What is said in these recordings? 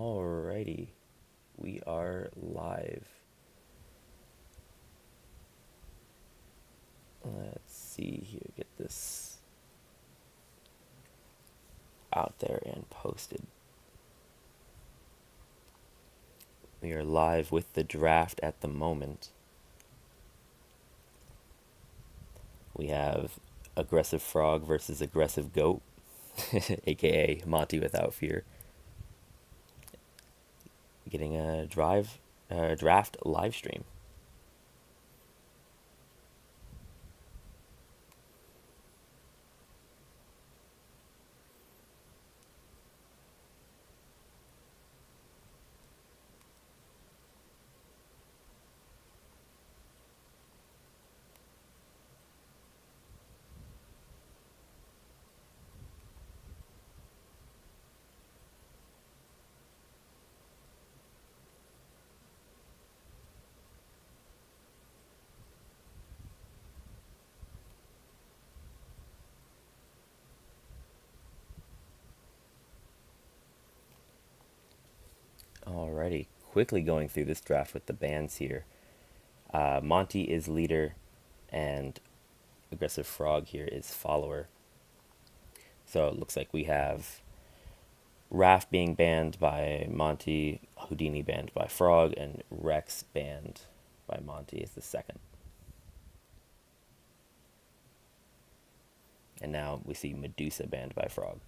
Alrighty, we are live. Let's see here, get this out there and posted. We are live with the draft at the moment. We have aggressive frog versus aggressive goat, aka Monte without fear. Getting a draft live stream. Alrighty, quickly going through this draft with the bands here. Monty is leader, and aggressive frog here is follower. So it looks like we have Raph being banned by Monty, Houdini banned by Frog, and Rex banned by Monty is the second. And now we see Medusa banned by Frog.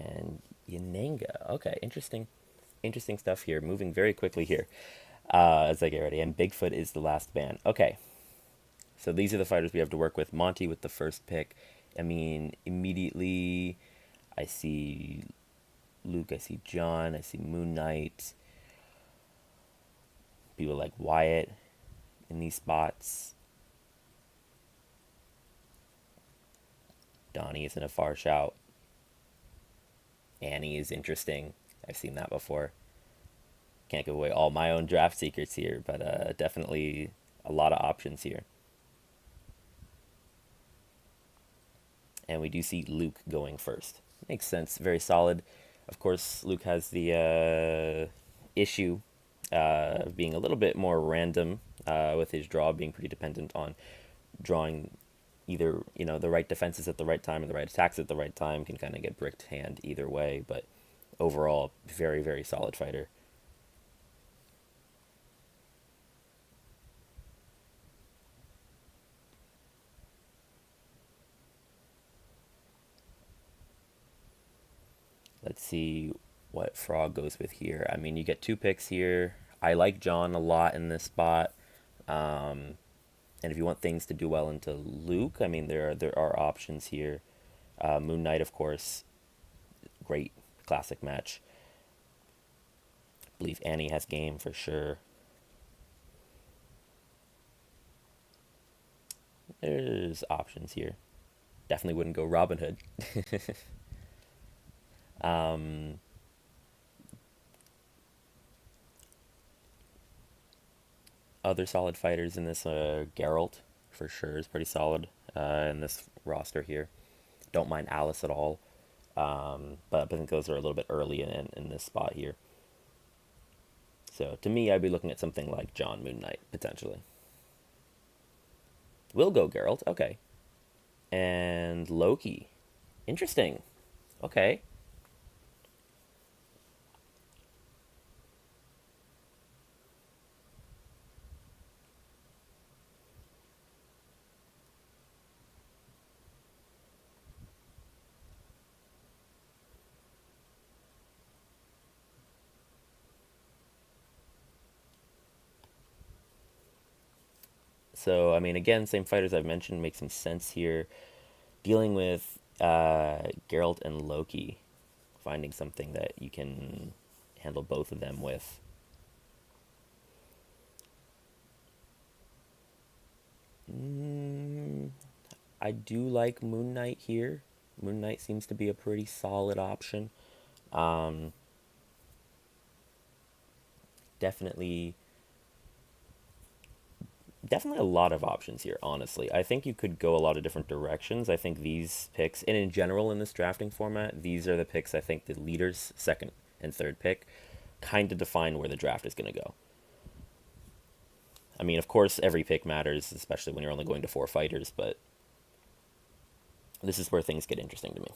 And Yananga. Okay, interesting stuff here. Moving very quickly here as I get ready. And Bigfoot is the last ban. Okay, so these are the fighters we have to work with. Monty with the first pick. I mean, immediately I see Luke, I see John, I see Moon Knight. People like Wyatt in these spots. Donnie is in a far shout. Annie is interesting. I've seen that before. Can't give away all my own draft secrets here, but definitely a lot of options here. And we do see Luke going first. Makes sense. Very solid. Of course, Luke has the issue of being a little bit more random with his draw being pretty dependent on drawing either the right defenses at the right time or the right attacks at the right time. Can kind of get bricked hand either way, but overall, very solid fighter. Let's see what Frog goes with here. I mean, you get two picks here. I like John a lot in this spot. And if you want things to do well into Luke, I mean, there are options here. Moon Knight, of course, great classic match. I believe Annie has game for sure. There's options here. Definitely wouldn't go Robin Hood. um, Other solid fighters in this, Geralt for sure is pretty solid in this roster here. Don't mind Alice at all, but I think those are a little bit early in this spot here. So to me, I'd be looking at something like John Moon Knight potentially. We'll go Geralt, okay, and Loki. Interesting. Okay. So I mean, again, same fighters I've mentioned make some sense here. Dealing with Geralt and Loki, finding something that you can handle both of them with. Mm, I do like Moon Knight here. Moon Knight seems to be a pretty solid option. Um, Definitely Definitely a lot of options here, honestly. I think you could go a lot of different directions. I think these picks, and in general in this drafting format, these are the picks I think the leaders, second and third pick, kind of define where the draft is going to go. I mean, of course, every pick matters, especially when you're only going to four fighters, but this is where things get interesting to me.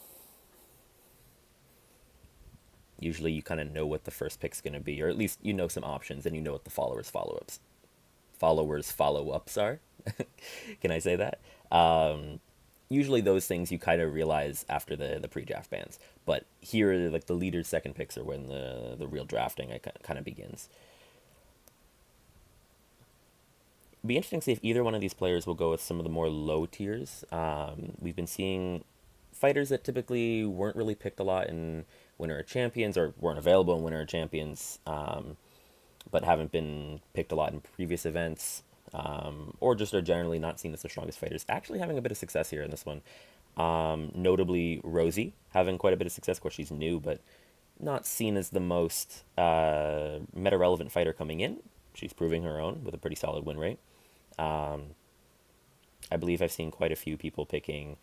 Usually you kind of know what the first pick's going to be, or at least you know some options and you know what the followers follow ups are. Can I say that? Usually those things you kind of realize after the pre-draft bans, but here like the leader's second picks are when the real drafting kind of begins. It'd be interesting to see if either one of these players will go with some of the more low tiers. We've been seeing fighters that typically weren't really picked a lot in Winter of Champions or weren't available in Winter of Champions, but haven't been picked a lot in previous events, or just are generally not seen as the strongest fighters. Actually, having a bit of success here in this one. Notably, Rosie having quite a bit of success. Of course, she's new, but not seen as the most meta relevant fighter coming in. She's proving her own with a pretty solid win rate. I believe I've seen quite a few people picking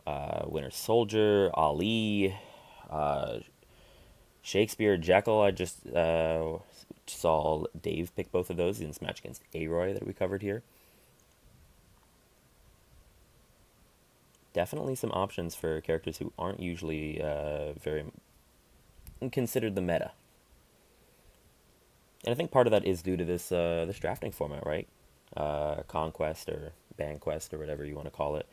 Winter Soldier, Ali, Shakespeare, Jekyll. I just saw Dave pick both of those in this match against Aroy that we covered here. Definitely some options for characters who aren't usually very considered the meta. And I think part of that is due to this drafting format, right? Conquest or Banquest or whatever you want to call it.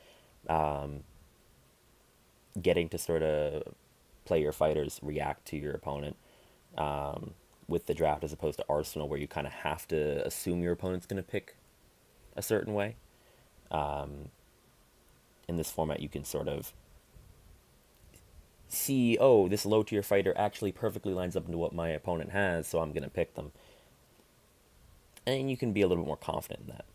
Getting to sort of play your fighters react to your opponent with the draft as opposed to Arsenal where you kind of have to assume your opponent's going to pick a certain way. In this format, you can sort of see, oh, this low tier fighter actually perfectly lines up into what my opponent has, so I'm going to pick them. And you can be a little bit more confident in that.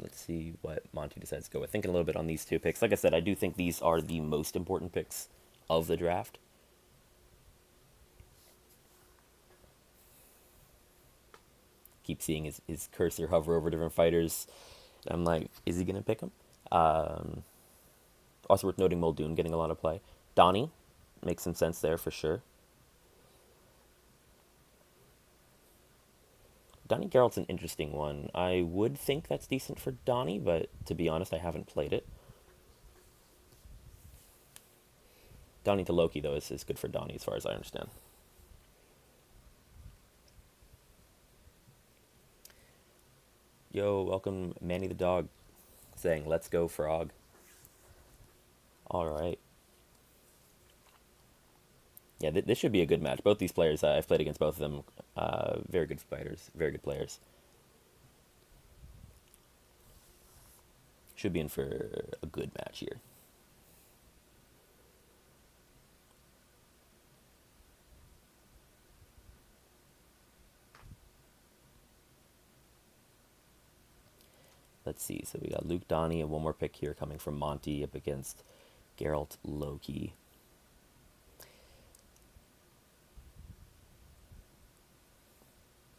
Let's see what Monte decides to go with. Thinking a little bit on these two picks. Like I said, I do think these are the most important picks of the draft. Keep seeing his cursor hover over different fighters. I'm like, is he going to pick him? Also worth noting Muldoon getting a lot of play. Donnie makes some sense there for sure. Donnie Geralt's an interesting one. I would think that's decent for Donnie, but to be honest, I haven't played it. Donnie to Loki, though, is good for Donnie as far as I understand. Yo, welcome Manny the dog, saying, let's go frog. Alright. Yeah, this should be a good match. Both these players, I've played against both of them. Very good fighters, very good players. Should be in for a good match here. Let's see. So we got Luke Donnie and one more pick here coming from Monte up against Geralt Loki.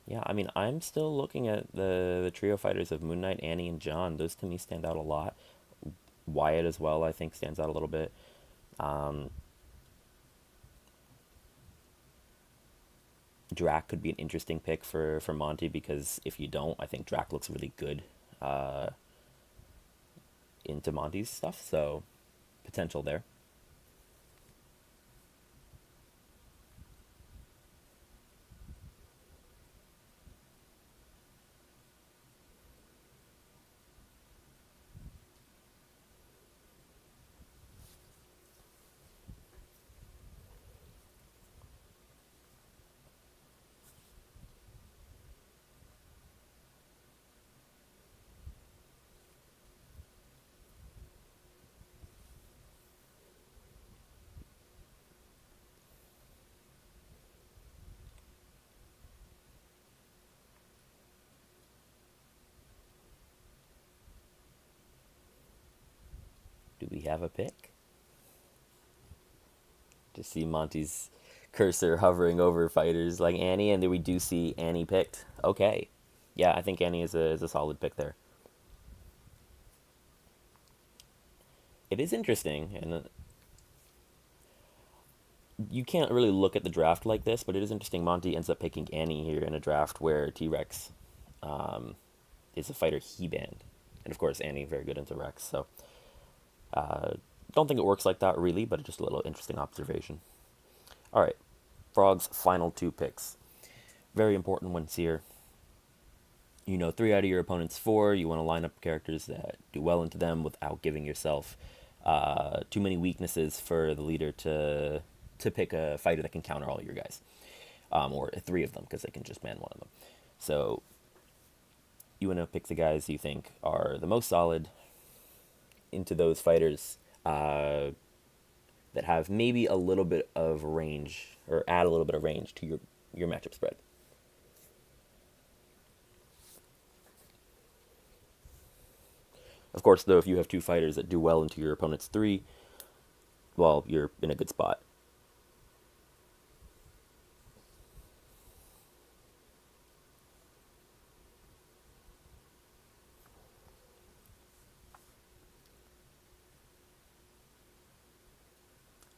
Yeah, I mean, I'm still looking at the trio fighters of Moon Knight, Annie, and John. Those to me stand out a lot. Wyatt as well, I think, stands out a little bit. Drac could be an interesting pick for Monte because if you don't, I think Drac looks really good into Monte's stuff. So potential there. we have a pick? Just see Monty's cursor hovering over fighters like Annie, and then we do see Annie picked. Okay. Yeah, I think Annie is a solid pick there. It is interesting, and you can't really look at the draft like this, but it is interesting. Monty ends up picking Annie here in a draft where T Rex is a fighter he banned. And of course, Annie, very good into Rex. So, don't think it works like that really, but just a little interesting observation. All right, Frog's final two picks. Very important ones here. You know, three out of your opponent's four. You want to line up characters that do well into them without giving yourself too many weaknesses for the leader to pick a fighter that can counter all your guys, or three of them because they can just ban one of them. So you want to pick the guys you think are the most solid into those fighters that have maybe a little bit of range or add a little bit of range to your matchup spread. Of course, though, if you have two fighters that do well into your opponent's three, well, you're in a good spot.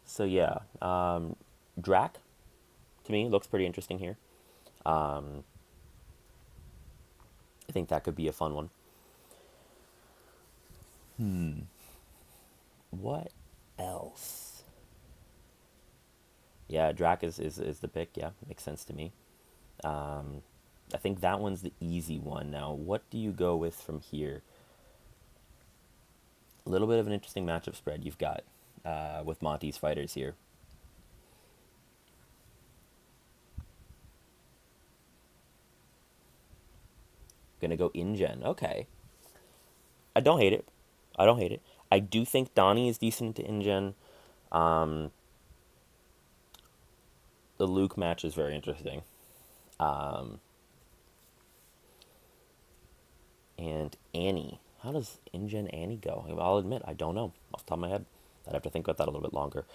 So yeah, Drac to me looks pretty interesting here. Um, I think that could be a fun one. What else? Yeah, Drac is the pick. Yeah, makes sense to me. Um, I think that one's the easy one. Now, what do you go with from here? A little bit of an interesting matchup spread you've got with Monty's fighters here. Gonna go InGen. Okay. I don't hate it. I don't hate it. I do think Donnie is decent to InGen. Um, the Luke match is very interesting. Um, and Annie. How does InGen Annie go? I'll admit, I don't know off the top of my head. I'd have to think about that a little bit longer.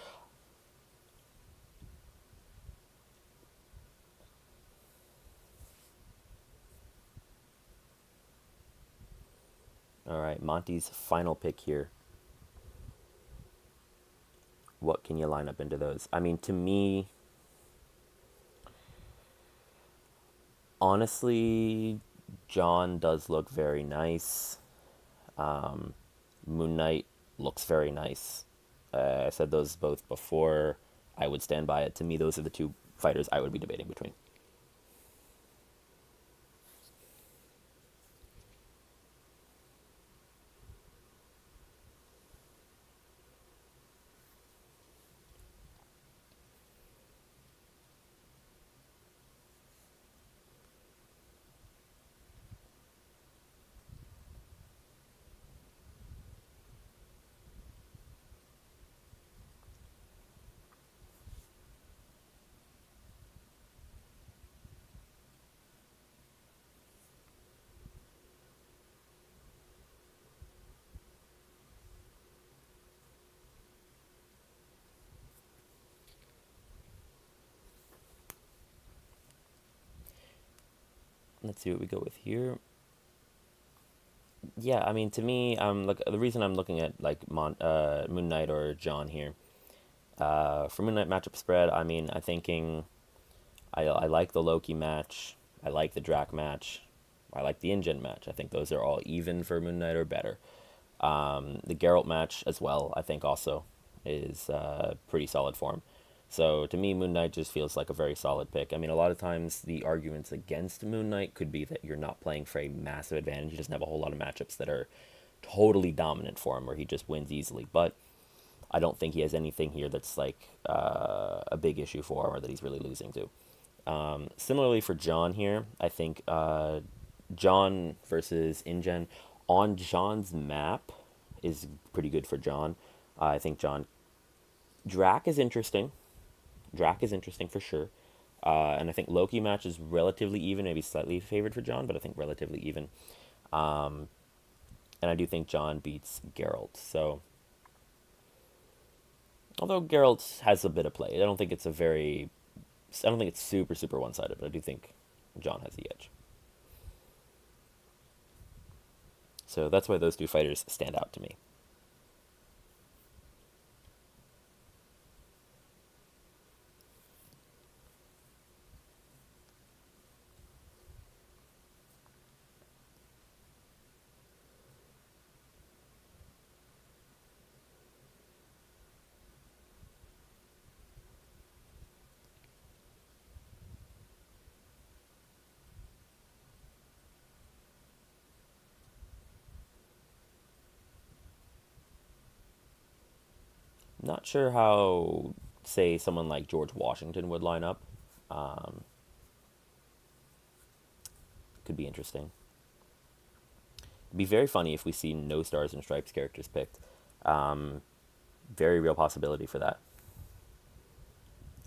All right, Monty's final pick here. What can you line up into those? I mean, to me, honestly, John does look very nice. Moon Knight looks very nice. I said those both before. I would stand by it. To me, those are the two fighters I would be debating between. Let's see what we go with here. Yeah, I mean, to me, look, the reason I'm looking at like Moon Knight or John here, for Moon Knight matchup spread, I mean, I'm thinking I like the Loki match, I like the Drac match, I like the InGen match. I think those are all even for Moon Knight or better. The Geralt match as well, I think also is pretty solid form. So to me, Moon Knight just feels like a very solid pick. I mean, a lot of times the arguments against Moon Knight could be that you're not playing for a massive advantage. He doesn't have a whole lot of matchups that are totally dominant for him where he just wins easily. But I don't think he has anything here that's like a big issue for him or that he's really losing to. Similarly for John here, I think John versus InGen on John's map is pretty good for John. I think John Drac is interesting. Drac is interesting for sure. And I think Loki match is relatively even, maybe slightly favored for John, but I think relatively even. And I do think John beats Geralt. So Although Geralt has a bit of play. I don't think it's super, super one sided, but I do think John has the edge. So that's why those two fighters stand out to me. Not sure how, say, someone like George Washington would line up. Um, could be interesting. It'd be very funny if we see no Stars and Stripes characters picked. Um, Very real possibility for that.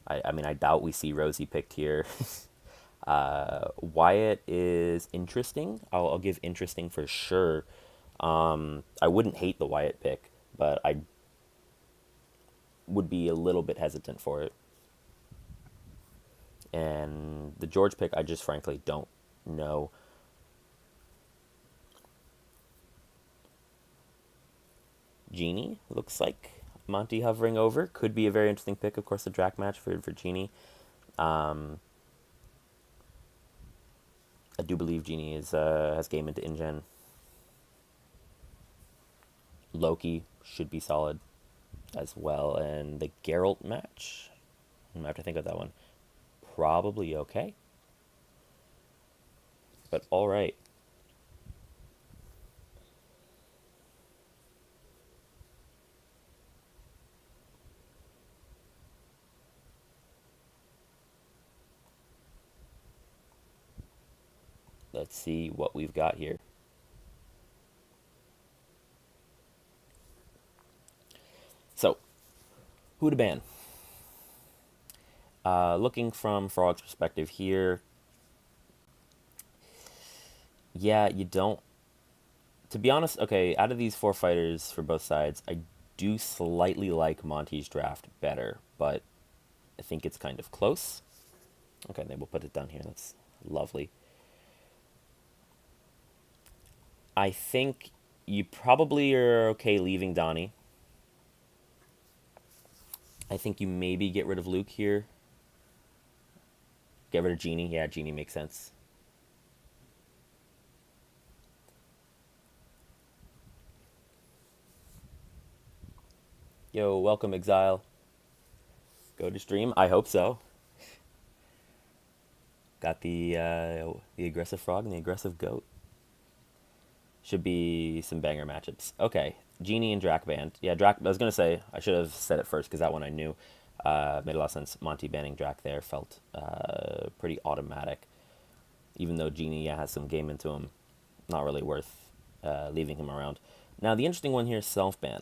I mean, I doubt we see Rosie picked here. Wyatt is interesting. I'll give interesting for sure. I wouldn't hate the Wyatt pick, but I would be a little bit hesitant for it. And the George pick, I just frankly don't know. Genie looks like Monte hovering over could be a very interesting pick. Of course, the Drac match for Genie. Um, I do believe Genie is has game into InGen. Loki should be solid as well, and the Geralt match. I'm gonna have to think of that one. Probably okay, but all right. Let's see what we've got here. So, who to ban? Looking from Frog's perspective here, yeah, you don't. To be honest, okay, out of these four fighters for both sides, I do slightly like Monty's draft better, but I think it's kind of close. Okay, then we'll put it down here. That's lovely. I think you probably are okay leaving Donnie. I think you maybe get rid of Luke here. Get rid of Genie. Yeah, Genie makes sense. Yo, welcome, Exile. Go to stream? I hope so. Got the aggressive frog and the aggressive goat. Should be some banger matchups. Okay, Genie and Drac banned. Yeah, Drac. I was gonna say I should have said it first because that one I knew. Made a lot of sense. Monty banning Drac there felt pretty automatic. Even though Genie has some game into him, not really worth leaving him around. Now the interesting one here is self ban.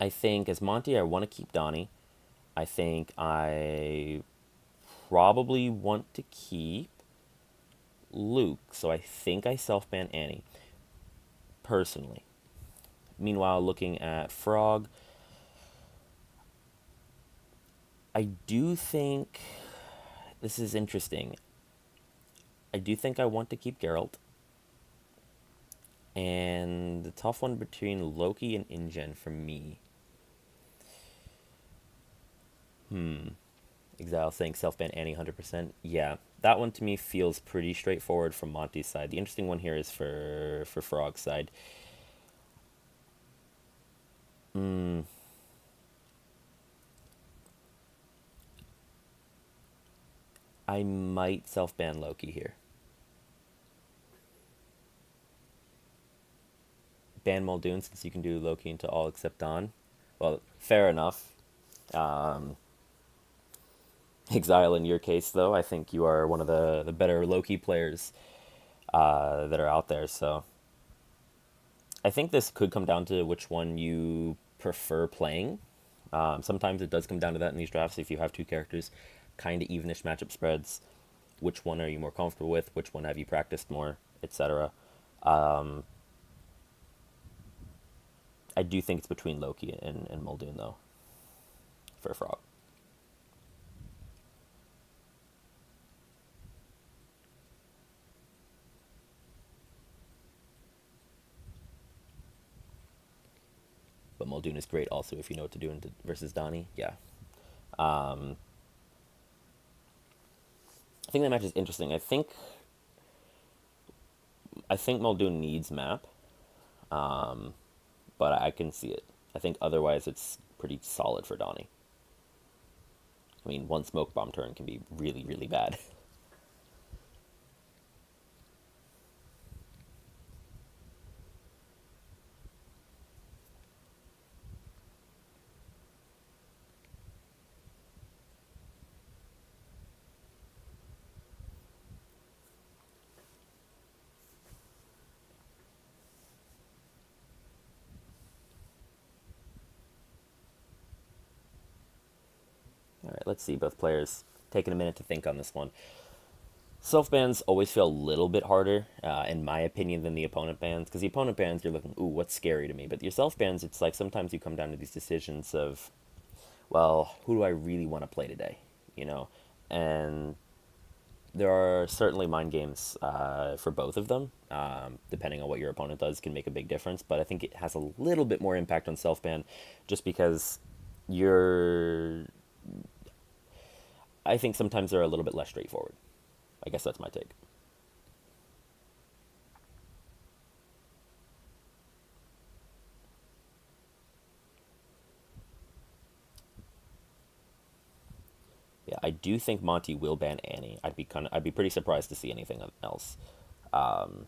I think as Monty, I want to keep Donnie. I think I probably want to keep Luke, so I think I self ban Annie personally. Meanwhile, looking at Frog, I do think this is interesting. I do think I want to keep Geralt. And the tough one between Loki and InGen for me. Exile saying self-ban Annie 100%. Yeah, that one to me feels pretty straightforward from Monty's side. The interesting one here is for Frog's side. I might self-ban Loki here. Ban Muldoon since you can do Loki into all except Dawn. Well, fair enough. Um, Exile in your case, though, I think you are one of the better Loki players that are out there. So I think this could come down to which one you prefer playing. Sometimes it does come down to that in these drafts. If you have two characters, kind of evenish matchup spreads, which one are you more comfortable with? Which one have you practiced more, etc. Um, I do think it's between Loki and Muldoon, though. for Frog. But Muldoon is great also if you know what to do versus Donnie. Yeah. Um, I think that match is interesting. I think Muldoon needs map, but I can see it. I think otherwise it's pretty solid for Donnie. I mean, one smoke bomb turn can be really, really bad. All right, let's see. Both players taking a minute to think on this one. Self bans always feel a little bit harder, in my opinion, than the opponent bans. Because the opponent bans, you're looking, ooh, what's scary to me? But your self bans, it's like sometimes you come down to these decisions of, well, who do I really want to play today? You know? And there are certainly mind games for both of them. Depending on what your opponent does, can make a big difference. But I think it has a little bit more impact on self ban, just because you're. I think sometimes they're a little bit less straightforward. I guess that's my take. Yeah, I do think Monte will ban Annie. I'd be pretty surprised to see anything else. Um,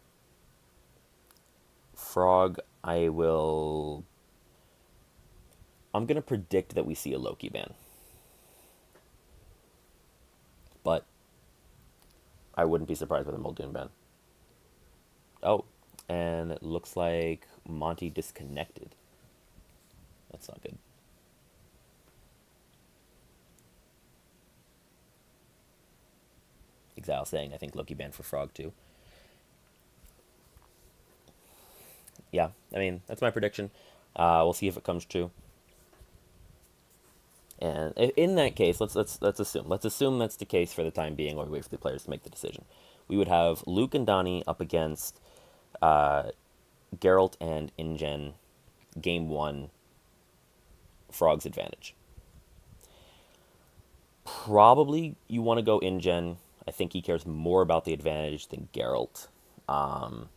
Frog, I'm gonna predict that we see a Loki ban, but I wouldn't be surprised with a Muldoon ban. Oh, and it looks like Monte disconnected. That's not good. Exile saying I think Loki ban for Frog too. Yeah, I mean that's my prediction. We'll see if it comes true. And in that case, let's assume that's the case for the time being, while we wait for the players to make the decision. We would have Luke and Donnie up against Geralt and InGen. Game one, Frog's advantage. Probably you want to go InGen. I think he cares more about the advantage than Geralt. Um,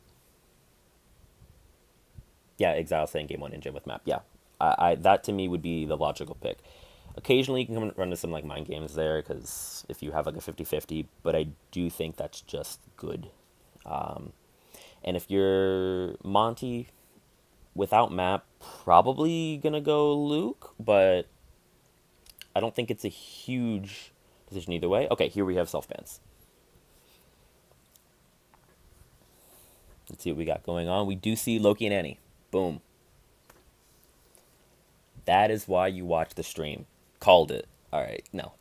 yeah, Exile saying game one InGen with map. Yeah, that to me would be the logical pick. Occasionally you can come run to some like mind games there because if you have like a 50-50, but I do think that's just good. Um, and if you're Monty without map, probably gonna go Luke, but I don't think it's a huge decision either way. Okay, here we have self bans. Let's see what we got going on. We do see Loki and Annie. Boom. That is why you watch the stream. Called it. All right, no.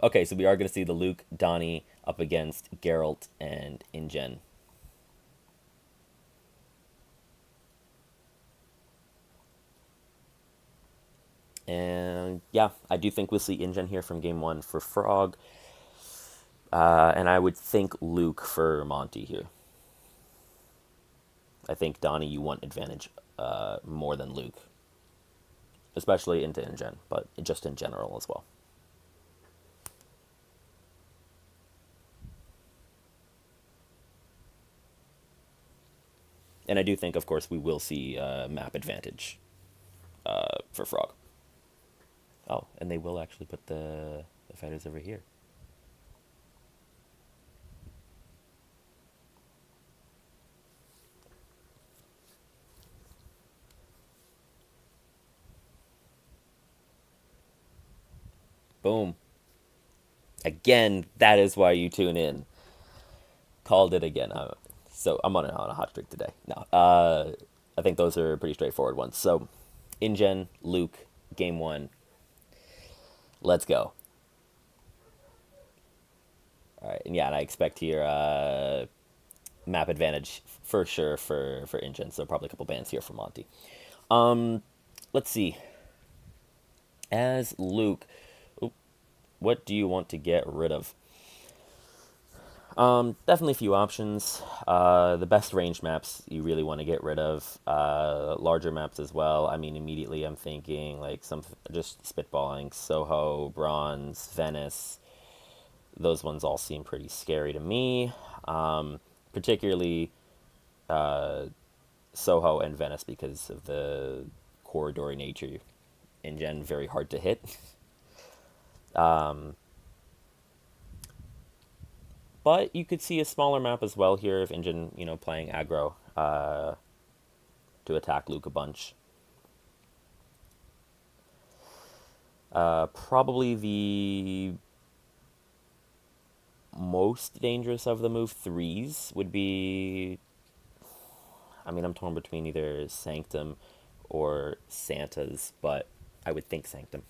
Okay, so we are going to see the Luke, Donnie up against Geralt and InGen. And yeah, I do think we'll see InGen here from game one for Frog. And I would think Luke for Monty here. I think Donnie, you want advantage more than Luke, especially into InGen, but just in general as well. And I do think, of course, we will see map advantage for Frog. Oh, and they will actually put the fighters over here. Boom. Again, that is why you tune in. Called it again. So I'm on a hot streak today. No, I think those are pretty straightforward ones. So, InGen, Luke, game one. Let's go. All right, and yeah, and I expect here map advantage for sure for InGen. So probably a couple bans here for Monty. Let's see. As Luke, what do you want to get rid of? Definitely a few options. The best range maps you really want to get rid of. Larger maps as well. I mean, immediately I'm thinking like some just spitballing. Soho, Bronze, Venice. Those ones all seem pretty scary to me. Particularly Soho and Venice because of the corridory nature in Gen, very hard to hit. But you could see a smaller map as well here if Injin, playing aggro to attack Luke a bunch. Probably the most dangerous of the move threes would be. I mean, I'm torn between either Sanctum or Santa's, but I would think Sanctum.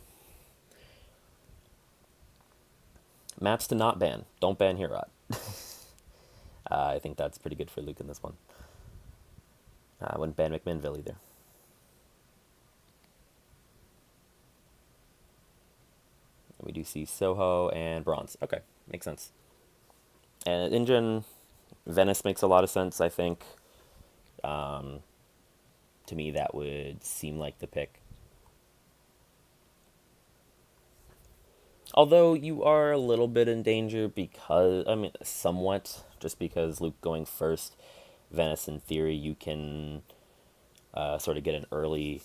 Maps to not ban. Don't ban Herod. I think that's pretty good for Luke in this one. I wouldn't ban McMinnville either. We do see Soho and Bronze. Okay, makes sense. And Injin, Venice makes a lot of sense, I think. To me, that would seem like the pick. Although you are a little bit in danger because, I mean, somewhat, just because Luke going first, Venice, in theory, you can sort of get an early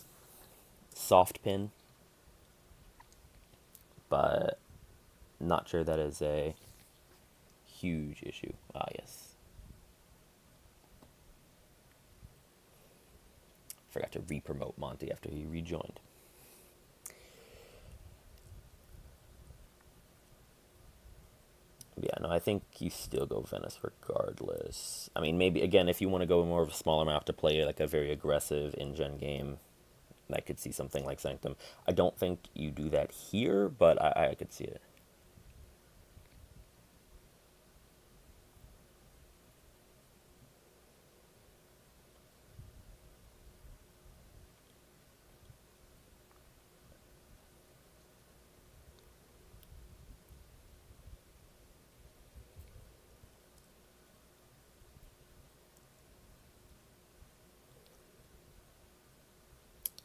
soft pin. But not sure that is a huge issue. Ah, yes. Forgot to re-promote Monte after he rejoined. Yeah, no, I think you still go Venice regardless. I mean, maybe, again, if you want to go more of a smaller map to play like a very aggressive in-gen game, I could see something like Sanctum. I don't think you do that here, but I could see it.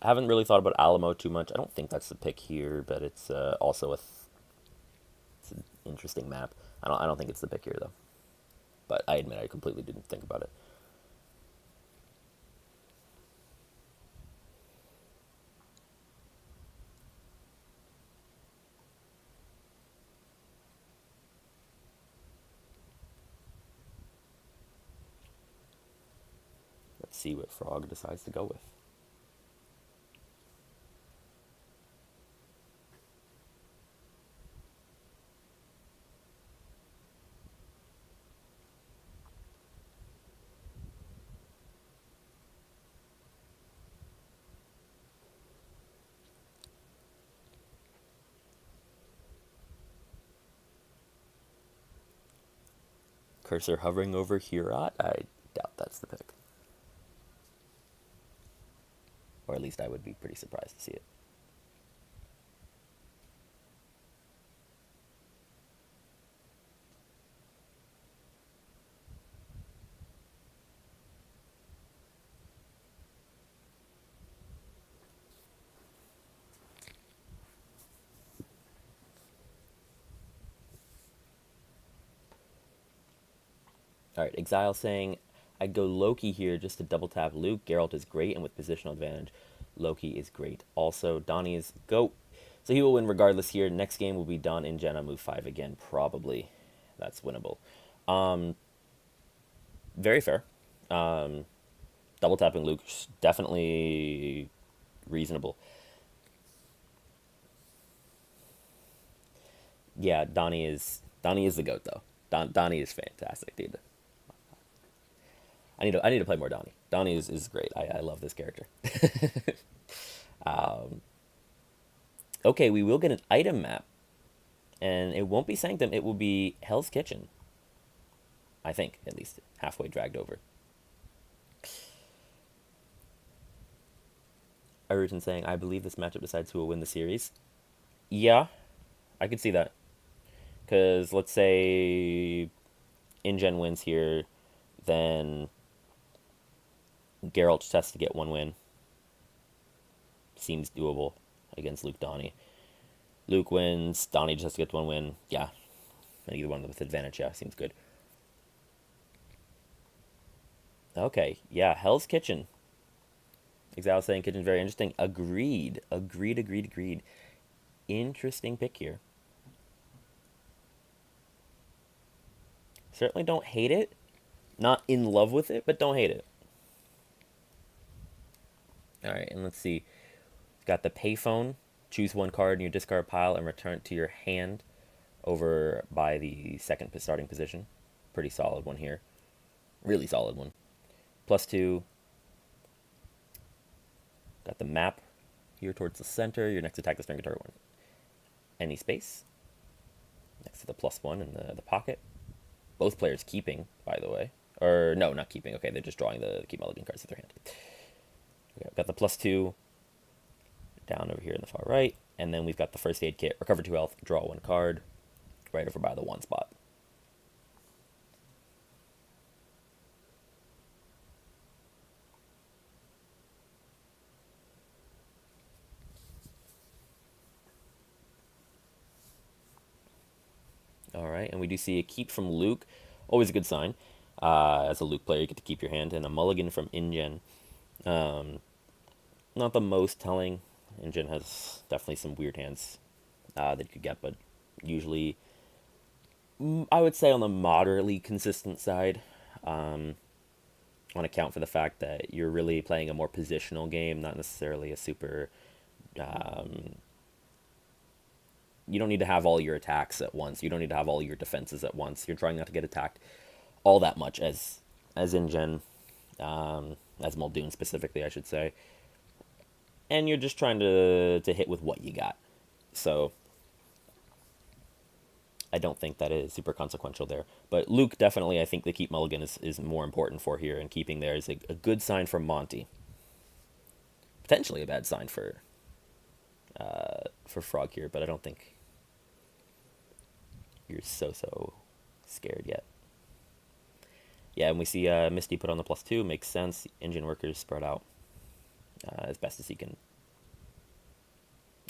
I haven't really thought about Alamo too much. I don't think that's the pick here, but it's also it's an interesting map. I don't think it's the pick here though. But I admit I completely didn't think about it. Let's see what Frog decides to go with. Cursor hovering over Hurat? I doubt that's the pick. Or at least I would be pretty surprised to see it. Alright, Exile saying, I'd go Loki here just to double tap Luke. Geralt is great, and with positional advantage, Loki is great. Also, Donnie is GOAT. So he will win regardless here. Next game will be Don and Jenna move 5 again, probably. That's winnable. Very fair. Double tapping Luke, definitely reasonable. Yeah, Donnie is the GOAT though. Donnie is fantastic, dude. I need to play more Donnie. Donnie is great. I love this character. Okay, we will get an item map, and it won't be Sanctum. It will be Hell's Kitchen. I think, at least, halfway dragged over. Arutan saying, I believe this matchup decides who will win the series. Yeah, I could see that. Because let's say InGen wins here, then Geralt just has to get one win. Seems doable against Luke Donnie. Luke wins, Donnie just has to get one win. Yeah, either one with advantage. Yeah, seems good. Okay, yeah, Hell's Kitchen. Exile saying Kitchen's very interesting. Agreed. Agreed, agreed, agreed. Interesting pick here. Certainly don't hate it. Not in love with it, but don't hate it. Alright, and let's see. Got the payphone. Choose one card in your discard pile and return it to your hand over by the second starting position. Pretty solid one here. Really solid one. +2. Got the map here towards the center. Your next attack is target one. Any space. Next to the +1 in the pocket. Both players keeping, by the way. Or, no, not keeping. Okay, they're just drawing the keep mulligan cards to their hand. Okay, I've got the +2 down over here in the far right. And then we've got the first aid kit. Recover 2 health, draw 1 card. Right over by the 1 spot. All right, and we do see a keep from Luke. Always a good sign. As a Luke player, you get to keep your hand. And a mulligan from InGen. Not the most telling. InGen has definitely some weird hands that you could get, but usually, I would say on the moderately consistent side. On account for the fact that you're really playing a more positional game, not necessarily a super. You don't need to have all your attacks at once. You don't need to have all your defenses at once. You're trying not to get attacked all that much as InGen, as Muldoon specifically, I should say. And you're just trying to hit with what you got. So I don't think that is super consequential there. But Luke, definitely, I think the keep mulligan is more important for here, and keeping there is a good sign for Monte. Potentially a bad sign for Frog here, but I don't think you're so scared yet. Yeah, and we see Misty put on the +2. Makes sense. Engine workers spread out as best as he can.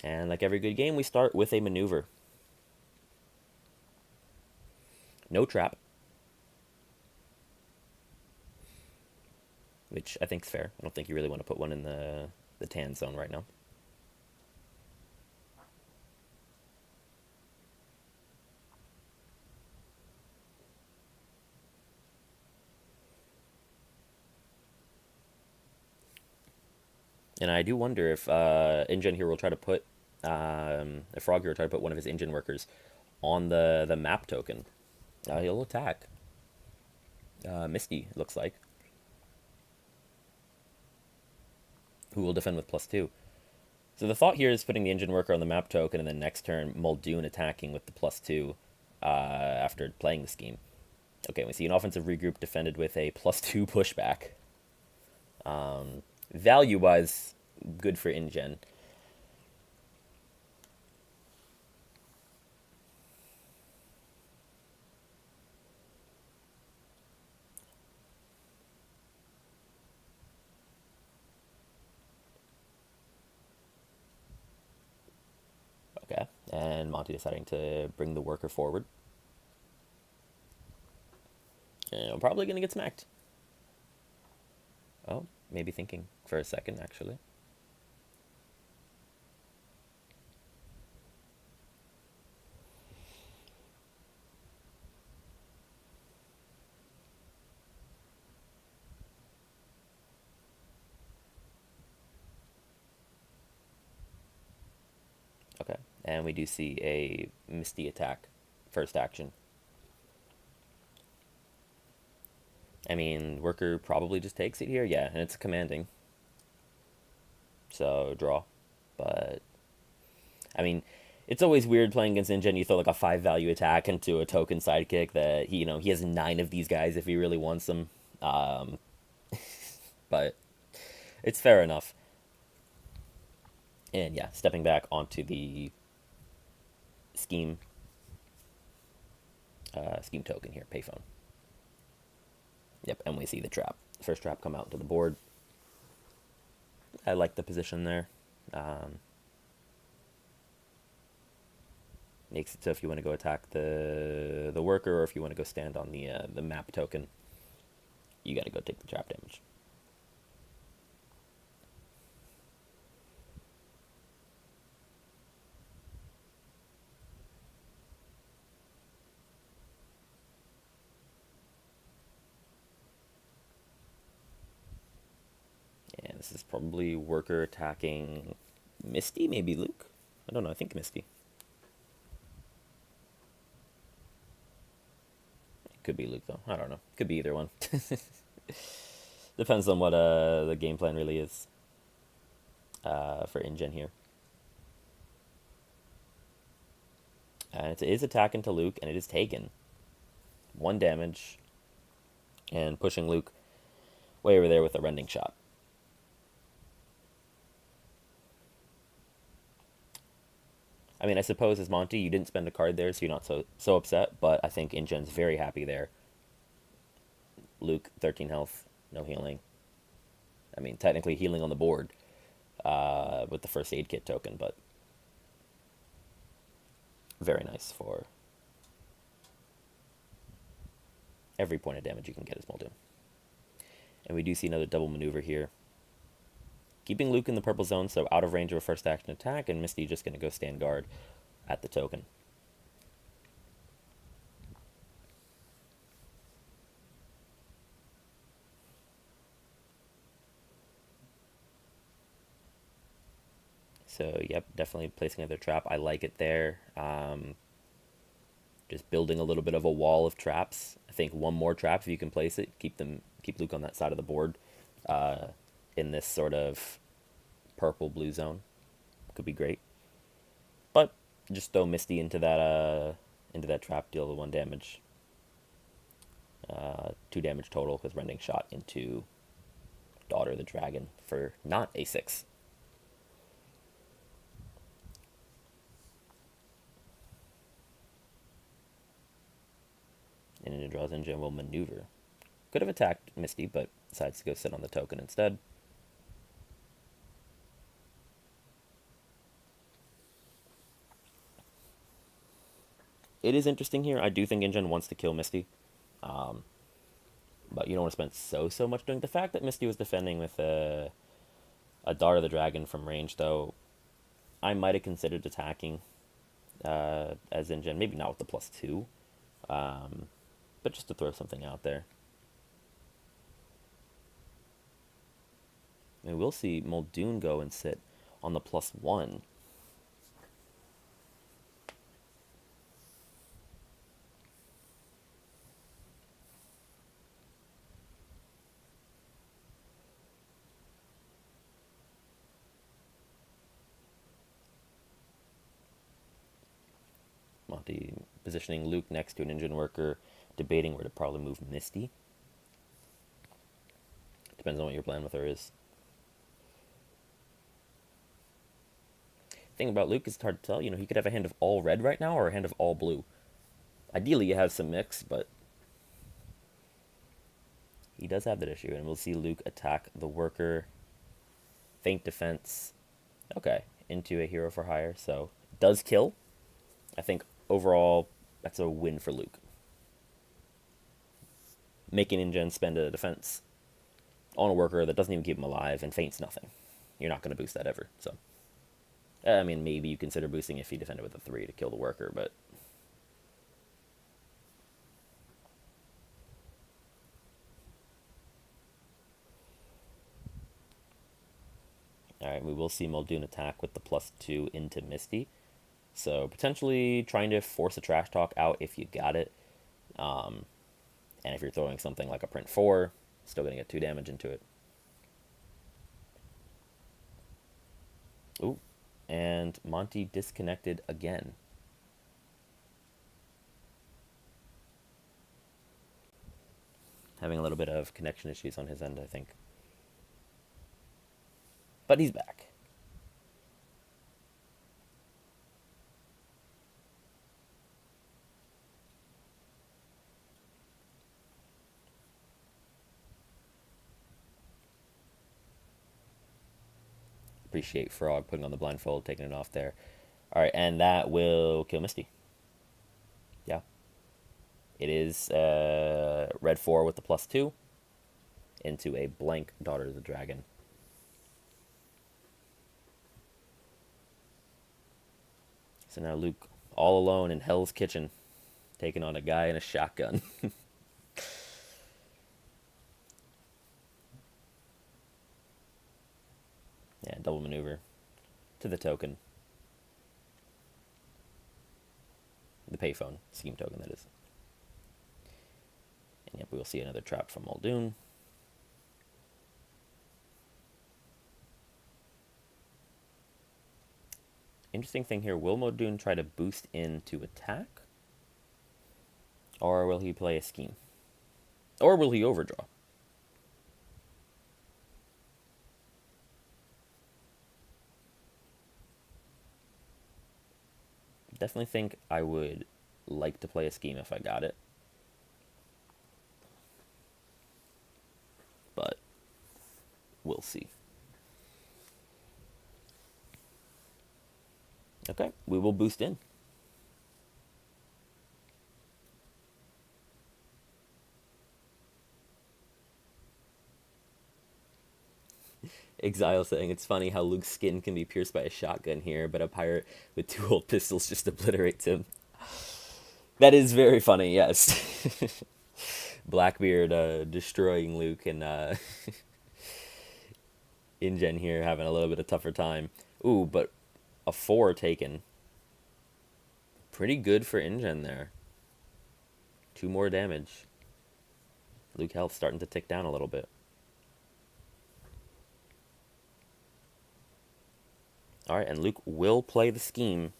And like every good game, we start with a maneuver. No trap. Which I think is fair. I don't think you really want to put one in the tan zone right now. And I do wonder if InGen here will try to put, if Frog here will try to put one of his engine workers on the map token. He'll attack. Misty, it looks like. Who will defend with +2. So the thought here is putting the engine worker on the map token, and then next turn Muldoon attacking with the +2 after playing the scheme. Okay, we see an offensive regroup defended with a +2 pushback. Value-wise, good for InGen. Okay, and Monte deciding to bring the worker forward. And I'm probably going to get smacked. Oh, maybe thinking for a second, actually. Okay, and we do see a Misty attack, first action. I mean, worker probably just takes it here. Yeah, and it's commanding. So, draw. But, I mean, it's always weird playing against InGen. You throw like a 5 value attack into a token sidekick that he has 9 of these guys if he really wants them. But it's fair enough. And yeah, stepping back onto the scheme scheme token here, payphone. Yep, and we see the trap. First trap come out to the board. I like the position there. Makes it so if you want to go attack the worker, or if you want to go stand on the map token, you got to go take the trap damage. And this is probably worker attacking Misty, maybe Luke? I don't know, I think Misty. It could be Luke, though. I don't know. Could be either one. Depends on what the game plan really is for InGen here. And it is attacking to Luke, and it is taken. 1 damage. And pushing Luke way over there with a rending shot. I mean, I suppose as Monte, you didn't spend a card there, so you're not so upset, but I think InGen's very happy there. Luke, 13 health, no healing. I mean, technically healing on the board with the first aid kit token, but very nice for every point of damage you can get as Muldoon. And we do see another double maneuver here. Keeping Luke in the purple zone, so out of range of a first action attack, and Misty just going to go stand guard at the token. So, yep, definitely placing another trap. I like it there. Just building a little bit of a wall of traps. I think one more trap, if you can place it, keep Luke on that side of the board in this sort of purple-blue zone. Could be great. But just throw Misty into that trap, deal the 1 damage. 2 damage total with rending shot into Daughter of the Dragon for not a 6. And it draws in general maneuver. Could have attacked Misty, but decides to go sit on the token instead. It is interesting here. I do think InGen wants to kill Misty. But you don't want to spend so much doing. The fact that Misty was defending with a Daughter of the Dragon from range, though, I might have considered attacking as InGen. Maybe not with the +2. But just to throw something out there. And we'll see Muldoon go and sit on the +1. Monte positioning Luke next to an InGen worker, debating where to probably move Misty. Depends on what your plan with her is. Thing about Luke is it's hard to tell. You know, he could have a hand of all red right now or a hand of all blue. Ideally, you have some mix, but he does have that issue. And we'll see Luke attack the worker. Feint defense. Okay, into a hero for hire. So, does kill. I think overall, that's a win for Luke. Making InGen spend a defense on a worker that doesn't even keep him alive and feints nothing. You're not going to boost that ever. So, I mean, maybe you consider boosting if he defended with a 3 to kill the worker, but alright, we will see Muldoon attack with the +2 into Misty. So, potentially trying to force a trash talk out if you got it. And if you're throwing something like a print 4, still going to get 2 damage into it. Ooh, and Monte disconnected again. Having a little bit of connection issues on his end, I think. But he's back. Appreciate Frog putting on the blindfold, taking it off there. All right, and that will kill Misty. Yeah. It is red 4 with the +2 into a blank Daughter of the Dragon. So now Luke, all alone in Hell's Kitchen, taking on a guy in a shotgun. Yeah, double maneuver to the token. The payphone scheme token, that is. And yep, we will see another trap from Muldoon. Interesting thing here, will Muldoon try to boost in to attack? Or will he play a scheme? Or will he overdraw? Definitely think I would like to play a scheme if I got it. But we'll see. Okay, we will boost in. Exile saying it's funny how Luke's skin can be pierced by a shotgun here, but a pirate with 2 old pistols just obliterates him. That is very funny, yes. Blackbeard destroying Luke and InGen here having a little bit of tougher time. Ooh, but a 4 taken. Pretty good for InGen there. 2 more damage. Luke health starting to tick down a little bit. Alright, and Luke will play the scheme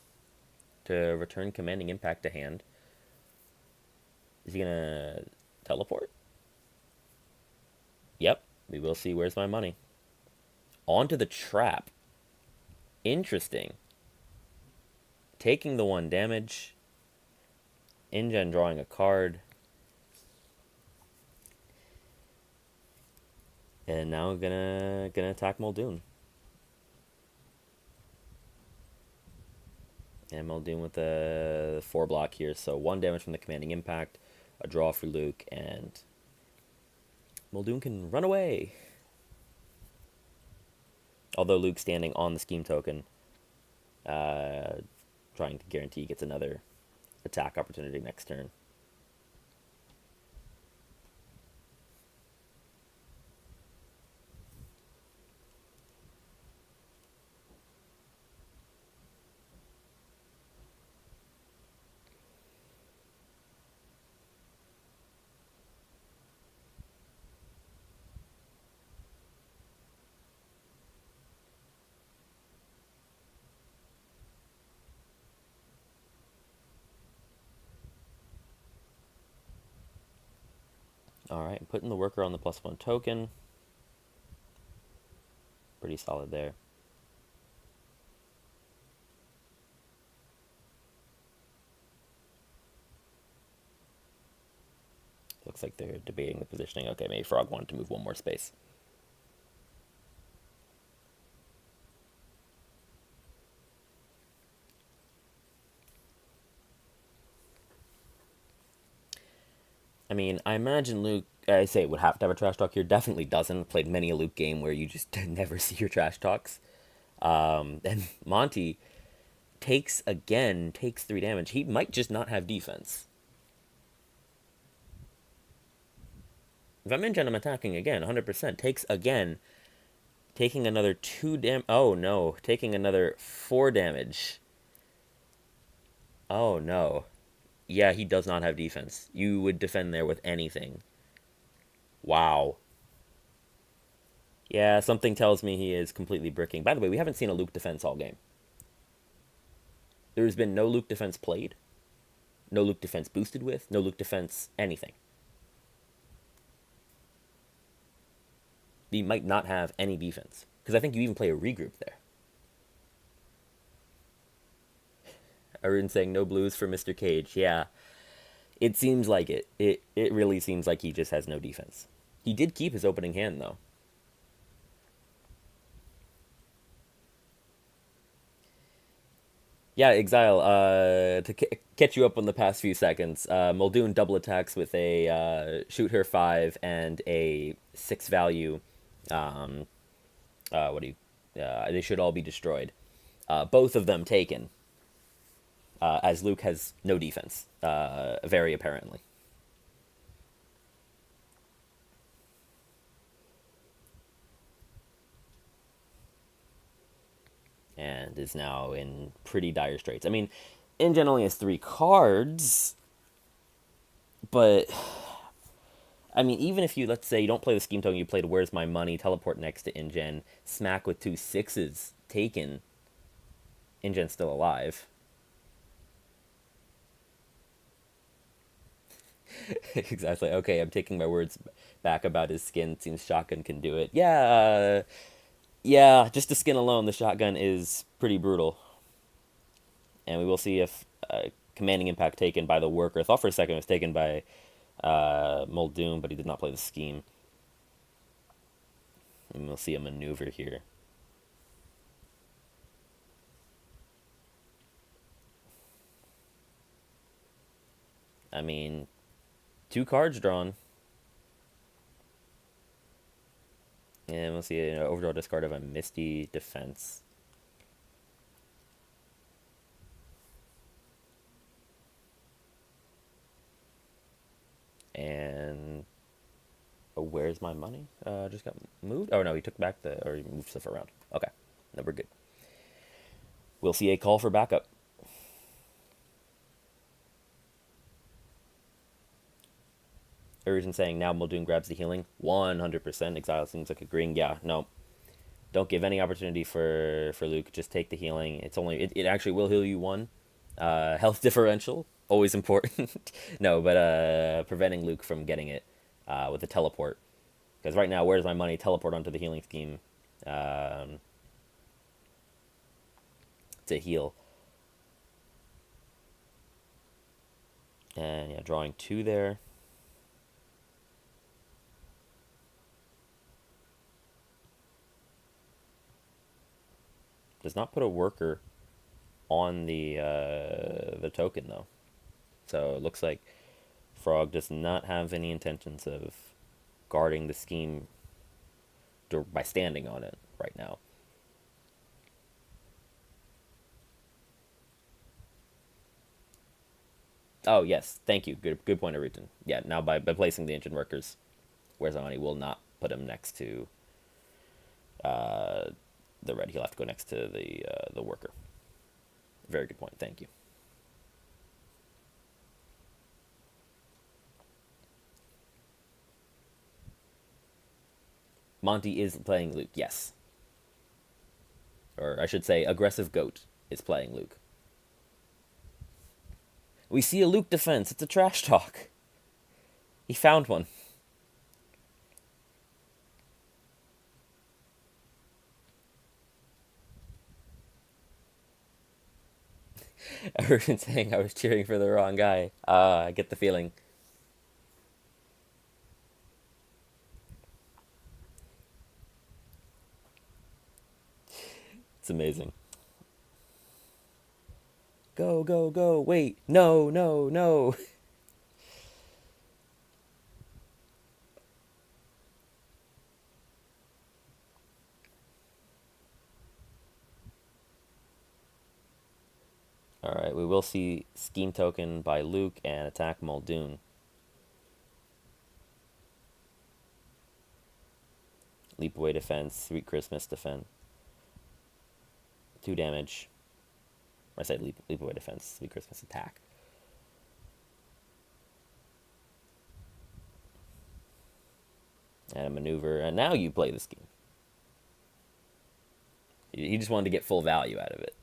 to return commanding impact to hand. Is he gonna teleport? Yep, we will see where's my money. Onto the trap. Interesting. Taking the 1 damage. InGen drawing a card. And now gonna attack Muldoon. And Muldoon with the 4 block here. So 1 damage from the commanding impact. A draw for Luke. And Muldoon can run away. Although Luke standing on the scheme token. Trying to guarantee he gets another attack opportunity next turn. Alright, putting the worker on the +1 token. Pretty solid there. Looks like they're debating the positioning. Okay, maybe Frog wanted to move 1 more space. I mean, I imagine Luke, I say, would have to have a trash talk here. Definitely doesn't. Played many a Luke game where you just never see your trash talks. And Monte takes 3 damage. He might just not have defense. If I'm InGen, I'm attacking again, 100%. Takes again. Taking another 2 damage. Oh, no. Taking another 4 damage. Oh, no. Yeah, he does not have defense. You would defend there with anything. Wow. Yeah, something tells me he is completely bricking. By the way, we haven't seen a Luke defense all game. There's been no Luke defense played. No Luke defense boosted with. No Luke defense anything. He might not have any defense. Because I think you even play a regroup there. Arun saying no blues for Mr. Cage. Yeah. It seems like it. It really seems like he just has no defense. He did keep his opening hand, though. Yeah, Exile. To catch you up on the past few seconds, Muldoon double attacks with a shoot her 5 and a 6 value. Um, what do you? They should all be destroyed. Both of them taken, as Luke has no defense, very apparently, and is now in pretty dire straits. I mean, InGen only has 3 cards, but I mean, even if you, let's say, you don't play the Scheme Token, you played Where's My Money, teleport next to InGen, smack with 2 6s taken, InGen's still alive. Exactly. Okay, I'm taking my words back about his skin. Seems shotgun can do it. Yeah, yeah. Just the skin alone, the shotgun is pretty brutal, and we will see if commanding impact taken by the worker. I thought for a second it was taken by Muldoon, but he did not play the scheme. And we'll see a maneuver here. I mean, 2 cards drawn, and we'll see an overdraw discard of a Misty Defense. And where's my money? Just got moved. Oh no, he took back the, or he moved stuff around. Okay, no, we're good. We'll see a call for backup. Urgent saying now Muldoon grabs the healing. 100%. Exile seems like agreeing. Yeah, no. Don't give any opportunity for Luke. Just take the healing. It's only it actually will heal you 1. Health differential, always important. No, but preventing Luke from getting it with a teleport. Because right now, where's my money? Teleport onto the healing scheme um, to heal. And yeah, drawing 2 there. Does not put a worker on the token though. So it looks like Frog does not have any intentions of guarding the scheme by standing on it right now. Oh yes, thank you. Good point, Arutan. Yeah, now by placing the engine workers, where's Ani will not put him next to uh, the red. He'll have to go next to the worker. Very good point. Thank you. Monte is playing Luke. Yes, or I should say, aggressive goat is playing Luke. We see a Luke defense. It's a trash talk. He found one. I heard him saying I was cheering for the wrong guy. I get the feeling. It's amazing. Go, go, go. Wait. No, no, no. Alright, we will see Scheme Token by Luke and attack Muldoon. Leap Away Defense, Sweet Christmas Defense. 2 damage. I said leap Away Defense, Sweet Christmas Attack. And a maneuver, and now you play the scheme. He just wanted to get full value out of it.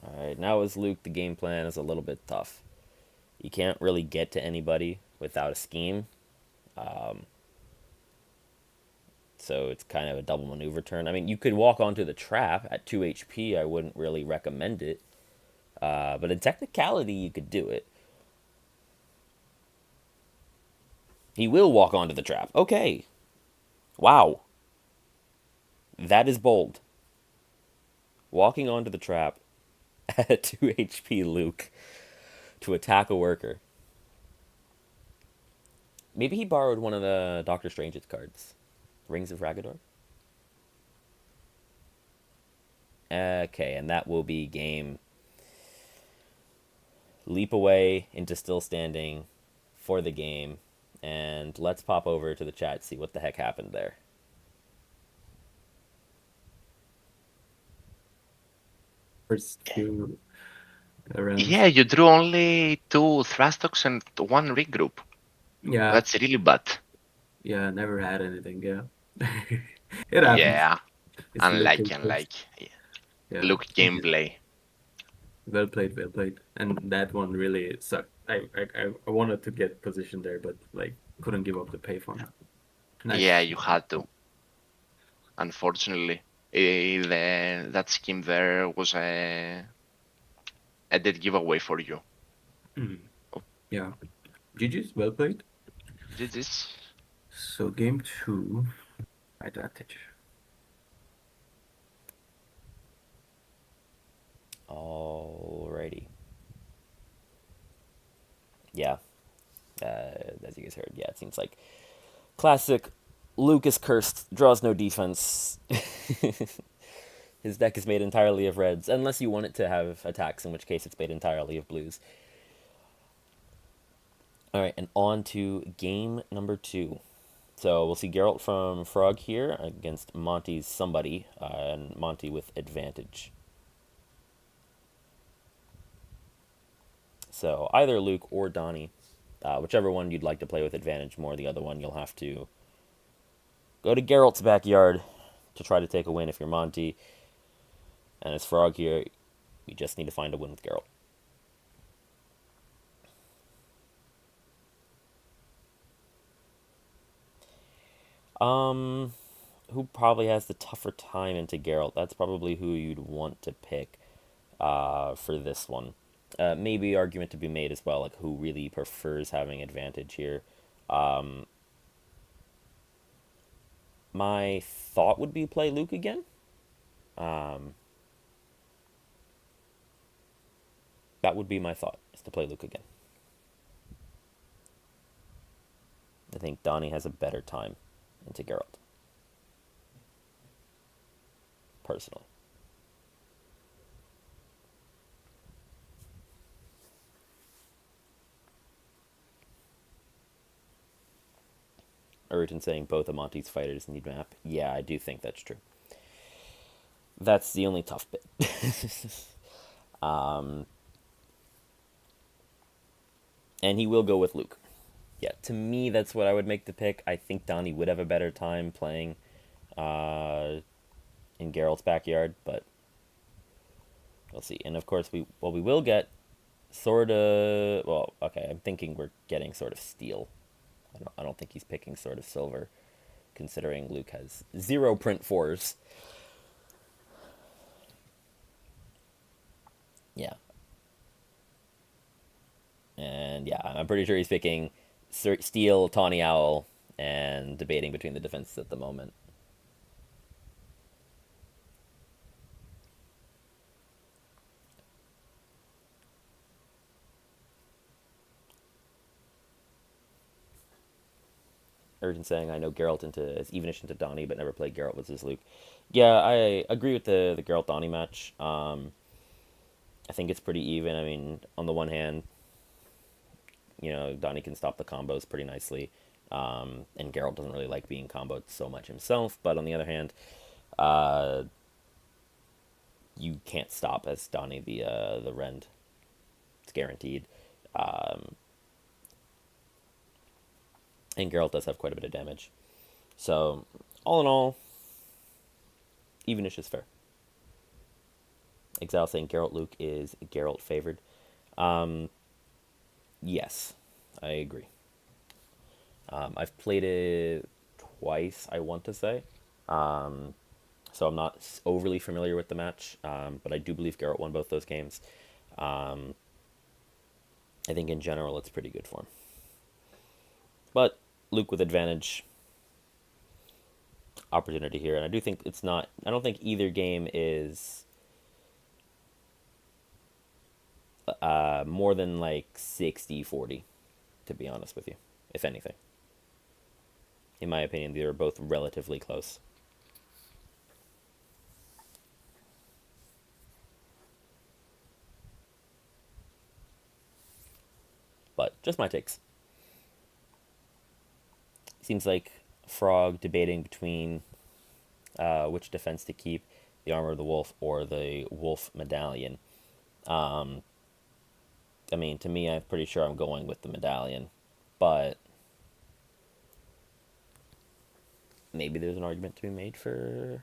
Alright, now as Luke, the game plan is a little bit tough. You can't really get to anybody without a scheme. So it's kind of a double maneuver turn. I mean, you could walk onto the trap at 2 HP. I wouldn't really recommend it. But in technicality, you could do it. He will walk onto the trap. Okay. Wow. That is bold. Walking onto the trap at 2 HP Luke to attack a worker. Maybe he borrowed one of the Doctor Strange's cards. Rings of Ragador? Okay, and that will be game. Leap away into still standing for the game. And let's pop over to the chat, see what the heck happened there. First two rounds. Yeah, you drew only 2 Thrastox and 1 regroup. Yeah, That's really bad. yeah, never had anything. Yeah, it happens. Yeah, It's unlike, looking first. unlike. Yeah, Look gameplay. well played, well played. And that one really sucked. I wanted to get position there, but like couldn't give up the payphone. Yeah, Nice. you had to. Unfortunately, that scheme there was a dead giveaway for you. Mm. Yeah, GG's, well played. GG's. So game two, advantage. Alrighty. Yeah, as you guys heard, yeah, it seems like classic Luke is cursed, draws no defense. His deck is made entirely of reds, unless you want it to have attacks, in which case it's made entirely of blues. Alright, and on to game number 2. So we'll see Geralt from Frog here against Monte's somebody, and Monte with advantage. So either Luke or Donnie, whichever one you'd like to play with advantage more, the other one you'll have to go to Geralt's backyard to try to take a win if you're Monte. And as Frog here, we just need to find a win with Geralt. Who probably has the tougher time into Geralt? That's probably who you'd want to pick for this one. Maybe argument to be made as well, like who really prefers having advantage here. My thought would be play Luke again. That would be my thought, is to play Luke again. I think Donnie has a better time into Geralt, personally. Urton saying both of Monty's fighters need map. Yeah, I do think that's true. That's the only tough bit. And he will go with Luke. Yeah, to me, that's what I would make the pick. I think Donnie would have a better time playing in Geralt's backyard, but we'll see. And of course, we will get sort of. Well, okay, I'm thinking we're getting sort of steel. I don't think he's picking sort of silver, considering Luke has 0 print 4s. Yeah. And yeah, I'm pretty sure he's picking Steel, Tawny Owl, and debating between the defenses at the moment. Urgent saying, I know Geralt is evenish into Donnie, but never played Geralt with his Luke. Yeah, I agree with the Geralt Donnie match. I think it's pretty even. I mean, on the one hand, Donnie can stop the combos pretty nicely. And Geralt doesn't really like being comboed so much himself. But on the other hand, you can't stop as Donnie the Rend. It's guaranteed. And Geralt does have quite a bit of damage. So, all in all, evenish is fair. Exile saying Geralt Luke is Geralt favored. Yes, I agree. I've played it twice, I want to say. So I'm not overly familiar with the match, but I do believe Garrett won both those games. I think in general it's pretty good for him. But Luke with advantage, opportunity here, and I do think it's not. I don't think either game is more than like 60-40, to be honest with you, if anything. In my opinion, they are both relatively close. But just my takes. Seems like Frog debating between which defense to keep, the Armor of the Wolf or the Wolf Medallion. I mean, to me, I'm pretty sure I'm going with the Medallion, but maybe there's an argument to be made for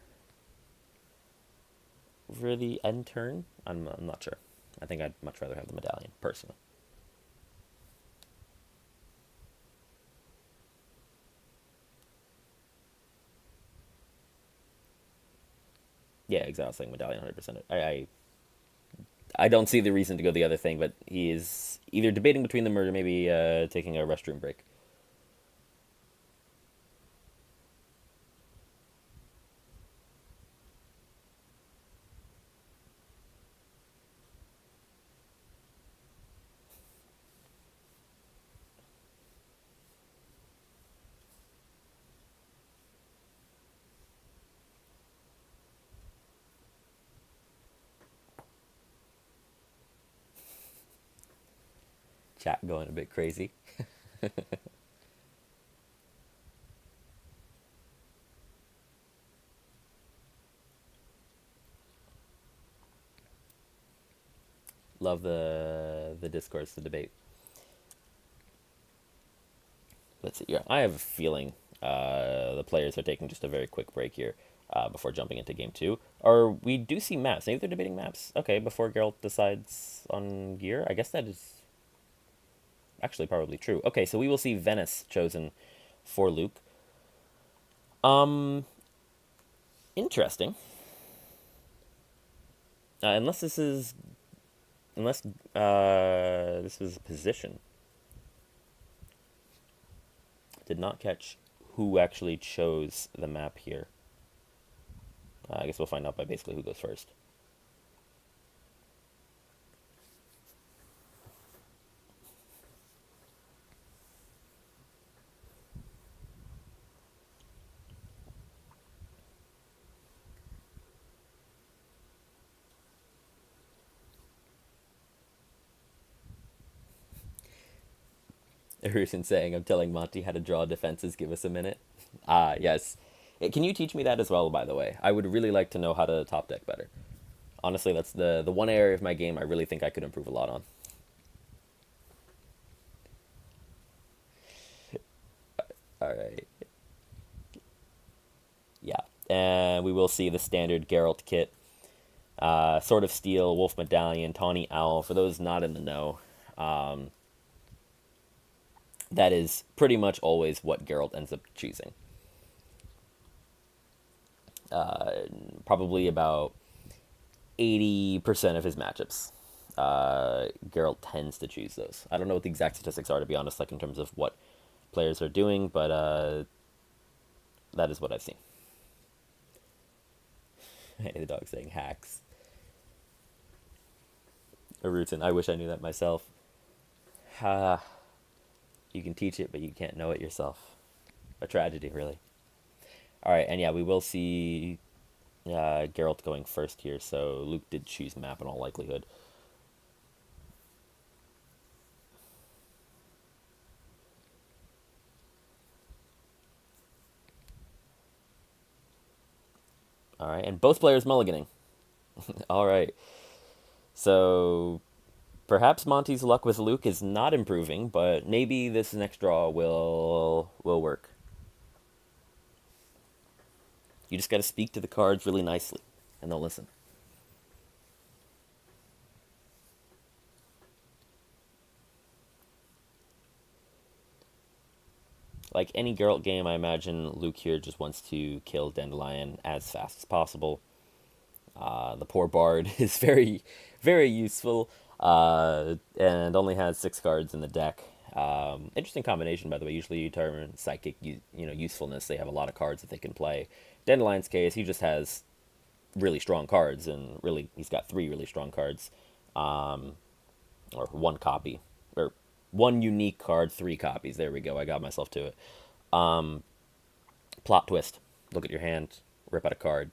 the end turn. I'm not sure. I think I'd much rather have the Medallion, personally. Yeah, exactly. I was saying Medallion 100%. I don't see the reason to go the other thing, but he is either debating between them or maybe taking a restroom break. Chat going a bit crazy. Love the discourse, the debate. Let's see. Yeah, I have a feeling the players are taking just a very quick break here before jumping into game two. Or we do see maps. Maybe they're debating maps. Okay, before Geralt decides on gear. I guess that is actually probably true. Okay, so we will see Venice chosen for Luke. Um, Interesting. Unless this is unless this was a position. Did not catch who actually chose the map here. I guess we'll find out by basically who goes first. Erusin saying, I'm telling Monte how to draw defenses, give us a minute. Ah, yes. Can you teach me that as well, by the way? I would really like to know how to top deck better. Honestly, that's the one area of my game I really think I could improve a lot on. Alright. Yeah. And we will see the standard Geralt kit. Sword of Steel, Wolf Medallion, Tawny Owl. For those not in the know, that is pretty much always what Geralt ends up choosing. Probably about 80% of his matchups, Geralt tends to choose those. I don't know what the exact statistics are, to be honest, like in terms of what players are doing, but that is what I've seen. Hey, the dog saying hacks. Arutin, I wish I knew that myself. Ha. You can teach it, but you can't know it yourself. A tragedy, really. Alright, and yeah, we will see Geralt going first here, so Luke did choose map in all likelihood. Alright, and both players mulliganing. Alright, so perhaps Monty's luck with Luke is not improving, but maybe this next draw will work. You just got to speak to the cards really nicely, and they'll listen. Like any Geralt game, I imagine Luke here just wants to kill Dandelion as fast as possible. The poor bard is very, very useful, and only has 6 cards in the deck. Interesting combination, by the way. Usually, you determine psychic, usefulness. They have a lot of cards that they can play. Dandelion's case, he just has really strong cards, and really, he's got 3 really strong cards, or 1 copy, or 1 unique card, 3 copies. There we go. I got myself to it. Plot twist: look at your hand, rip out a card,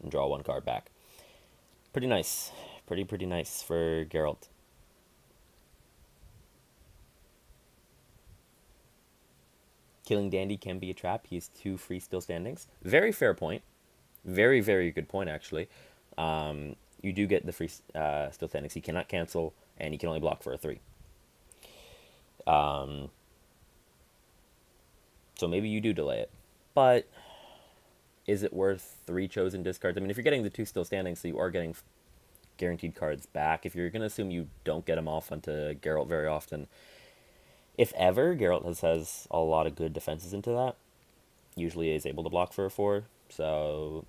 and draw 1 card back. Pretty nice. Pretty nice for Geralt. Killing Dandy can be a trap. He has 2 free still standings. Very fair point. Very, very good point, actually. You do get the free still standings. He cannot cancel, and he can only block for a 3. So maybe you do delay it. But is it worth 3 chosen discards? I mean, if you're getting the 2 still standings, so you are getting guaranteed cards back. If you're going to assume you don't get them off onto Geralt very often, if ever, Geralt has a lot of good defenses into that. Usually is able to block for a 4. So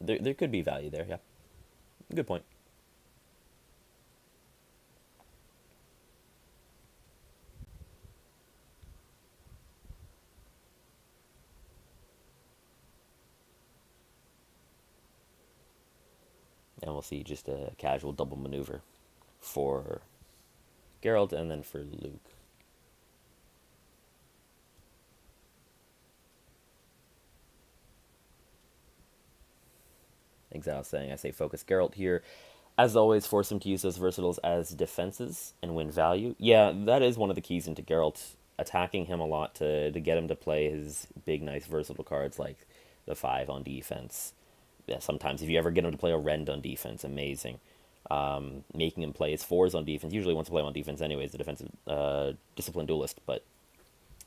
there could be value there, yeah. Good point. And we'll see just a casual double maneuver for Geralt and then for Luke. Exile saying, I say focus Geralt here. As always, force him to use those versatiles as defenses and win value. Yeah, that is one of the keys into Geralt. Attacking him a lot to get him to play his big, nice, versatile cards like the 5 on defense. Yeah, sometimes if you ever get him to play a Rend on defense, amazing. Making him play his 4s on defense. Usually wants to play him on defense anyways, the defensive disciplined duelist. But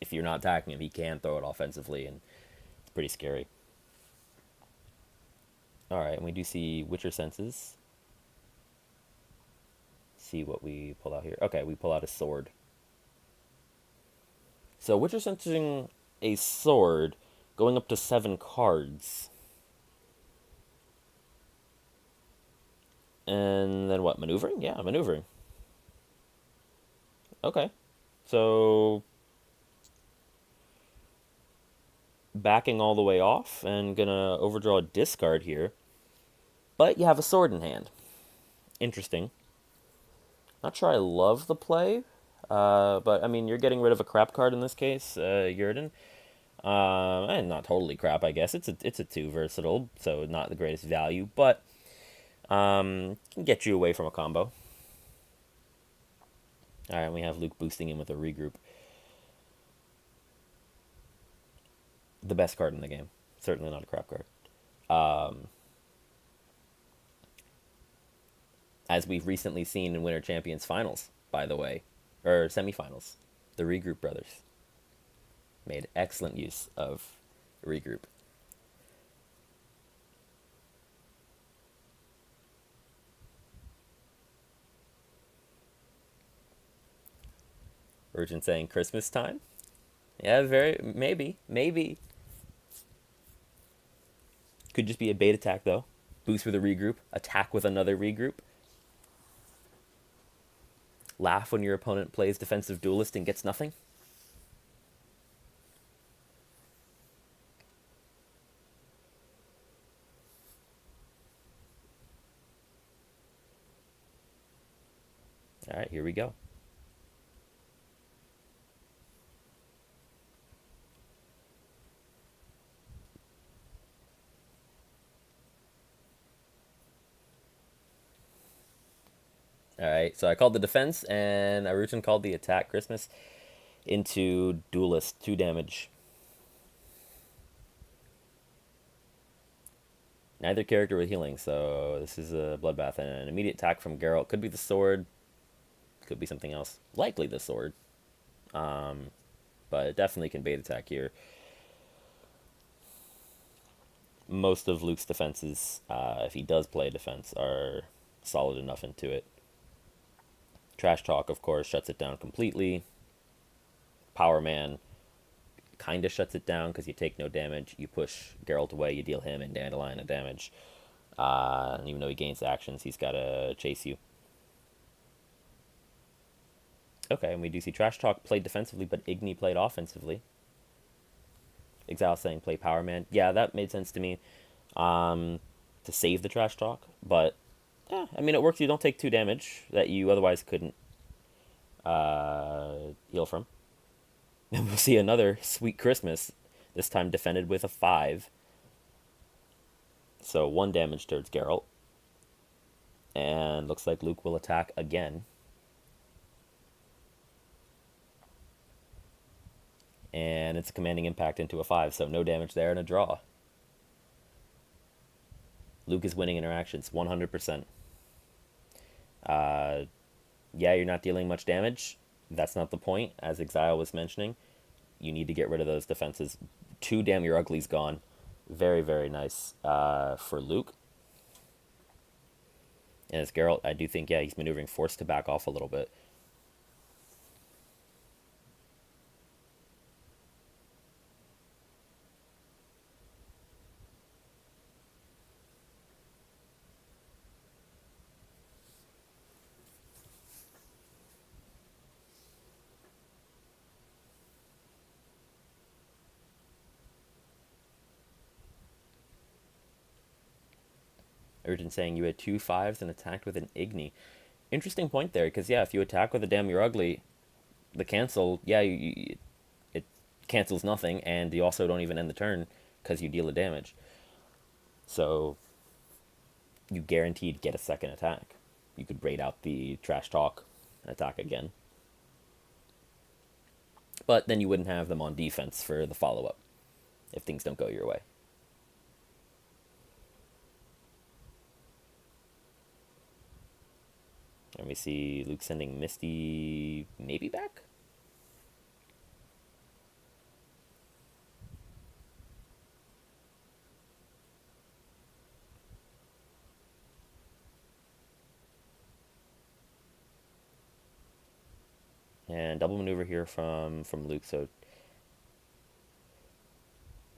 if you're not attacking him, he can throw it offensively, and it's pretty scary. Alright, and we do see Witcher Senses. See what we pull out here. Okay, we pull out a sword. So Witcher Sensing a sword, going up to 7 cards. And then what, maneuvering? Yeah, maneuvering. Okay. So backing all the way off and gonna overdraw a discard here. But you have a sword in hand. Interesting. Not sure I love the play, but I mean, you're getting rid of a crap card in this case, Yurden. And not totally crap, I guess. It's a 2 versatile, so not the greatest value, but can get you away from a combo. All right, we have Luke boosting in with a regroup. The best card in the game. Certainly not a crap card. As we've recently seen in Winter Champions finals, by the way, or semifinals, the regroup brothers made excellent use of regroup. Urgent saying Christmas time? Yeah, maybe. Could just be a bait attack though. Boost with a regroup, attack with another regroup. Laugh when your opponent plays defensive duelist and gets nothing. All right, here we go. Alright, so I called the defense, and Arutan called the attack Christmas into Duelist, 2 damage. Neither character with healing, so this is a bloodbath. And an immediate attack from Geralt. Could be the sword, could be something else. Likely the sword. But it definitely can bait attack here. Most of Luke's defenses, if he does play defense, are solid enough into it. Trash Talk, of course, shuts it down completely. Power Man kind of shuts it down because you take no damage. You push Geralt away, you deal him and Dandelion a damage. And even though he gains actions, he's got to chase you. Okay, and we do see Trash Talk played defensively, but Igni played offensively. Exile saying play Power Man. Yeah, that made sense to me, to save the Trash Talk. But, yeah, I mean, it works. You don't take 2 damage that you otherwise couldn't heal from. And we'll see another Sweet Christmas, this time defended with a 5. So 1 damage towards Geralt. And looks like Luke will attack again. And it's a commanding impact into a 5, so no damage there and a draw. Luke is winning interactions 100%. Yeah, you're not dealing much damage. That's not the point, as Exile was mentioning. You need to get rid of those defenses. 2 Damn Your Ugly's gone. Very, very nice for Luke. And as Geralt, I do think, yeah, he's maneuvering forced to back off a little bit. Urgent saying you had 2 5s and attacked with an Igni. Interesting point there, because yeah, if you attack with a Damn You're Ugly, the cancel, yeah, it cancels nothing, and you also don't even end the turn because you deal the damage. So you guaranteed get a second attack. You could raid out the Trash Talk and attack again. But then you wouldn't have them on defense for the follow-up if things don't go your way. And we see Luke sending Misty maybe back? And double maneuver here from Luke. So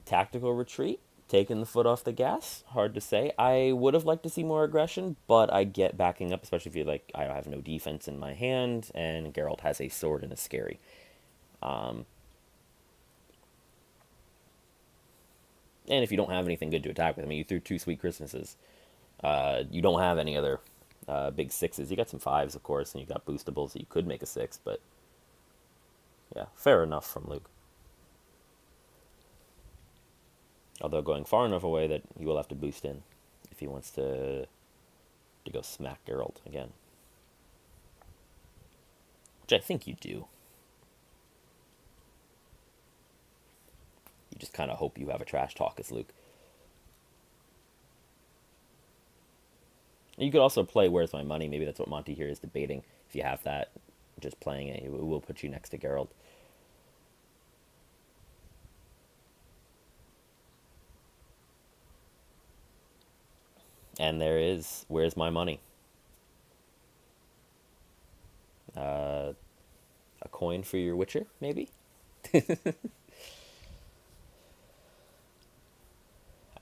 tactical retreat, taking the foot off the gas. Hard to say. I would have liked to see more aggression, but I get backing up, especially if you like. I have no defense in my hand, and Geralt has a sword and a scary. And if you don't have anything good to attack with, I mean, you threw 2 Sweet Christmases. You don't have any other big 6s. You got some 5s, of course, and you got boostables, so you could make a 6, but yeah, fair enough from Luke. Although going far enough away that he will have to boost in if he wants to go smack Geralt again. Which I think you do. You just kind of hope you have a Trash Talk as Luke. You could also play Where's My Money? Maybe that's what Monte here is debating. If you have that, just playing it will put you next to Geralt. And there is Where's My Money? A coin for your Witcher, maybe?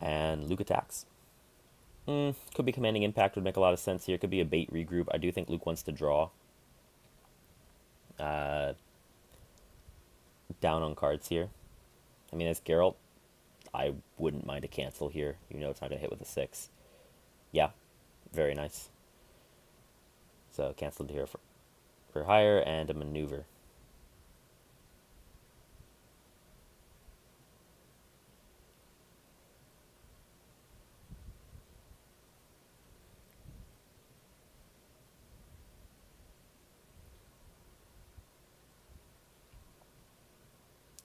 And Luke attacks. Could be commanding impact, would make a lot of sense here. Could be a bait regroup. I do think Luke wants to draw. Down on cards here. I mean, as Geralt, I wouldn't mind a cancel here. You know it's not going to hit with a 6. Yeah, very nice. So canceled here for hire and a maneuver.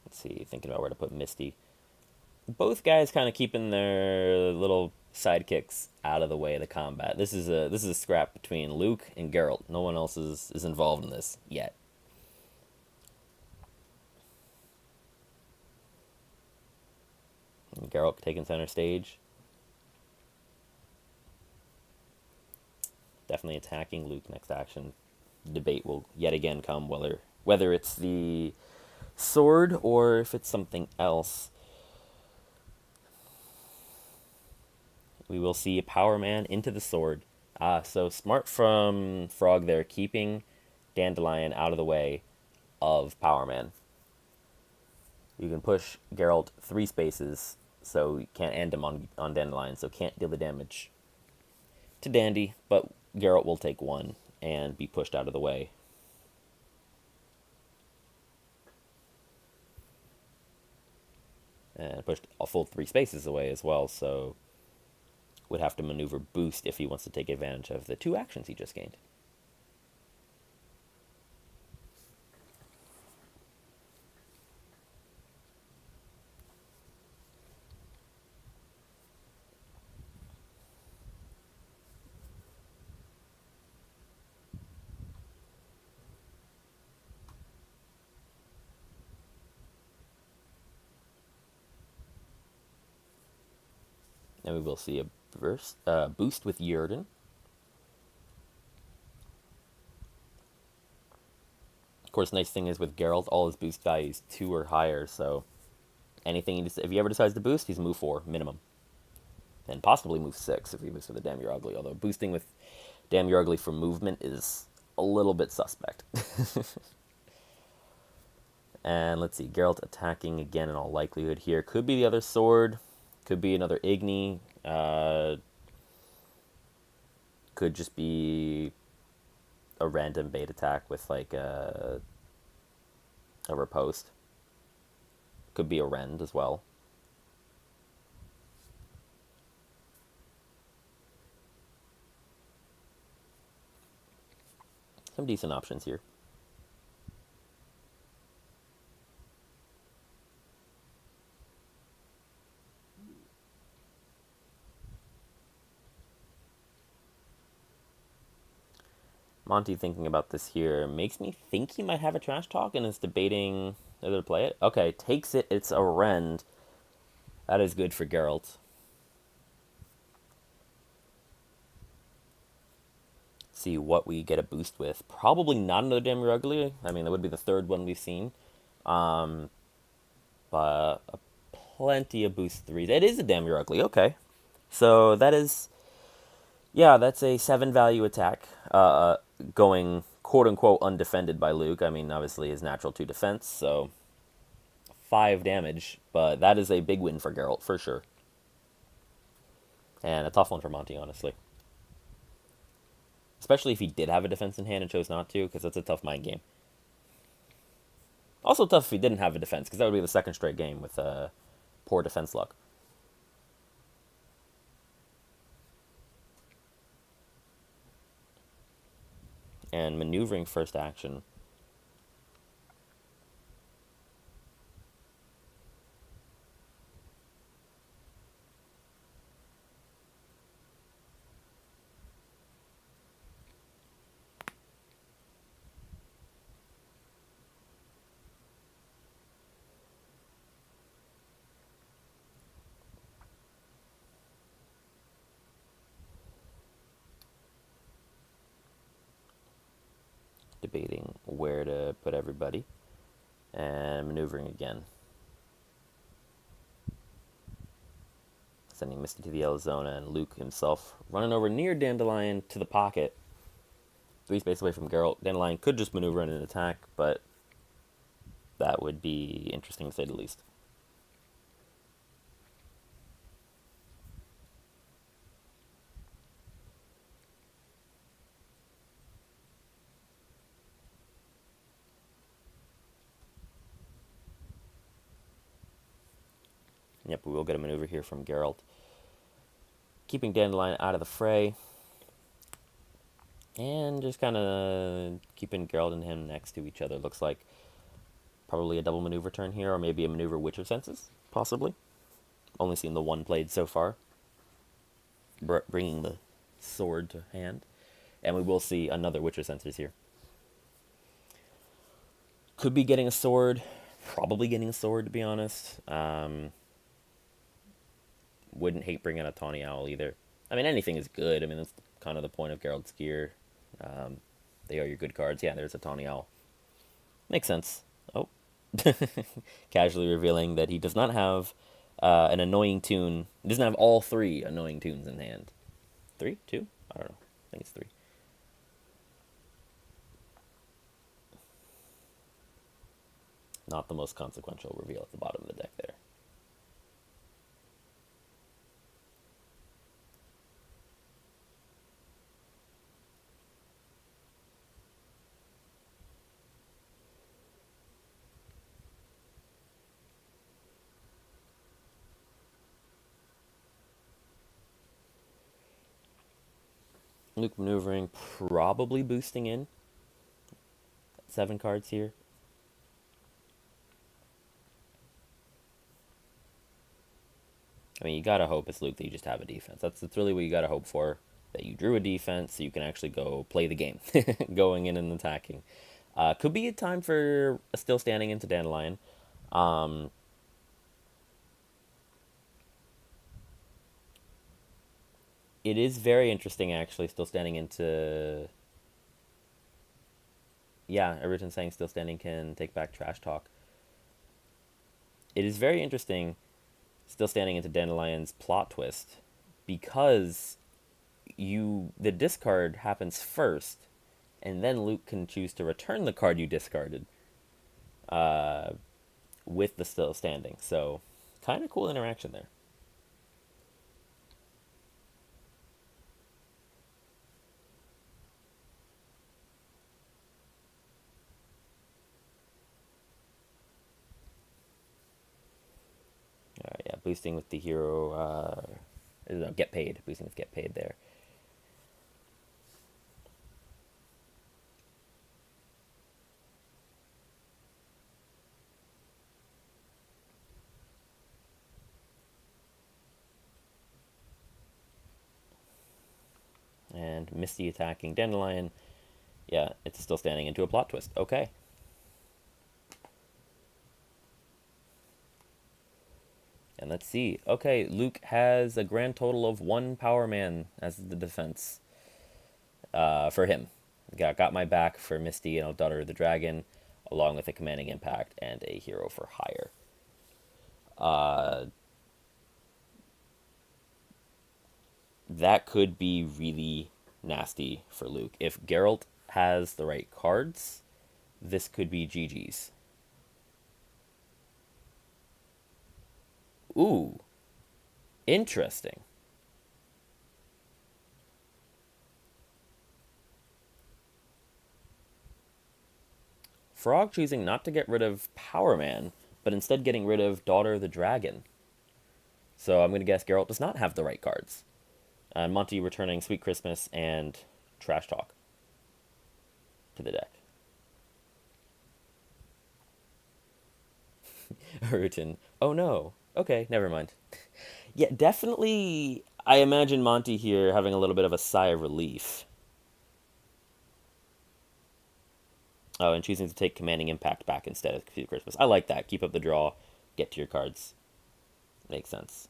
Let's see, thinking about where to put Misty. Both guys kind of keeping their little sidekicks out of the way of the combat. This is a scrap between Luke and Geralt. No one else is involved in this yet. And Geralt taking center stage. Definitely attacking Luke next action. Debate will yet again come whether it's the sword or if it's something else. We will see a Power Man into the sword. So smart from Frog there, keeping Dandelion out of the way of Power Man. You can push Geralt 3 spaces, so you can't end him on Dandelion, so can't deal the damage to Dandy, but Geralt will take 1 and be pushed out of the way. And pushed a full 3 spaces away as well, so would have to maneuver boost if he wants to take advantage of the 2 actions he just gained. And we will see a boost with Jurgen. Of course, nice thing is with Geralt, all his boost values 2 or higher, so anything if he ever decides to boost, he's move 4 minimum, and possibly move 6 if he moves with a Damn You're Ugly. Although boosting with Damn You're Ugly for movement is a little bit suspect. And let's see, Geralt attacking again in all likelihood here. Could be the other sword, could be another Igni, could just be a random bait attack with like a riposte. Could be a rend as well. Some decent options here. Monte thinking about this here makes me think he might have a trash talk and is debating whether to play it. Okay, takes it. It's a rend. That is good for Geralt. See what we get a boost with. Probably not another Damn You're Ugly. I mean, that would be the 3rd one we've seen. But plenty of boost 3s. It is a Damn You're Ugly. Okay. So that is... Yeah, that's a 7 value attack. Going quote-unquote undefended by Luke. I mean, obviously his natural 2 defense, so 5 damage. But that is a big win for Geralt, for sure. And a tough one for Monte, honestly. Especially if he did have a defense in hand and chose not to, because that's a tough mind game. Also tough if he didn't have a defense, because that would be the 2nd straight game with poor defense luck. And maneuvering first action. Debating where to put everybody. And maneuvering again. Sending Misty to the yellow zone, and Luke himself running over near Dandelion to the pocket. 3 spaces away from Geralt. Dandelion could just maneuver in an attack, but that would be interesting to say the least. Yep, we will get a maneuver here from Geralt. Keeping Dandelion out of the fray. And just kind of keeping Geralt and him next to each other. Looks like probably a double maneuver turn here, or maybe a maneuver Witcher Senses, possibly. Only seen the one played so far. Bringing the sword to hand. And we will see another Witcher Senses here. Could be getting a sword. Probably getting a sword, to be honest. Wouldn't hate bringing a Tawny Owl either. I mean, anything is good. I mean, that's kind of the point of Geralt's gear. They are your good cards. Yeah, there's a Tawny Owl. Makes sense. Oh, Casually revealing that he does not have an annoying tune. He doesn't have all three annoying tunes in hand. Three? Two? I don't know. I think it's three. Not the most consequential reveal at the bottom of the deck there. Luke maneuvering, probably boosting in. 7 cards here. I mean, you gotta hope it's Luke that you just have a defense. That's really what you gotta hope for. That you drew a defense so you can actually go play the game, going in and attacking. Could be a time for a still standing into Dandelion. Um, it is very interesting, actually, still standing into. Yeah, Everton saying still standing can take back trash talk. It is very interesting, still standing into Dandelion's plot twist, because the discard happens first, and then Luke can choose to return the card you discarded uh, with the still standing. So, kind of cool interaction there. Yeah, boosting with the hero. No, get paid. Boosting with get paid there. And Misty attacking Dandelion. Yeah, it's still standing into a plot twist. Okay. And let's see. Okay, Luke has a grand total of 1 Power Man as the defense for him. Got my back for Misty and Daughter of the Dragon, along with a commanding impact and a hero for hire. That could be really nasty for Luke. If Geralt has the right cards, this could be GG's. Ooh, interesting. Frog choosing not to get rid of Power Man, but instead getting rid of Daughter of the Dragon. So I'm going to guess Geralt does not have the right cards. Monte returning Sweet Christmas and Trash Talk to the deck. Rutin. Oh no. Okay, never mind. Yeah, definitely. I imagine Monte here having a little bit of a sigh of relief. Oh, and choosing to take Commanding Impact back instead of Sweet Christmas. I like that. Keep up the draw. Get to your cards. Makes sense.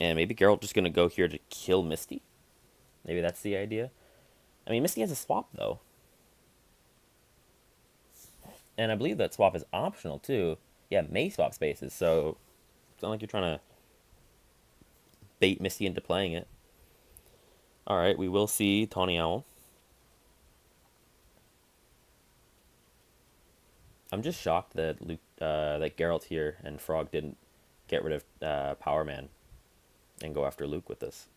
And maybe Geralt just gonna go here to kill Misty. Maybe that's the idea. I mean, Misty has a swap though, and I believe that swap is optional too. Yeah, may swap spaces, so it's not like you're trying to bait Misty into playing it. All right, we will see Tawny Owl. I'm just shocked that that Geralt here and Frog didn't get rid of Power Man and go after Luke with this.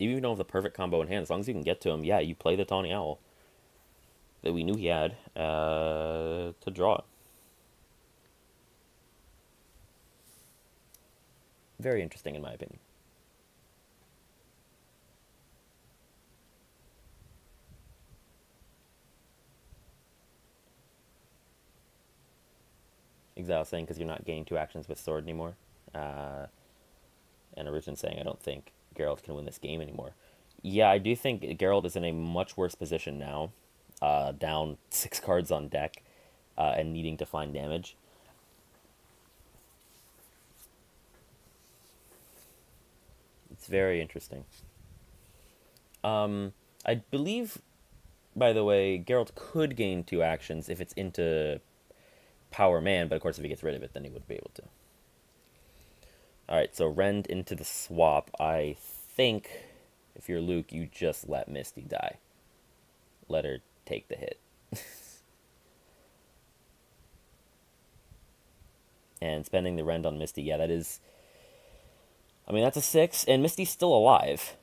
Even if you don't have the perfect combo in hand, as long as you can get to him, yeah, you play the Tawny Owl that we knew he had to draw it. Very interesting, in my opinion. Exile saying because you're not gaining 2 actions with sword anymore. Uh, And Origin saying, I don't think Geralt can win this game anymore. Yeah, I do think Geralt is in a much worse position now, down 6 cards on deck, and needing to find damage. It's very interesting. I believe, by the way, Geralt could gain 2 actions if it's into Power Man, but of course if he gets rid of it, then he wouldn't be able to. Alright, so Rend into the swap. I think if you're Luke, you just let Misty die. Let her take the hit. And spending the Rend on Misty, yeah, that is... I mean, that's a 6, and Misty's still alive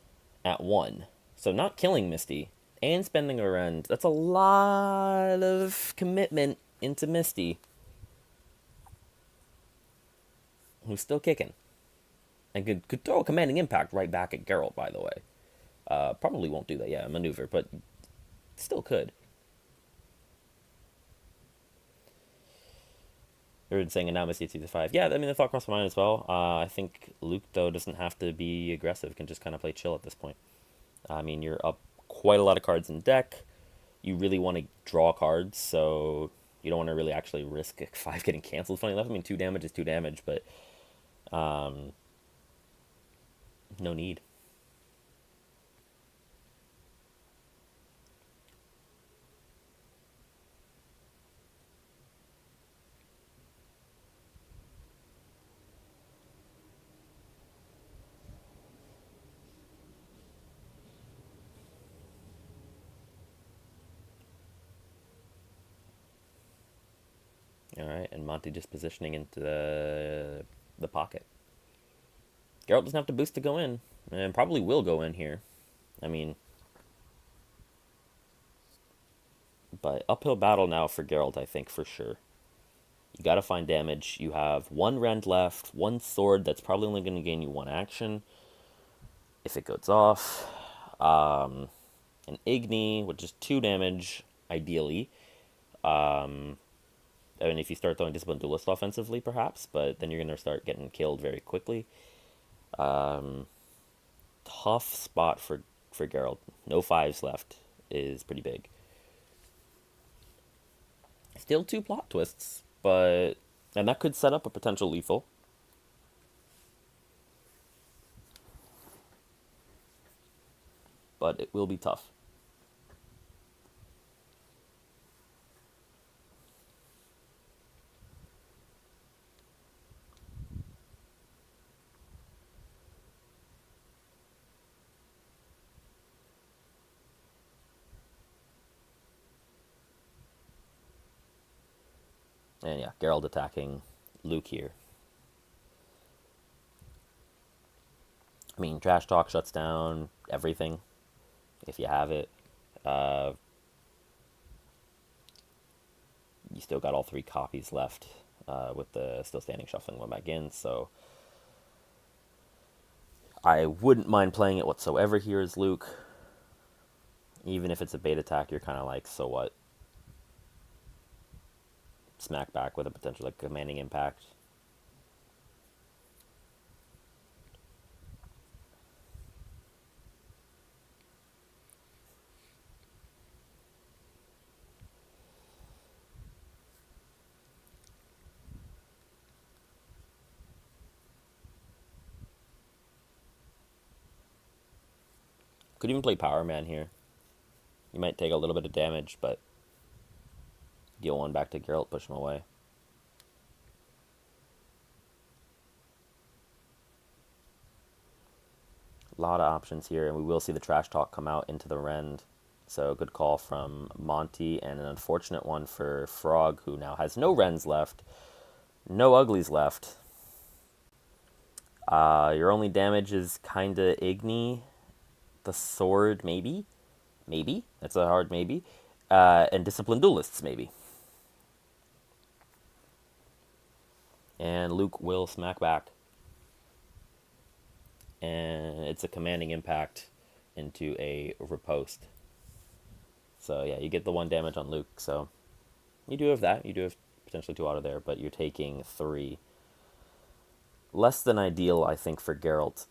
at 1. So not killing Misty and spending a Rend, that's a lot of commitment into Misty, who's still kicking. And could throw a commanding impact right back at Geralt, by the way. Probably won't do that, yeah, maneuver, but still could. You're saying, and now Misty to 5. Yeah, I mean, the thought crossed my mind as well. I think Luke, though, doesn't have to be aggressive, can just kind of play chill at this point. I mean, you're up quite a lot of cards in deck. You really want to draw cards, so you don't want to really actually risk 5 getting canceled, funny enough. I mean, 2 damage is 2 damage, but no need. All right, and Monte just positioning into the pocket. Geralt doesn't have to boost to go in, and probably will go in here. I mean, but uphill battle now for Geralt, I think, for sure. You gotta find damage. You have 1 Rend left, 1 sword that's probably only gonna gain you 1 action if it goes off. An Igni, which is 2 damage, ideally. I mean, if you start throwing Disciplined Duelist offensively, perhaps, but then you're going to start getting killed very quickly. Tough spot for Geralt. No 5s left is pretty big. Still 2 plot twists, but... And that could set up a potential lethal. But it will be tough. And yeah, Geralt attacking Luke here. I mean, Trash Talk shuts down everything, if you have it. You still got all 3 copies left, with the Still Standing shuffling one back in, so... I wouldn't mind playing it whatsoever here as Luke. Even if it's a bait attack, you're kind of like, so what? Smack back with a potential like commanding impact. Could even play Power Man here. You might take a little bit of damage, but deal 1 back to Geralt, push him away. A lot of options here, and we will see the Trash Talk come out into the Rend. So good call from Monte, and an unfortunate one for Frog, who now has no Rends left, no Uglies left. Your only damage is kinda Igni. The sword, maybe? Maybe? That's a hard maybe. And Disciplined Duelists, maybe. And Luke will smack back. And it's a commanding impact into a riposte. So yeah, you get the 1 damage on Luke, so you do have that. You do have potentially 2 out of there, but you're taking 3. Less than ideal, I think, for Geralt.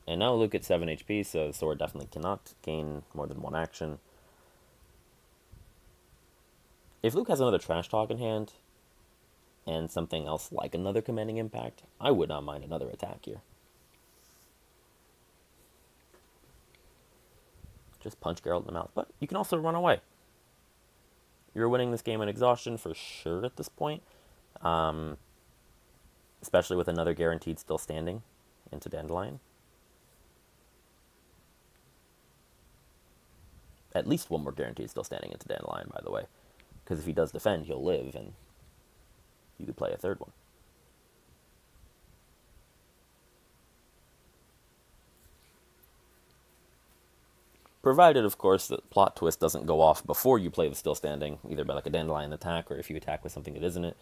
And now Luke at 7 HP, so the sword definitely cannot gain more than one action. If Luke has another Trash Talk in hand, and something else like another Commanding Impact, I would not mind another attack here. Just punch Geralt in the mouth. But you can also run away. You're winning this game in exhaustion for sure at this point. Especially with another guaranteed still standing into Dandelion. At least one more guaranteed still standing into Dandelion, by the way. Because if he does defend, he'll live, and you could play a third one. Provided, of course, that plot twist doesn't go off before you play the still standing, either by like a Dandelion attack, or if you attack with something that isn't it,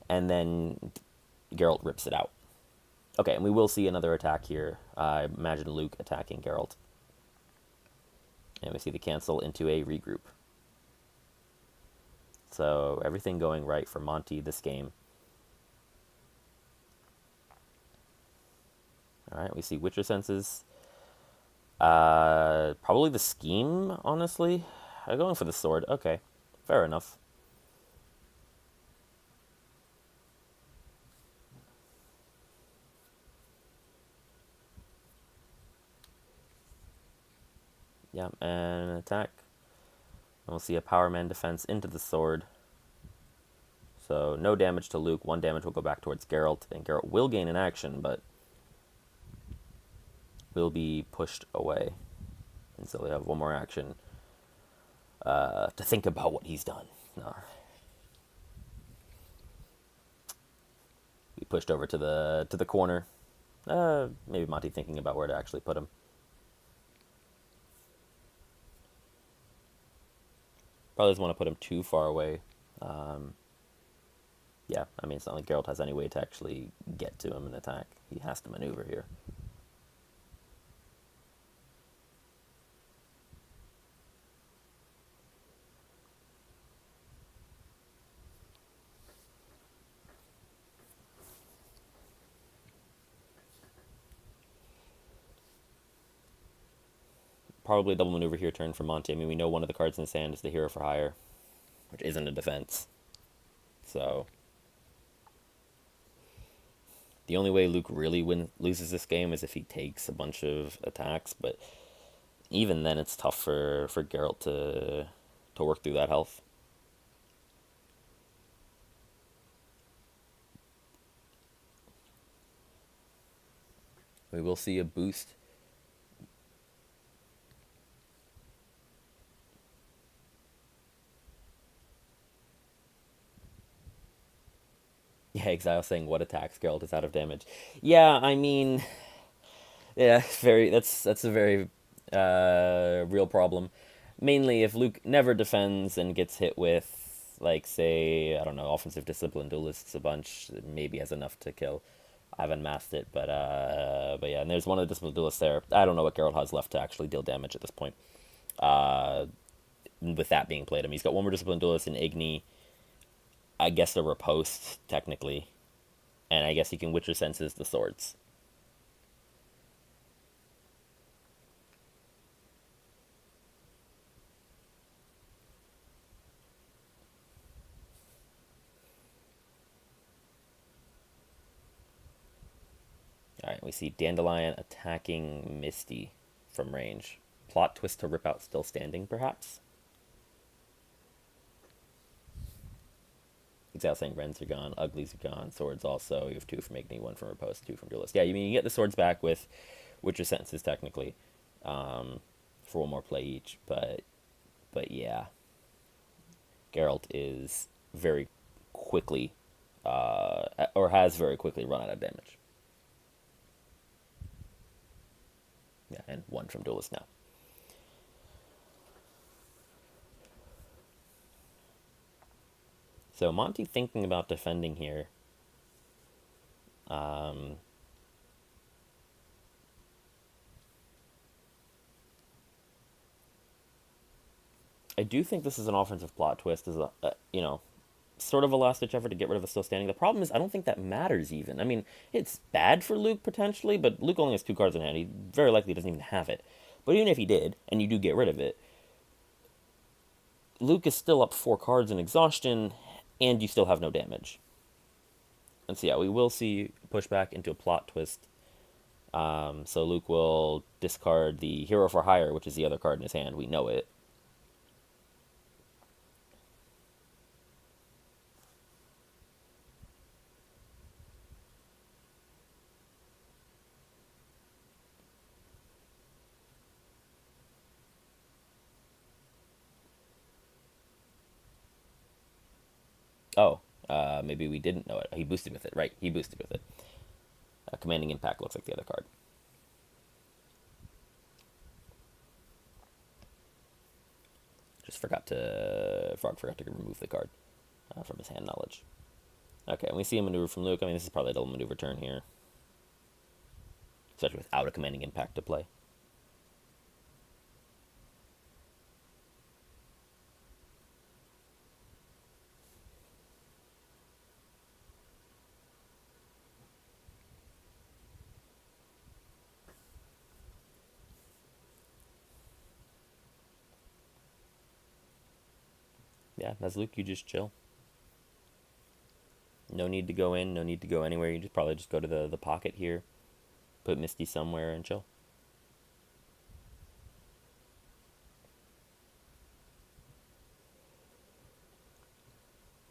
and then Geralt rips it out. Okay, and we will see another attack here. I imagine Luke attacking Geralt. And we see the cancel into a regroup. So everything going right for Monte this game. Alright, we see Witcher Senses. Probably the scheme, honestly. I'm going for the sword. Okay, fair enough. Yeah, and an attack. And we'll see a Power Man defense into the sword. So no damage to Luke. 1 damage will go back towards Geralt, and Geralt will gain an action, but will be pushed away. And so they have 1 more action to think about what he's done. No. Be pushed over to the corner. Maybe Monte thinking about where to actually put him. Probably doesn't want to put him too far away. Yeah, I mean, it's not like Geralt has any way to actually get to him and attack. He has to maneuver here. Probably a double maneuver here turn for Monte. I mean, we know one of the cards in his hand is the Hero for Hire, which isn't a defense. So the only way Luke really loses this game is if he takes a bunch of attacks, but even then it's tough for Geralt to work through that health. We will see a boost. Yeah, Exile saying what attacks Geralt is out of damage. Yeah, I mean, yeah, that's a very real problem. Mainly if Luke never defends and gets hit with, like, say, I don't know, offensive discipline duelists a bunch, maybe has enough to kill. I haven't masked it, but yeah, and there's one of the discipline duelists there. I don't know what Geralt has left to actually deal damage at this point. With that being played, I mean, he's got 1 more discipline duelist in Igni. I guess a riposte, technically. And I guess he can Witcher Senses the swords. Alright, we see Dandelion attacking Misty from range. Plot twist to rip out still standing, perhaps? Exile saying Rens are gone, Uglies are gone, swords also. You have 2 from Igni, 1 from Riposte, 2 from Duelist. Yeah, you mean you get the swords back with Witcher Sentences, technically, for 1 more play each. But yeah, Geralt is very quickly, or has very quickly run out of damage. Yeah, and 1 from Duelist now. So Monte thinking about defending here. I do think this is an offensive plot twist. As a, you know, sort of a last-ditch effort to get rid of a still standing. The problem is I don't think that matters even. I mean, it's bad for Luke potentially, but Luke only has 2 cards in hand. He very likely doesn't even have it. But even if he did, and you do get rid of it, Luke is still up 4 cards in exhaustion, and you still have no damage. And so yeah, we will see pushback into a plot twist. So Luke will discard the Hero for Hire, which is the other card in his hand. We know it. Oh, maybe we didn't know it. He boosted with it, right? He boosted with it. Commanding Impact looks like the other card. Just forgot to Frog forgot to remove the card from his hand knowledge. Okay, and we see a maneuver from Luke. I mean, this is probably a double maneuver turn here, especially without a Commanding Impact to play. Yeah, as Luke, you just chill. No need to go in, no need to go anywhere. You just probably just go to the pocket here, put Misty somewhere, and chill.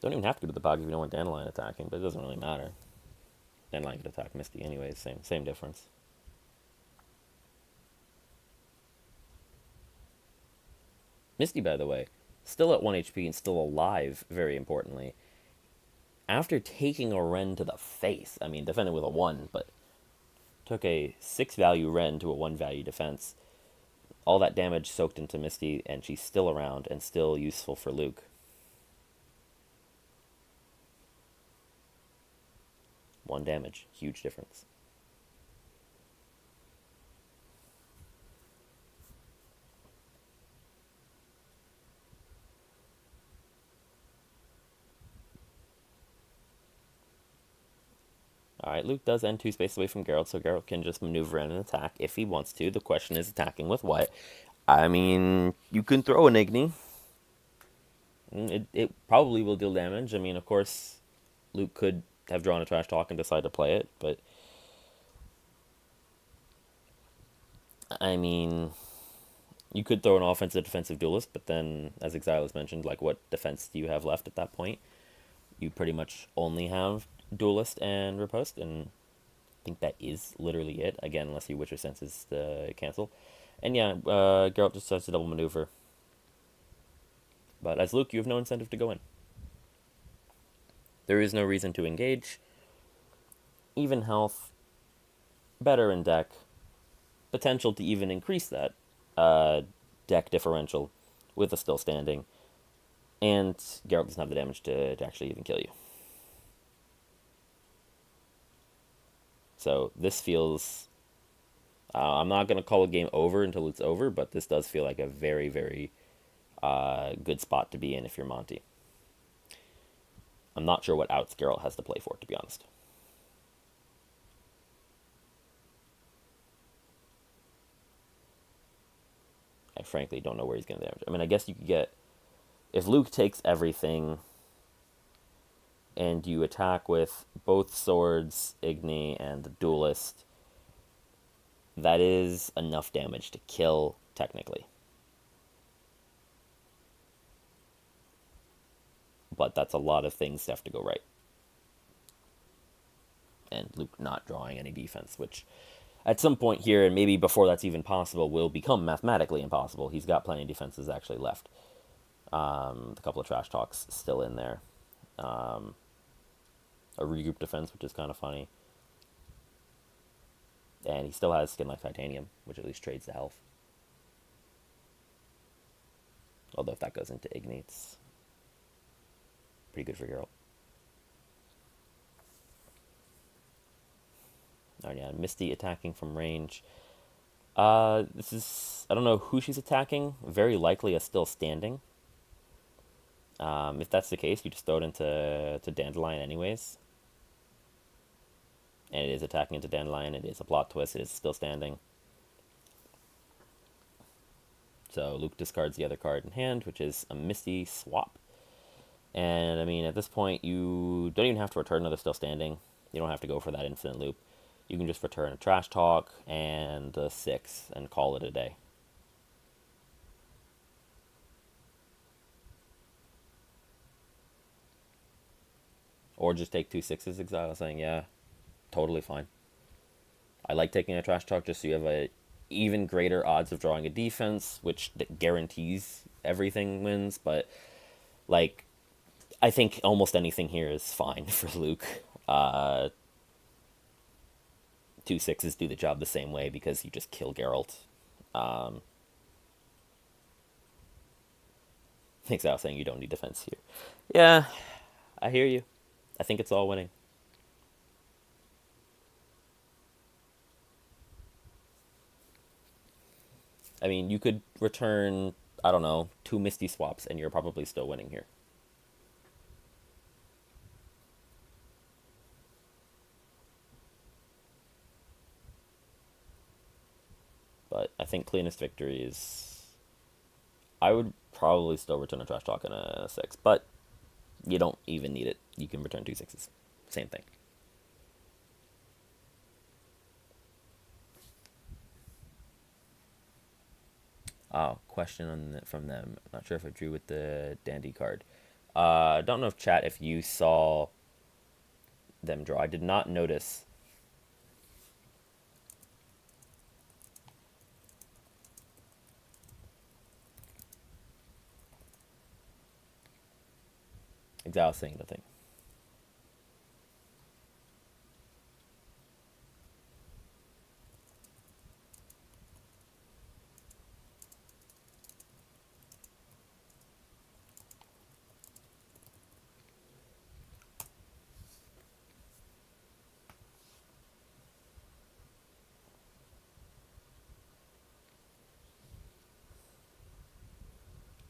Don't even have to go to the pocket if you don't want Dandelion attacking, but it doesn't really matter. Dandelion could attack Misty anyways, same difference. Misty, by the way, still at 1 HP and still alive, very importantly. After taking a Ren to the face, I mean, defended with a 1, but took a 6 value Ren to a 1 value defense. All that damage soaked into Misty, and she's still around and still useful for Luke. 1 damage, huge difference. Alright, Luke does end 2 spaces away from Geralt, so Geralt can just maneuver in and attack if he wants to. The question is attacking with what? I mean, you can throw an Igni. It probably will deal damage. I mean, of course, Luke could have drawn a Trash Talk and decide to play it, but I mean, you could throw an offensive defensive duelist, but then, as Exiles mentioned, like, what defense do you have left at that point? You pretty much only have duelist and riposte, and I think that is literally it. Again, unless you Witcher Senses cancel. And yeah, Geralt just starts to double maneuver. But as Luke, you have no incentive to go in. There is no reason to engage. Even health, better in deck, potential to even increase that deck differential with a still standing, and Geralt doesn't have the damage to actually even kill you. So this feels... I'm not going to call a game over until it's over, but this does feel like a very, very good spot to be in if you're Monte. I'm not sure what outs Geralt has to play for, to be honest. I frankly don't know where he's going to damage. I mean, I guess you could get... If Luke takes everything and you attack with both swords, Igni, and the duelist, that is enough damage to kill, technically. But that's a lot of things that have to go right. And Luke not drawing any defense, which at some point here, and maybe before that's even possible, will become mathematically impossible. He's got plenty of defenses actually left. A couple of Trash Talks still in there. A regroup defense, which is kind of funny. And he still has Skin like Titanium, which at least trades the health. Although if that goes into Igni, it's pretty good for Geralt. Alright, yeah, Misty attacking from range. This is... I don't know who she's attacking. Very likely a still standing. If that's the case, you just throw it into Dandelion anyways. And it is attacking into Dandelion. It is a plot twist. It is still standing. So Luke discards the other card in hand, which is a Misty Swap. And I mean, at this point, you don't even have to return another still standing. You don't have to go for that infinite loop. You can just return a Trash Talk and a 6 and call it a day. Or just take 2 6s, Exile, saying, yeah, totally fine. I like taking a Trash Talk just so you have a even greater odds of drawing a defense, which guarantees everything wins. But, like, I think almost anything here is fine for Luke. 2 6s do the job the same way because you just kill Geralt. Exile saying you don't need defense here. Yeah, I hear you. I think it's all winning. I mean, you could return, I don't know, 2 Misty Swaps and you're probably still winning here. But I think cleanest victory is... I would probably still return a Trash Talk and a 6, but you don't even need it. You can return 2 6s. Same thing. Oh, question from them. Not sure if I drew with the Dandy card. I don't know if chat, if you saw them draw. I did not notice. Exile saying nothing.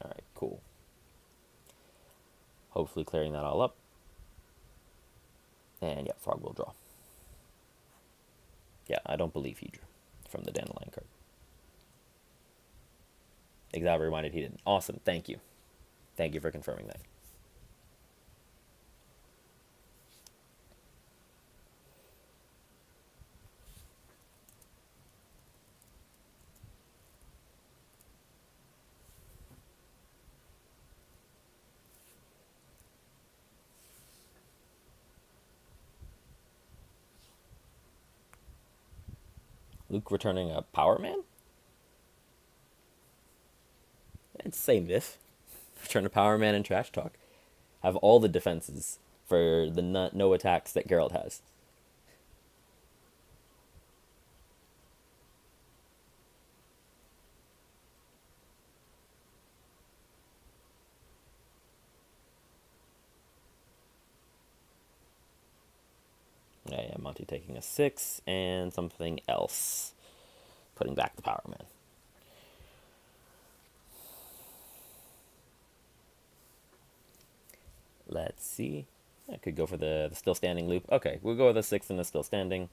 Alright, cool. Hopefully clearing that all up. And yeah, Frog will draw. Yeah, I don't believe he drew from the Dandelion card. Exile reminded he didn't. Awesome, thank you. Thank you for confirming that. Luke returning a Power Man? It's the same diff. Return a Power Man and Trash Talk. Have all the defenses for the no attacks that Geralt has. Yeah, Monte taking a 6 and something else. Putting back the Power Man. Let's see. I could go for the still standing loop. Okay, we'll go with a 6 and a still standing.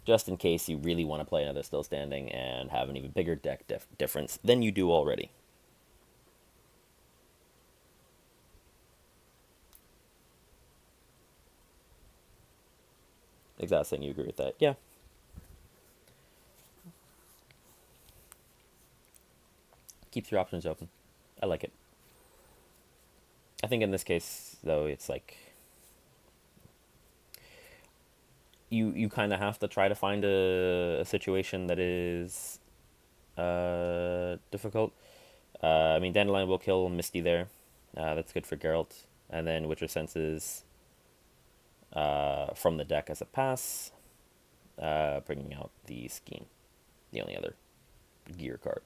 Just in case you really want to play another still standing and have an even bigger deck difference than you do already. Exile saying you agree with that. Yeah. Keeps your options open. I like it. I think in this case, though, it's like you kind of have to try to find a situation that is difficult. I mean, Dandelion will kill Misty there. That's good for Geralt. And then Witcher Senses from the deck as a pass, bringing out the Scheme, the only other gear card.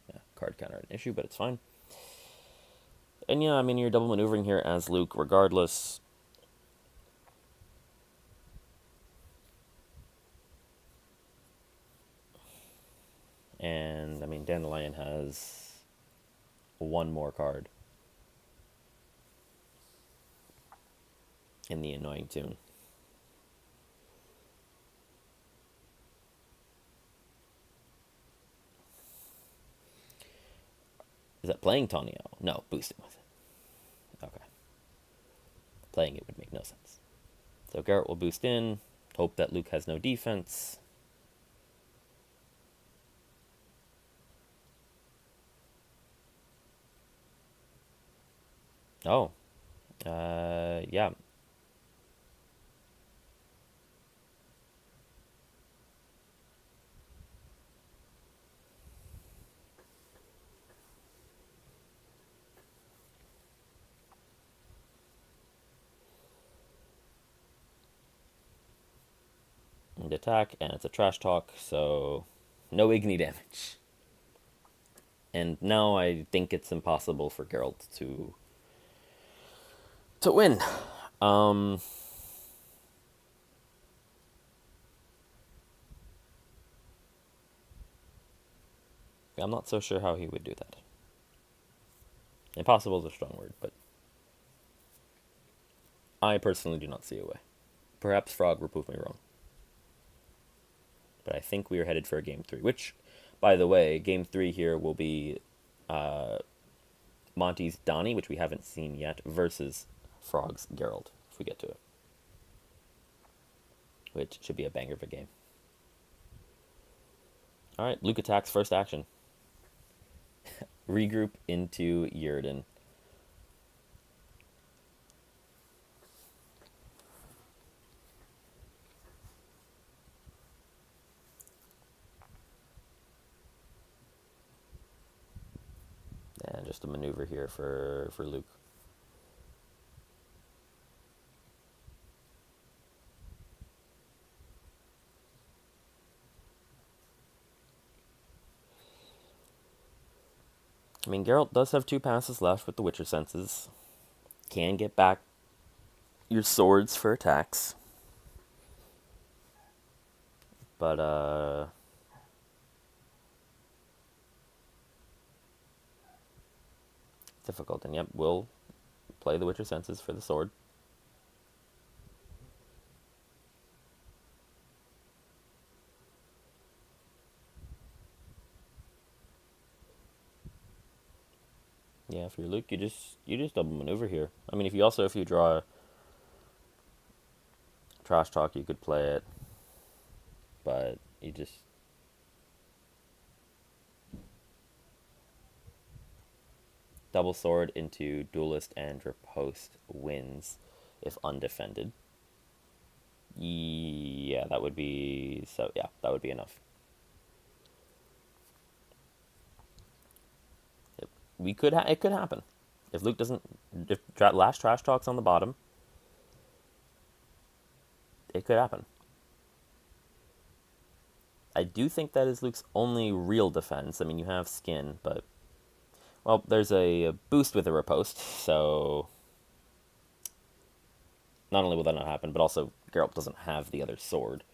Yeah, card counter an issue, but it's fine. And yeah, I mean, you're double maneuvering here as Luke regardless. And I mean, Dandelion has one more card in the annoying tune. Is that playing Tonio? No, boosting with it. Okay. Playing it would make no sense. So Garrett will boost in, hope that Luke has no defense. Oh, yeah. And attack, and it's a trash talk, so no Igni damage. And now I think it's impossible for Geralt to win. Um, I'm not so sure how he would do that. Impossible is a strong word, but I personally do not see a way. Perhaps Frog will prove me wrong. But I think we are headed for a game 3, which, by the way, game 3 here will be Monte's Donnie, which we haven't seen yet, versus Frog's Geralt, if we get to it. Which should be a banger of a game. Alright, Luke attacks first action. Regroup into Yrden. And just a maneuver here for Luke. I mean, Geralt does have 2 passes left with the Witcher senses. Can get back your swords for attacks. But, difficult. And yep, we'll play the Witcher senses for the sword. Yeah, if you're Luke, you just double maneuver here. I mean, if you draw trash talk, you could play it, but you just double sword into duelist and riposte wins if undefended. Yeah, that would be so. Yeah, that would be enough. It could happen if Luke doesn't. If last trash talks on the bottom, it could happen. I do think that is Luke's only real defense. I mean, you have skin, but well, there's a boost with a riposte, so not only will that not happen, but also Geralt doesn't have the other sword.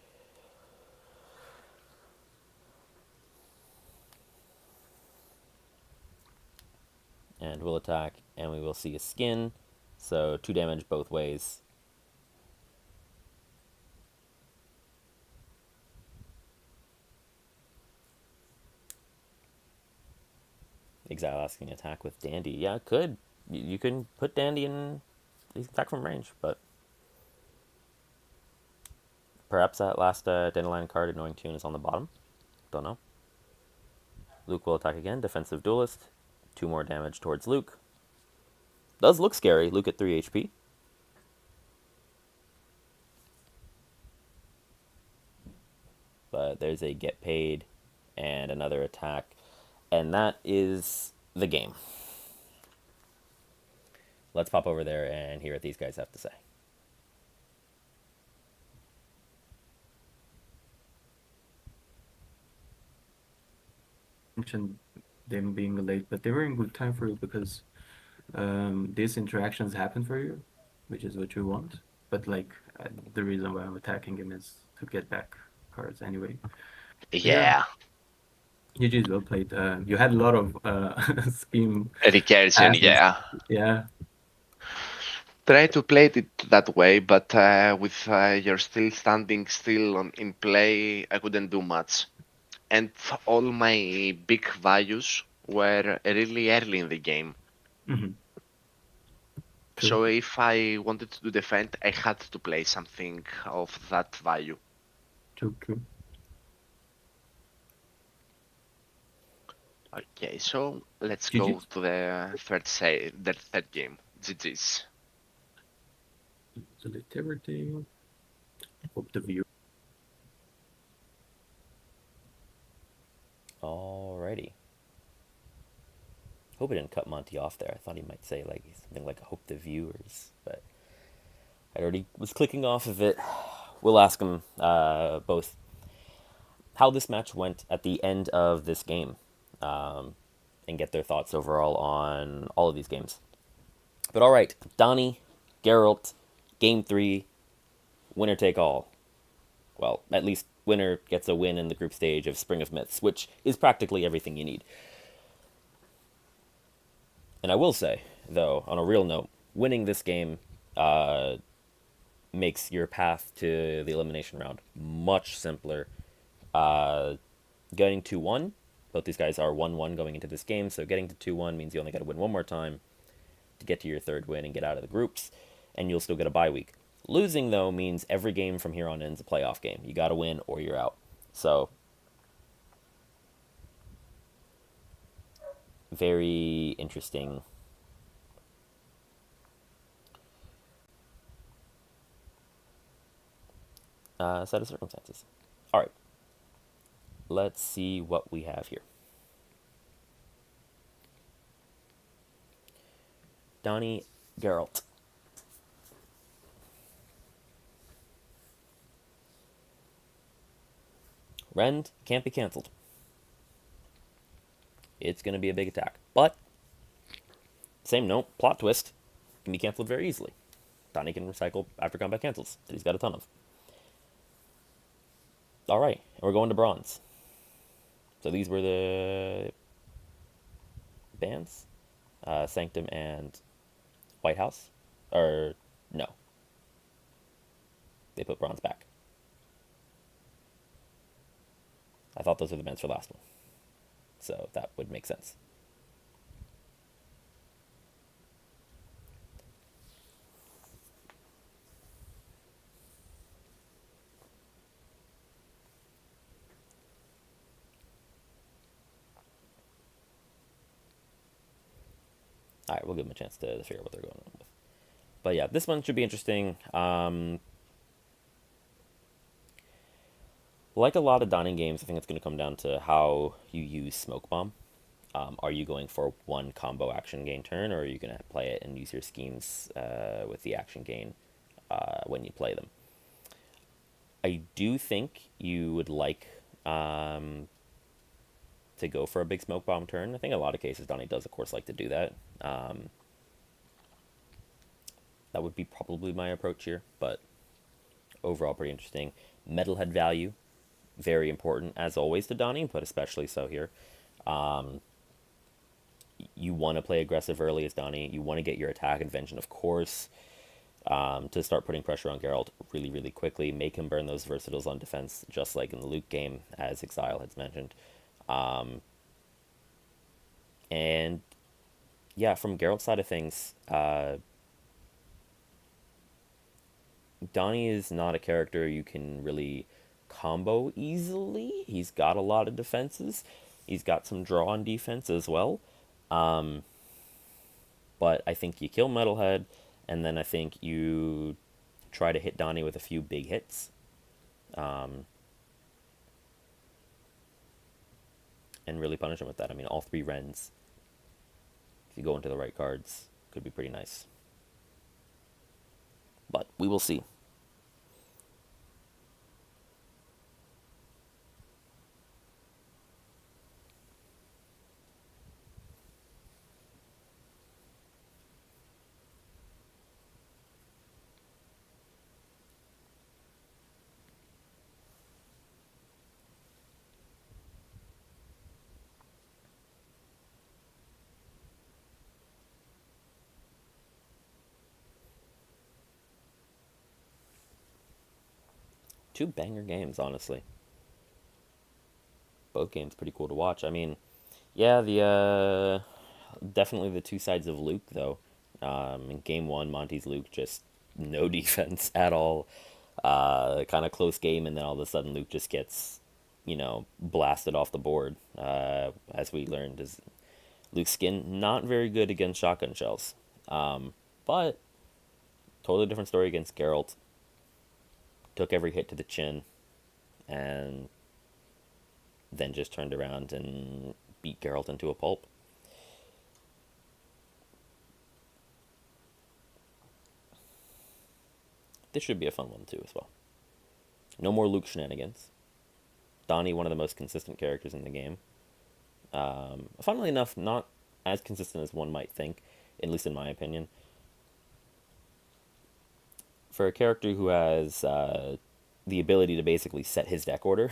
And we'll attack, and we will see a skin, so 2 damage both ways. Exile asking attack with Dandy. Yeah, it could. You can put Dandy in attack from range, but perhaps that last Dandelion card, Annoying Tune, is on the bottom. Don't know. Luke will attack again. Defensive Duelist. 2 more damage towards Luke. Does look scary. Luke at 3 HP. But there's a get paid and another attack. And that is the game. Let's pop over there and hear what these guys have to say. Mentioned them being late, but they were in good time for you because these interactions happen for you, which is what you want. But like the reason why I'm attacking him is to get back cards anyway. So yeah, Yeah. GG's well played. You had a lot of scheme Recursion, passes. yeah. Yeah. Try to play it that way, but with you're still standing still in play, I couldn't do much. And all my big values were really early in the game. Hmm. True. So if I wanted to defend, I had to play something of that value. True. True. Okay, so let's go GG's. to the third game. GG's. Selectivity. Hope the view. Alrighty. Hope I didn't cut Monte off there. I thought he might say like something like "I hope the viewers," but I already was clicking off of it. We'll ask them both how this match went at the end of this game, and get their thoughts overall on all of these games. But all right, Donnie, Geralt, Game 3, winner take all. Well, at least winner gets a win in the group stage of Spring of Myths, which is practically everything you need. And I will say, though, on a real note, winning this game makes your path to the elimination round much simpler. Getting 2-1, both these guys are 1-1 going into this game, so getting to 2-1 means you only got to win one more time to get to your third win and get out of the groups, and you'll still get a bye week. Losing, though, means every game from here on in is a playoff game. You got to win or you're out. So, very interesting set of circumstances. All right, let's see what we have here. Donnie Geralt. Rend can't be cancelled. It's going to be a big attack. But, same note, plot twist, can be cancelled very easily. Donnie can recycle after combat cancels that he's got a ton of. Alright, and we're going to bronze. So these were the bands, Sanctum and White House. Or, no. They put bronze back. I thought those were the bands for last one. So that would make sense. Alright, we'll give them a chance to figure out what they're going on with. But yeah, this one should be interesting. Like a lot of Donning games, I think it's going to come down to how you use Smoke Bomb. Are you going for one combo action gain turn, or are you going to play it and use your schemes with the action gain when you play them? I do think you would like to go for a big Smoke Bomb turn. I think in a lot of cases Donnie does, of course, like to do that. That would be probably my approach here, but overall pretty interesting. Metalhead value, very important as always to Donnie, but especially so here. You want to play aggressive early as Donnie. You want to get your attack invention, of course, to start putting pressure on Geralt really, really quickly. Make him burn those versatiles on defense, just like in the Luke game, as Exile has mentioned. And yeah, from Geralt's side of things, Donnie is not a character you can really combo easily. He's got a lot of defenses. He's got some draw on defense as well. But I think you kill Metalhead, and then I think you try to hit Donnie with a few big hits. And really punish him with that. I mean, all three Rens, if you go into the right cards, could be pretty nice. But we will see. two banger games, honestly. Both games pretty cool to watch. I mean, yeah, the definitely the two sides of Luke though. In game one, Monty's Luke just no defense at all. Kind of close game, and then all of a sudden Luke just gets, blasted off the board. As we learned, is Luke's skin not very good against shotgun shells. But totally different story against Geralt. Took every hit to the chin, and then just turned around and beat Geralt into a pulp. This should be a fun one too as well. No more Luke shenanigans. Donnie, one of the most consistent characters in the game. Funnily enough, not as consistent as one might think, at least in my opinion. For a character who has the ability to basically set his deck order,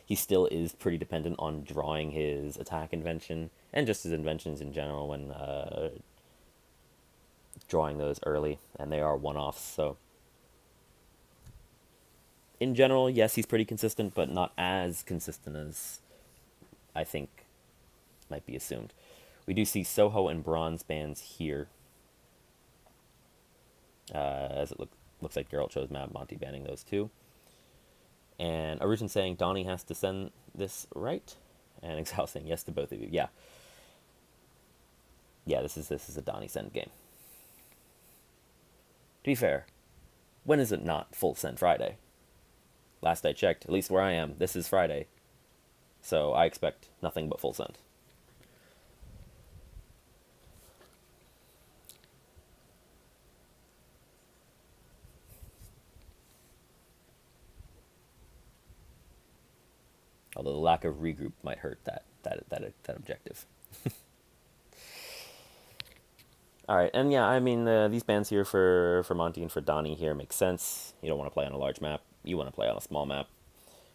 he still is pretty dependent on drawing his attack invention and just his inventions in general when drawing those early, and they are one-offs, so in general, yes, he's pretty consistent, but not as consistent as I think might be assumed. We do see Soho and Bronze bans here, as it looks like Geralt chose map, Monte banning those two. And Origin saying Donnie has to send this right, and Exile saying yes to both of you. Yeah, this is a Donnie send game. To be fair, when is it not full send Friday? Last I checked, at least where I am, this is Friday. So I expect nothing but full send. Although the lack of regroup might hurt that objective. All right, and yeah, I mean these bans here for Monty and for Donnie here make sense. You don't want to play on a large map; you want to play on a small map.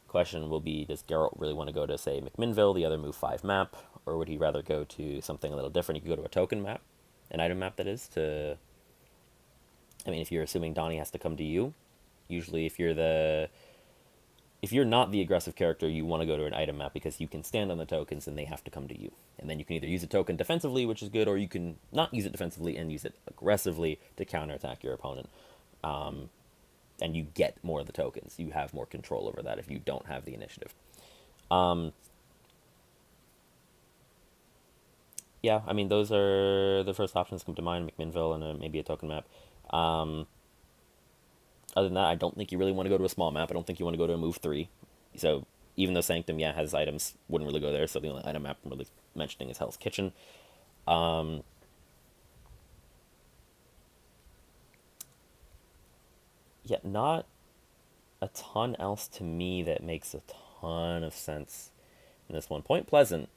Question will be: does Geralt really want to go to say McMinnville, the other move 5 map, or would he rather go to something a little different? He could go to a token map, an item map that is. I mean, if you're assuming Donnie has to come to you, usually if you're not the aggressive character, you want to go to an item map because you can stand on the tokens and they have to come to you. And then you can either use a token defensively, which is good, or you can not use it defensively and use it aggressively to counterattack your opponent. And you get more of the tokens. You have more control over that if you don't have the initiative. Yeah, I mean, those are the first options come to mind, McMinnville and maybe a token map. Other than that, I don't think you really want to go to a small map. I don't think you want to go to a move 3. So even though Sanctum, yeah, has items, wouldn't really go there. So the only item map I'm really mentioning is Hell's Kitchen. Yeah, not a ton else to me that makes a ton of sense in this one. Point Pleasant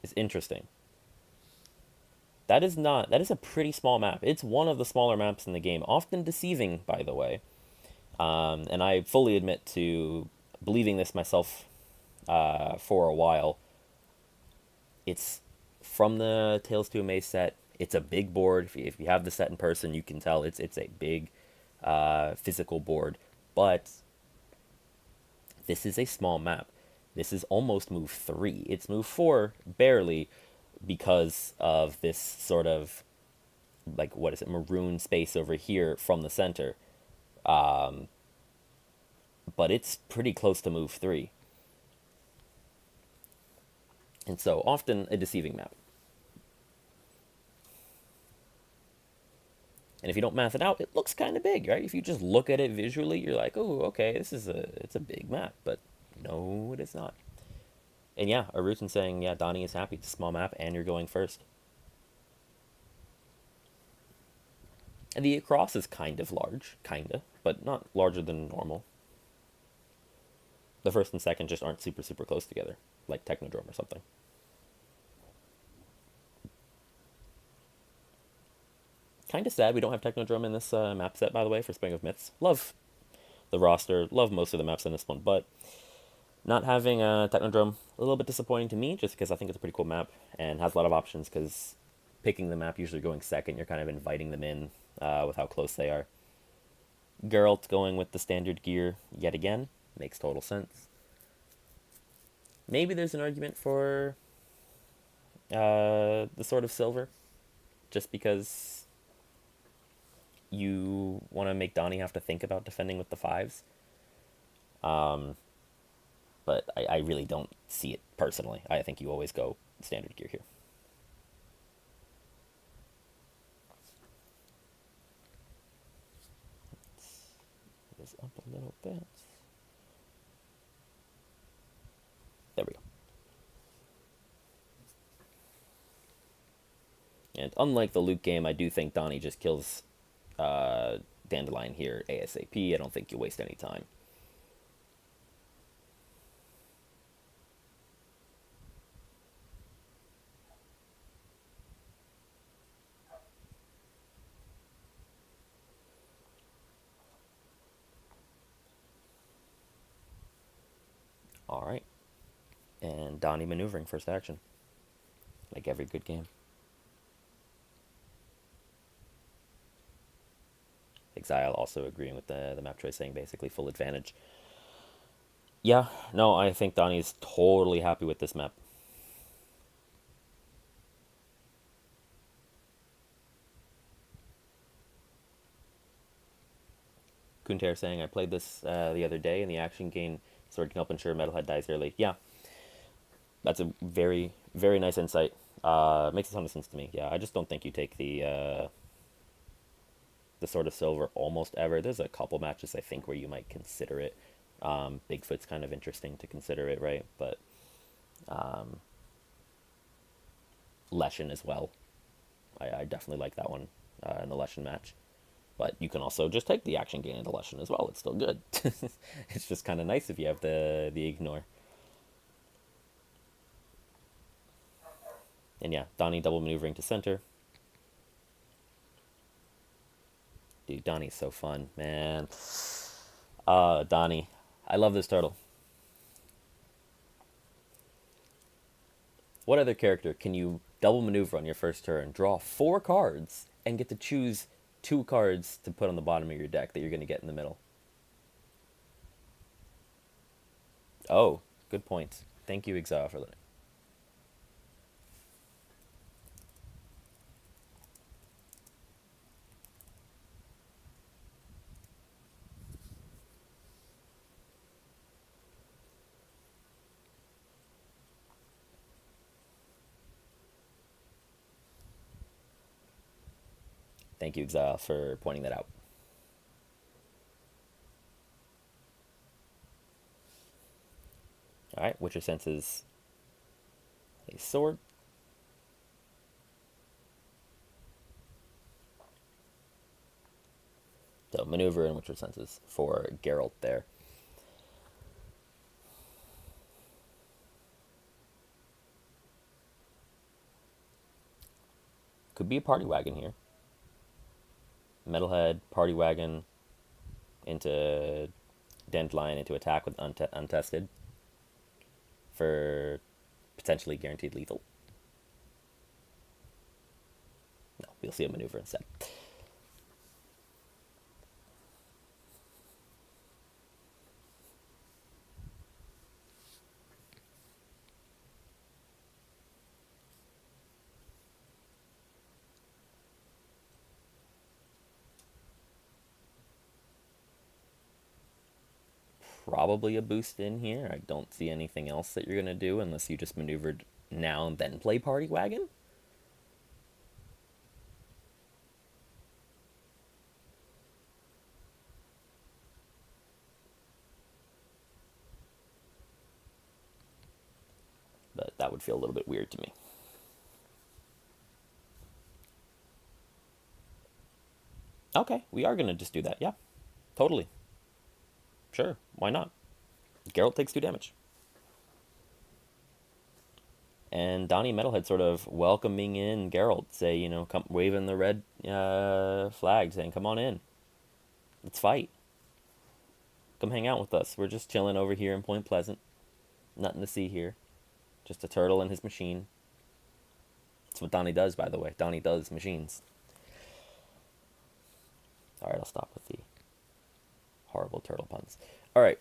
is interesting. That is a pretty small map. It's one of the smaller maps in the game, often deceiving, by the way. And I fully admit to believing this myself for a while. It's from the Tales to Amaze set. It's a big board. If you have the set in person, you can tell it's a big physical board. But this is a small map. This is almost move 3. It's move 4, barely, because of this sort of, like, what is it, maroon space over here from the center. But it's pretty close to move 3. And so, often a deceiving map. And if you don't math it out, it looks kind of big, right? If you just look at it visually, you're like, oh, okay, it's a big map. But no, it is not. And yeah, Aruten saying, yeah, Donnie is happy. It's a small map, and you're going first. And the across is kind of large, but not larger than normal. The first and second just aren't super, super close together, like Technodrome or something. Kind of sad we don't have Technodrome in this map set, by the way, for Spring of Myths. Love the roster, love most of the maps in this one, but not having Technodrome, a little bit disappointing to me, just because I think it's a pretty cool map and has a lot of options, because picking the map, usually going second, you're kind of inviting them in with how close they are. Geralt going with the standard gear yet again makes total sense. Maybe there's an argument for the Sword of Silver, just because you want to make Donnie have to think about defending with the fives. But I really don't see it personally. I think you always go standard gear here. This up a little bit. There we go. And unlike the Luke game, I do think Donnie just kills Dandelion here ASAP. I don't think you waste any time. All right. And Donnie maneuvering first action. Like every good game. Exile also agreeing with the map choice, saying basically full advantage. Yeah, no, I think Donnie's totally happy with this map. Kunter saying, I played this the other day, and the action gain sword can help ensure Metalhead dies early. Yeah, that's a very, very nice insight. Makes a ton of sense to me. Yeah, I just don't think you take the Sword of Silver almost ever. There's a couple matches I think where you might consider it. Bigfoot's kind of interesting to consider it, right? But Leshen as well. I definitely like that one in the Leshen match. But you can also just take the action gain into Leshen as well. It's still good. It's just kind of nice if you have the ignore. And yeah, Donnie double maneuvering to center. Dude, Donnie's so fun, man. Donnie. I love this turtle. What other character can you double maneuver on your first turn, draw 4 cards, and get to choose 2 cards to put on the bottom of your deck that you're going to get in the middle? Oh, good point. Thank you, Exile, for that. Thank you, Exile, for pointing that out. Alright, Witcher senses a sword. So, maneuver and Witcher senses for Geralt there. Could be a party wagon here. Metalhead, party wagon into Dandelion into attack with untested for potentially guaranteed lethal. No, we'll see a maneuver instead. Probably a boost in here. I don't see anything else that you're going to do unless you just maneuvered now and then play party wagon. But that would feel a little bit weird to me. Okay, we are going to just do that. Yeah, totally. Sure, why not? Geralt takes 2 damage. And Donnie Metalhead sort of welcoming in Geralt, say, you know, come waving the red flag, saying, come on in. Let's fight. Come hang out with us. We're just chilling over here in Point Pleasant. Nothing to see here. Just a turtle and his machine. That's what Donnie does, by the way. Donnie does machines. Alright, I'll stop with the Horrible turtle puns. All right,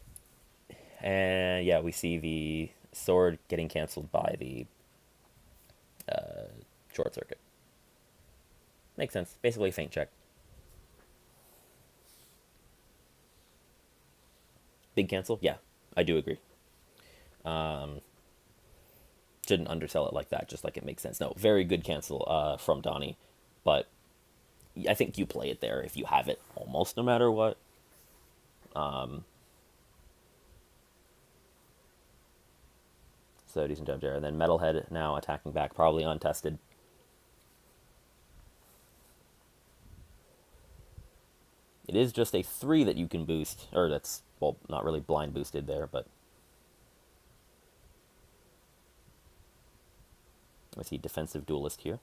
and yeah, we see the sword getting canceled by the short circuit. Makes sense. Basically, a feint check. Big cancel? Yeah, I do agree. Shouldn't undersell it like that, just like it makes sense. No, very good cancel from Donnie. But I think you play it there if you have it almost no matter what. So decent job there. And then Metalhead now attacking back, probably untested. It is just a 3 that you can boost, or that's, well, not really blind boosted there, but I see defensive duelist here.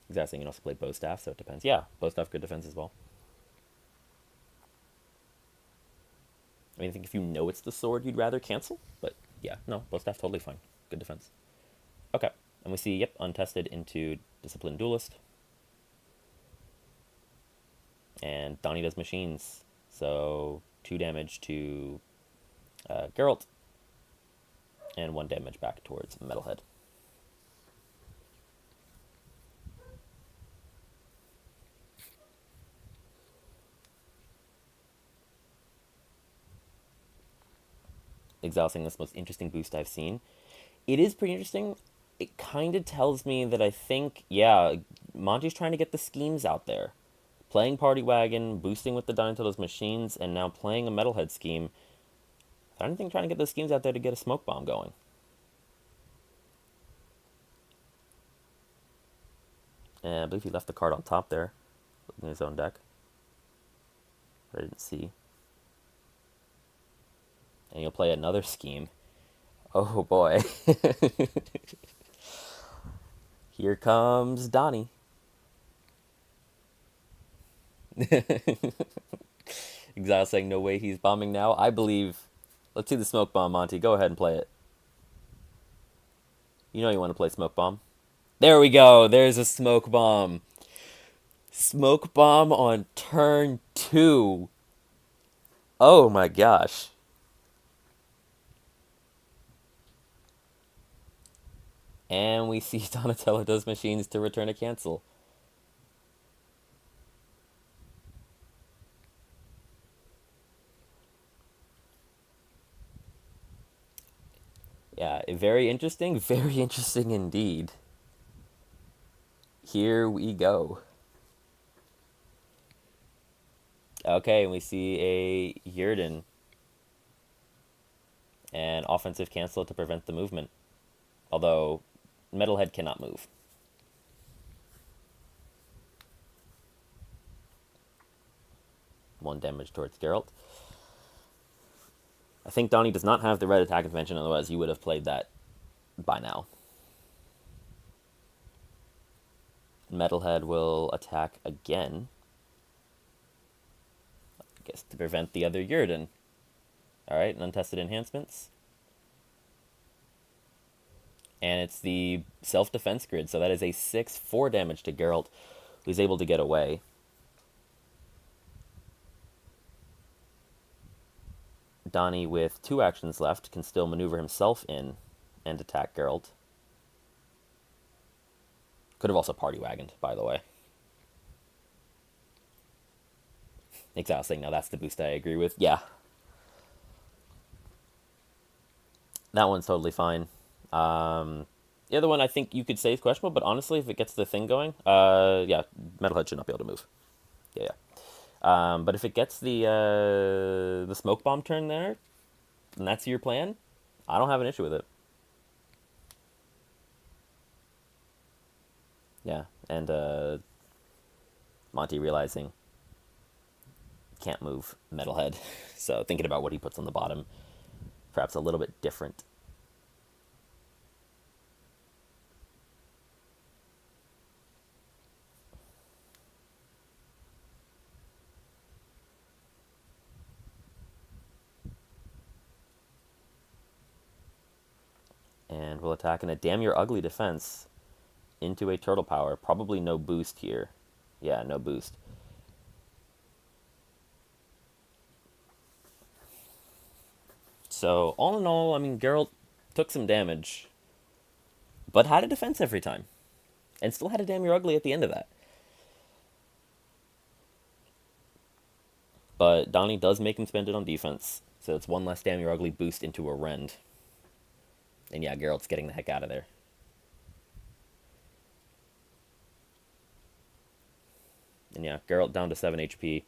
Exactly, you can also play bow staff, so it depends. Yeah, bow staff, good defense as well. I mean, I think if you know it's the sword, you'd rather cancel, but yeah, no, bow staff totally fine. Good defense. Okay, and we see, yep, untested into disciplined duelist. And Donnie does machines, so 2 damage to Geralt, and 1 damage back towards Metalhead. Exhausting, this most interesting boost I've seen. It is pretty interesting. It kind of tells me that I think, yeah, Monte's trying to get the schemes out there. Playing Party Wagon, boosting with the Donatello's machines, and now playing a Metalhead scheme. I don't think trying to get those schemes out there to get a smoke bomb going. And I believe he left the card on top there, in his own deck. But I didn't see. And you'll play another scheme. Oh boy. Here comes Donnie. Exile saying no way he's bombing now. I believe. Let's see the smoke bomb, Monte. Go ahead and play it. You know you want to play smoke bomb. There we go. There's a smoke bomb. Smoke bomb on turn 2. Oh my gosh. And we see Donatello does machines to return a cancel. Yeah, very interesting. Very interesting indeed. Here we go. Okay, we see a Yurden. And offensive cancel to prevent the movement. Although, Metalhead cannot move. One damage towards Geralt. I think Donnie does not have the red attack convention, otherwise you would have played that by now. Metalhead will attack again. I guess to prevent the other Yurden. Alright, untested enhancements. And it's the self-defense grid, so that is a 6-4 damage to Geralt, who's able to get away. Donnie, with 2 actions left, can still maneuver himself in and attack Geralt. Could have also party wagoned, by the way. Exile saying, no, that's the boost I agree with. Yeah. That one's totally fine. The other one I think you could say is questionable, but honestly, if it gets the thing going, yeah, Metalhead should not be able to move. Yeah. But if it gets the smoke bomb turn there, and that's your plan, I don't have an issue with it. Yeah, and Monte realizing can't move Metalhead, so thinking about what he puts on the bottom, perhaps a little bit different. And we'll attack in a damn your ugly defense. into a turtle power. Probably no boost here. Yeah, no boost. So, all in all, I mean, Geralt took some damage, but had a defense every time. And still had a damn you're ugly at the end of that. But Donnie does make him spend it on defense. So it's one less damn you're ugly boost into a rend. And yeah, Geralt's getting the heck out of there. And yeah, Geralt down to 7 HP.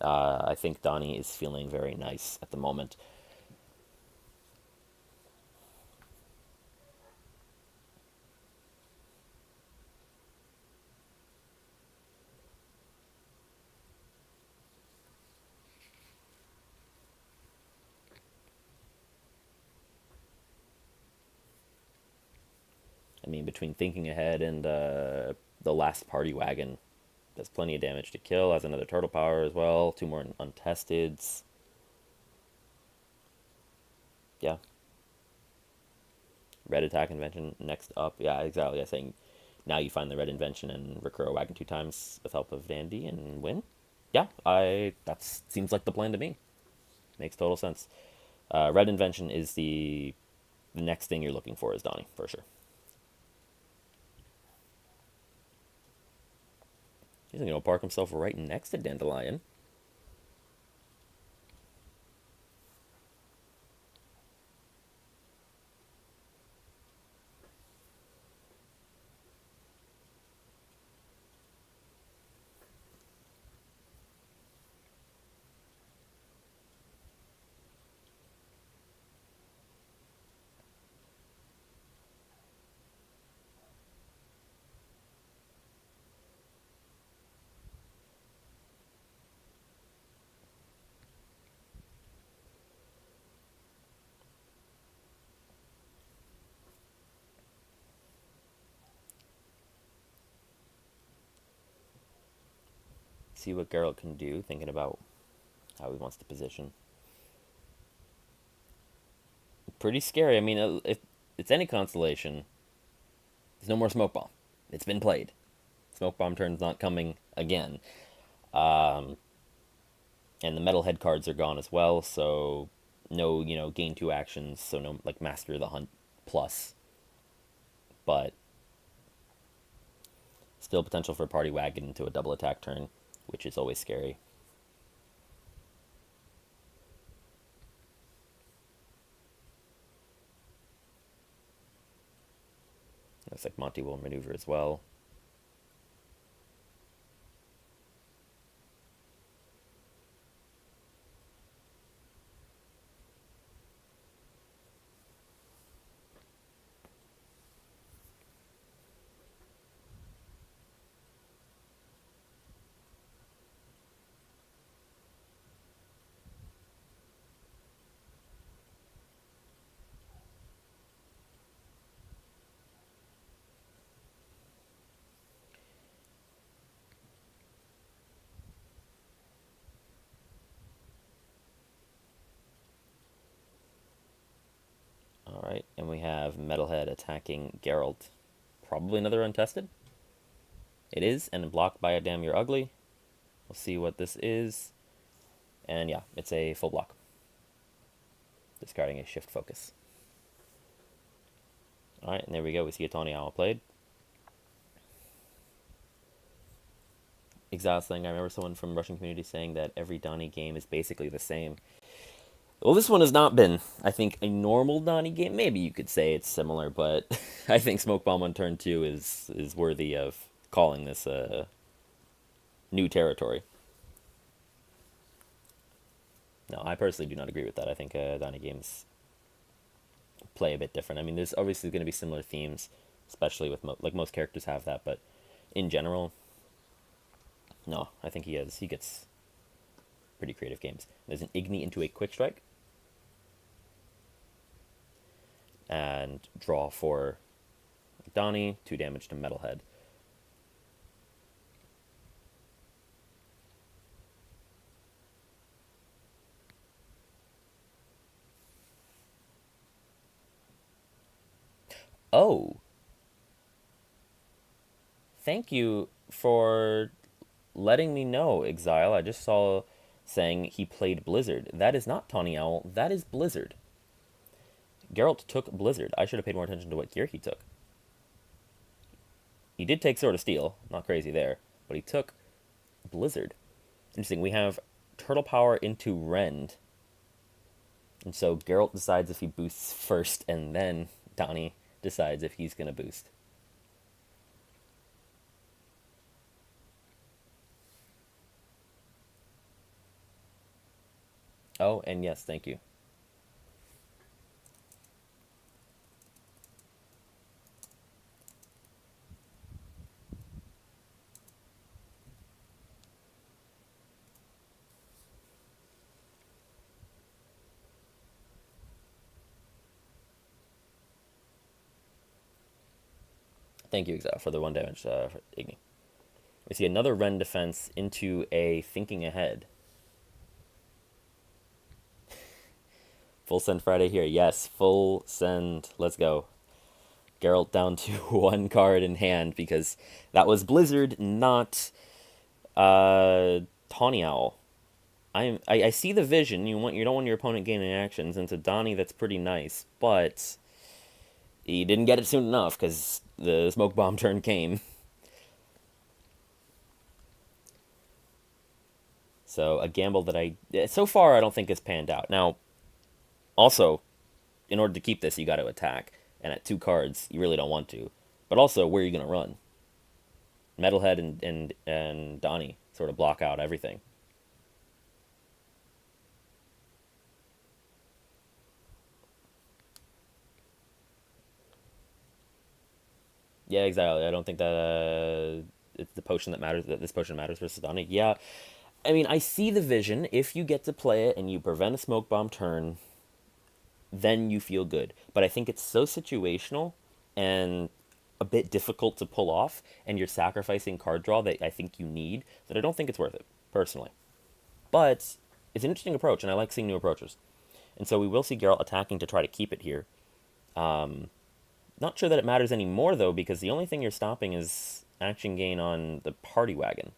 I think Donnie is feeling very nice at the moment. I mean, between thinking ahead and the last party wagon, does plenty of damage to kill. Has another turtle power as well. 2 more untesteds. Yeah. Red attack invention next up. Yeah, exactly. I think now you find the red invention and recur a wagon 2 times with help of Dandy and win. Yeah, that seems like the plan to me. Makes total sense. Red invention is the next thing you're looking for, is Donnie for sure. He's gonna park himself right next to Dandelion. See what Geralt can do, thinking about how he wants to position. Pretty scary. I mean, if it's any consolation, there's no more smoke bomb. It's been played. Smoke bomb turn's not coming again. Um, and the metal head cards are gone as well, so no, gain 2 actions, so no, like, Master of the Hunt plus. But still potential for party wagon into a double attack turn, which is always scary. Looks like Monte will maneuver as well. Alright, and we have Metalhead attacking Geralt. Probably another untested. It is, and blocked by a Damn You're Ugly. We'll see what this is. And yeah, it's a full block. Discarding a shift focus. Alright, and there we go. We see a Tawny Owl played. Exile Sling, I remember someone from Russian community saying that every Donnie game is basically the same. Well, this one has not been. I think a normal Donnie game, maybe you could say it's similar, but I think Smoke Bomb on turn 2 is worthy of calling this new territory. No, I personally do not agree with that. I think Donnie games play a bit different. I mean, there's obviously going to be similar themes, especially with like most characters have that, but in general, no, I think he gets pretty creative games. There's an Igni into a Quick Strike, and draw for Donnie, 2 damage to Metalhead. Oh, thank you for letting me know, Exile. I just saw saying he played Blizzard. That is not Tawny Owl. That is Blizzard. Geralt took Blizzard. I should have paid more attention to what gear he took. He did take Sword of Steel. Not crazy there. But he took Blizzard. Interesting. We have Turtle Power into Rend. And so Geralt decides if he boosts first, and then Donnie decides if he's going to boost. Oh, and yes, thank you. Thank you, Exile, for the 1 damage for Igni. We see another Ren defense into a Thinking Ahead. Full send Friday here. Yes, full send. Let's go. Geralt down to 1 card in hand because that was Blizzard, not Tawny Owl. I see the vision. You don't want your opponent gaining actions. Into Donnie, that's pretty nice, but he didn't get it soon enough because the smoke bomb turn came. So a gamble that so far I don't think has panned out. Now, also, in order to keep this, you got to attack, and at 2 cards, you really don't want to. But also, where are you going to run? Metalhead and Donnie sort of block out everything. Yeah, exactly. I don't think that it's the potion that matters. That this potion matters versus Donnie. Yeah, I mean, I see the vision. If you get to play it and you prevent a smoke bomb turn, then you feel good. But I think it's so situational and a bit difficult to pull off, and you're sacrificing card draw that I think you need, that I don't think it's worth it, personally. But it's an interesting approach, and I like seeing new approaches. And so we will see Geralt attacking to try to keep it here. Not sure that it matters anymore, though, because the only thing you're stopping is action gain on the party wagon.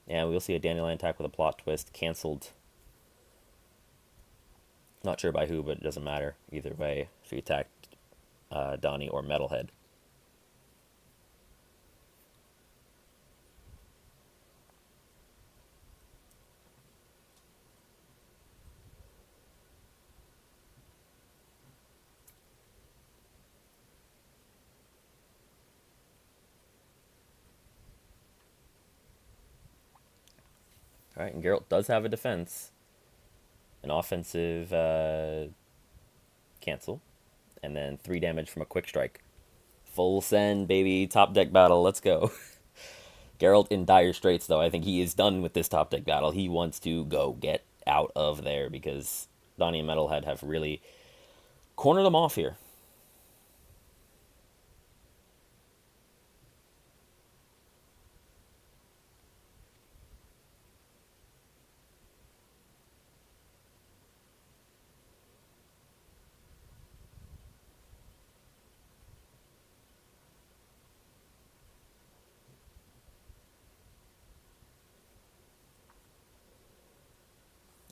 Yeah, we'll see a Dandelion attack with a plot twist, cancelled. Not sure by who, but it doesn't matter either way if you attacked Donnie or Metalhead. All right, and Geralt does have a defense, an offensive cancel, and then 3 damage from a quick strike. Full send, baby. Top deck battle. Let's go. Geralt in dire straits, though. I think he is done with this top deck battle. He wants to go get out of there because Donnie and Metalhead have really cornered them off here.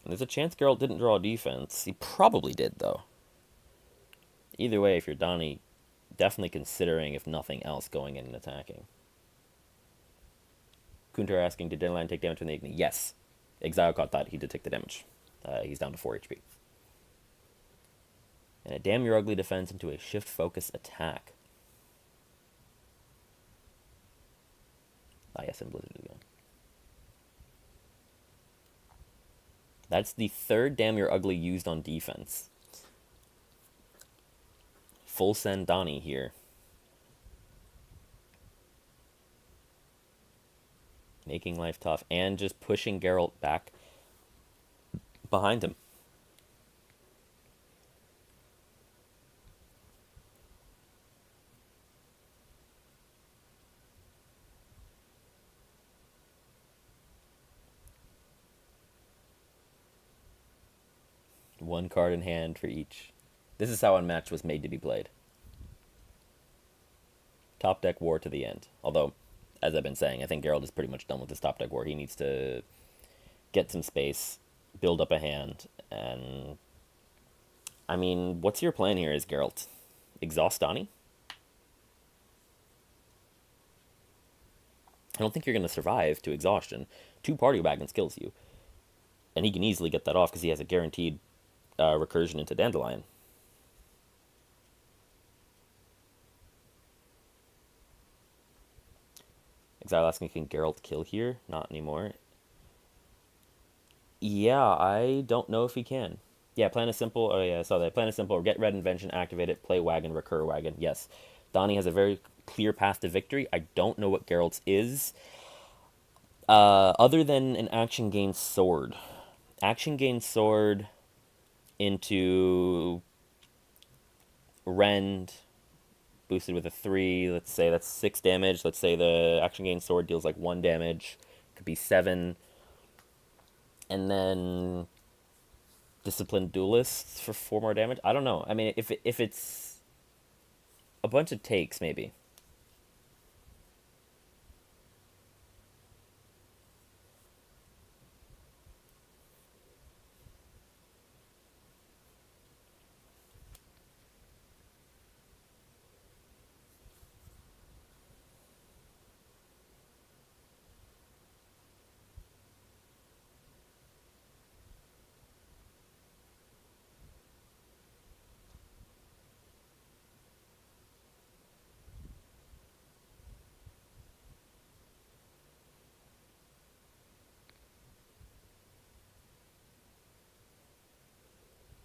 And there's a chance Geralt didn't draw defense. He probably did, though. Either way, if you're Donnie, definitely considering, if nothing else, going in and attacking. Kunter asking, did Dandelion take damage from the Igni? Yes. Exile caught that. He did take the damage. He's down to 4 HP. And a Damn Your Ugly defense into a Shift Focus attack. Ah, yes, and Blizzard is gone. That's the 3rd Damn Your Ugly used on defense. Full send Donnie here. Making life tough and just pushing Geralt back behind him. One card in hand for each. This is how Unmatched was made to be played. top deck war to the end. Although, as I've been saying, I think Geralt is pretty much done with his top deck war. He needs to get some space, build up a hand, and I mean, what's your plan here, is Geralt? Exhaust Donnie? I don't think you're going to survive to exhaustion. 2 party wagons kills you. And he can easily get that off because he has a guaranteed recursion into Dandelion. Exile asking, can Geralt kill here? Not anymore. Yeah, I don't know if he can. Yeah, plan is simple. Oh yeah, I saw that. Plan is simple. Get red invention, activate it, play wagon, recur wagon. Yes. Donnie has a very clear path to victory. I don't know what Geralt's is. Other than an action gain sword. Action gain sword into rend boosted with a 3. Let's say that's 6 damage. Let's say the action gain sword deals like 1 damage. Could be 7. And then disciplined duelists for 4 more damage. I don't know. I mean, if it's a bunch of takes, maybe.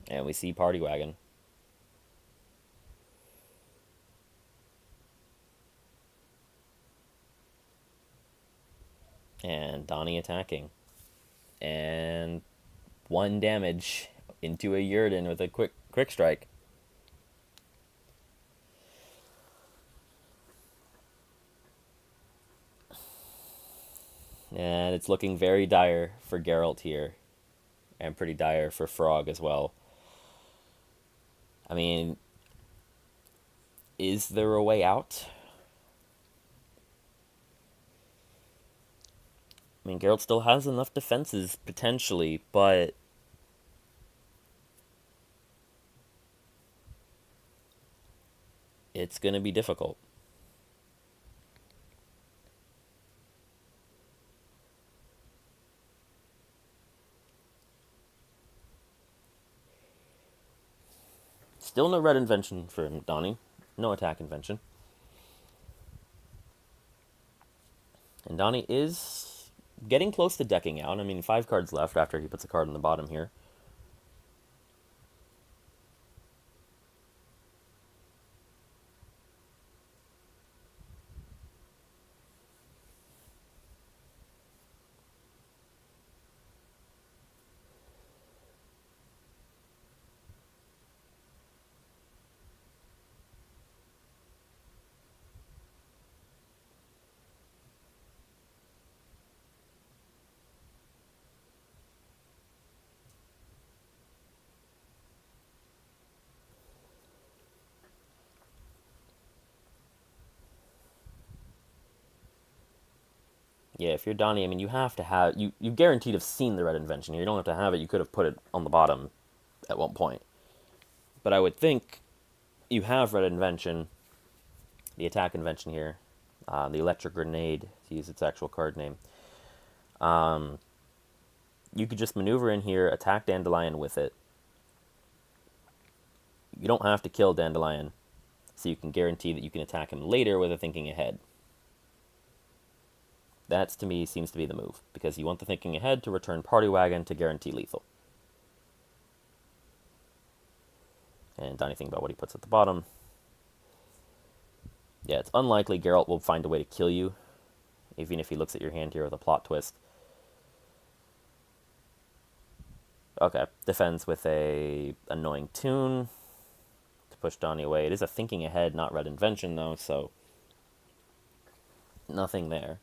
And we see party wagon. And Donnie attacking. And 1 damage into a Yurden with a quick strike. And it's looking very dire for Geralt here. And pretty dire for Frog as well. I mean, is there a way out? I mean, Geralt still has enough defenses, potentially, but it's going to be difficult. Still no red invention for Donnie. No attack invention. And Donnie is getting close to decking out. I mean, 5 cards left after he puts a card on the bottom here. Yeah, if you're Donnie, I mean, you have to have... You guaranteed have seen the red invention here. You don't have to have it. You could have put it on the bottom at one point. But I would think you have red invention, the attack invention here, the electric grenade, to use its actual card name. You could just maneuver in here, attack Dandelion with it. You don't have to kill Dandelion, so you can guarantee that you can attack him later with a thinking ahead. That, to me, seems to be the move, because you want the thinking ahead to return party wagon to guarantee lethal. And Donnie think about what he puts at the bottom. Yeah, it's unlikely Geralt will find a way to kill you, even if he looks at your hand here with a plot twist. Okay, defends with a annoying tune to push Donnie away. It is a thinking ahead, not red invention, though, so nothing there.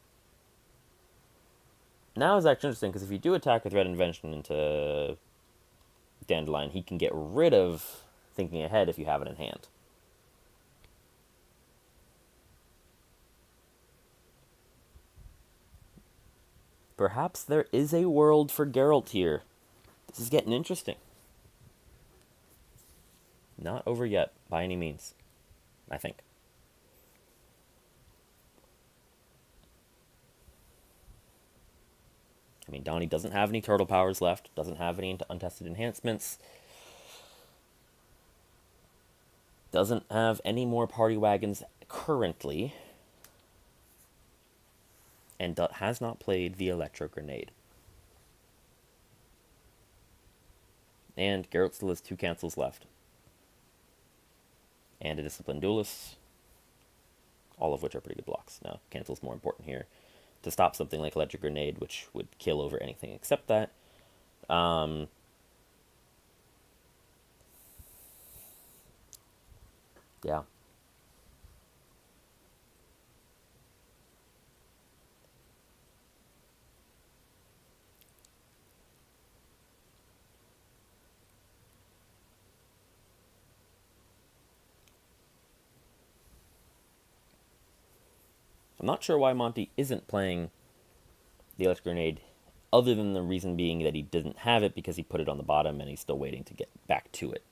Now is actually interesting, because if you do attack with red invention into Dandelion, he can get rid of thinking ahead if you have it in hand. Perhaps there is a world for Geralt here. This is getting interesting. Not over yet, by any means, I think. I mean, Donnie doesn't have any turtle powers left, doesn't have any untested enhancements, doesn't have any more party wagons currently, and has not played the electro grenade. And Geralt still has 2 cancels left. And a disciplined duelist, all of which are pretty good blocks. Now, cancel's more important here to stop something like electric grenade, which would kill over anything except that. Yeah. I'm not sure why Monte isn't playing the electric grenade, other than the reason being that he didn't have it because he put it on the bottom and he's still waiting to get back to it.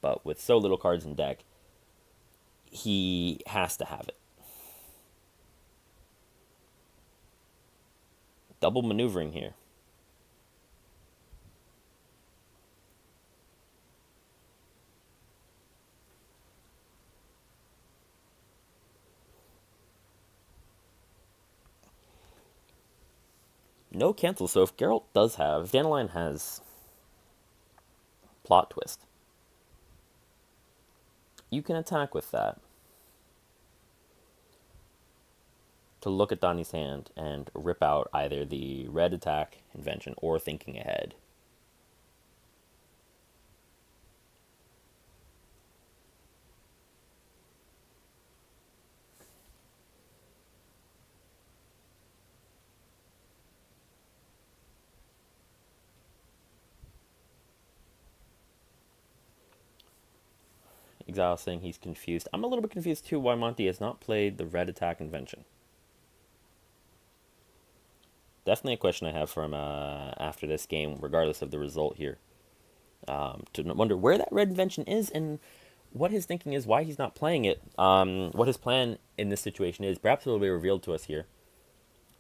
But with so little cards in deck, he has to have it. Double maneuvering here. No cancel, so if Geralt does have, if Dandelion has plot twist, you can attack with that to look at Donnie's hand and rip out either the red attack invention or thinking ahead. Exile saying he's confused. I'm a little bit confused too why Monte has not played the red attack invention. Definitely a question I have for him after this game, regardless of the result here. To wonder where that red invention is and what his thinking is, why he's not playing it, what his plan in this situation is. Perhaps it will be revealed to us here,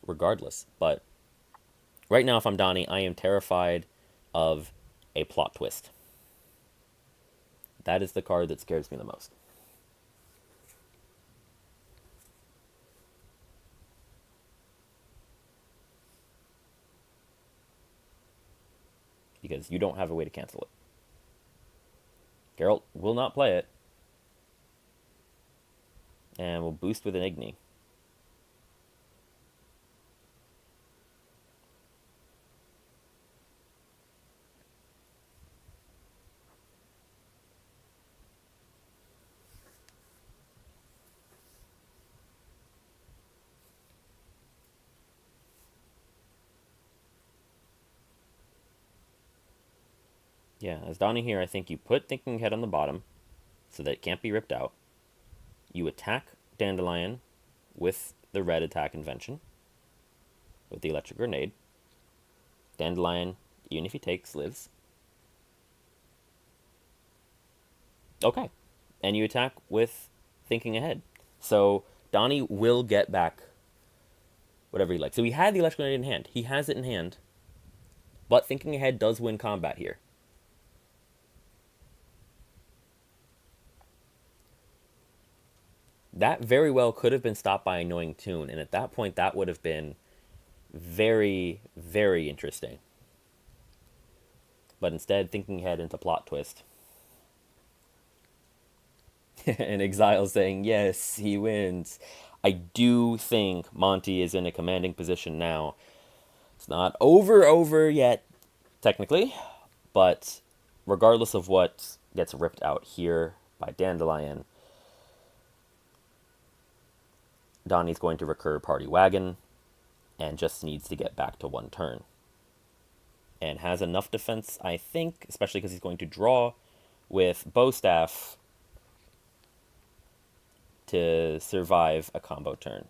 regardless. But right now, if I'm Donnie, I am terrified of a plot twist. That is the card that scares me the most. Because you don't have a way to cancel it. Geralt will not play it. And will boost with an Igni. Yeah, as Donnie here, I think you put Thinking Head on the bottom so that it can't be ripped out. You attack Dandelion with the red attack invention, with the electric grenade. Dandelion, even if he takes, lives. Okay. And you attack with Thinking Ahead. So Donnie will get back whatever he likes. So he had the electric grenade in hand. He has it in hand. But Thinking Ahead does win combat here. That very well could have been stopped by Annoying Tune, and at that point that would have been very, very interesting. But instead, Thinking Ahead into plot twist. And Exile saying, yes, he wins. I do think Monte is in a commanding position now. It's not over yet, technically, but regardless of what gets ripped out here by Dandelion, Donnie's going to recur Party Wagon and just needs to get back to 1 turn. And has enough defense, I think, especially because he's going to draw with Bowstaff to survive a combo turn.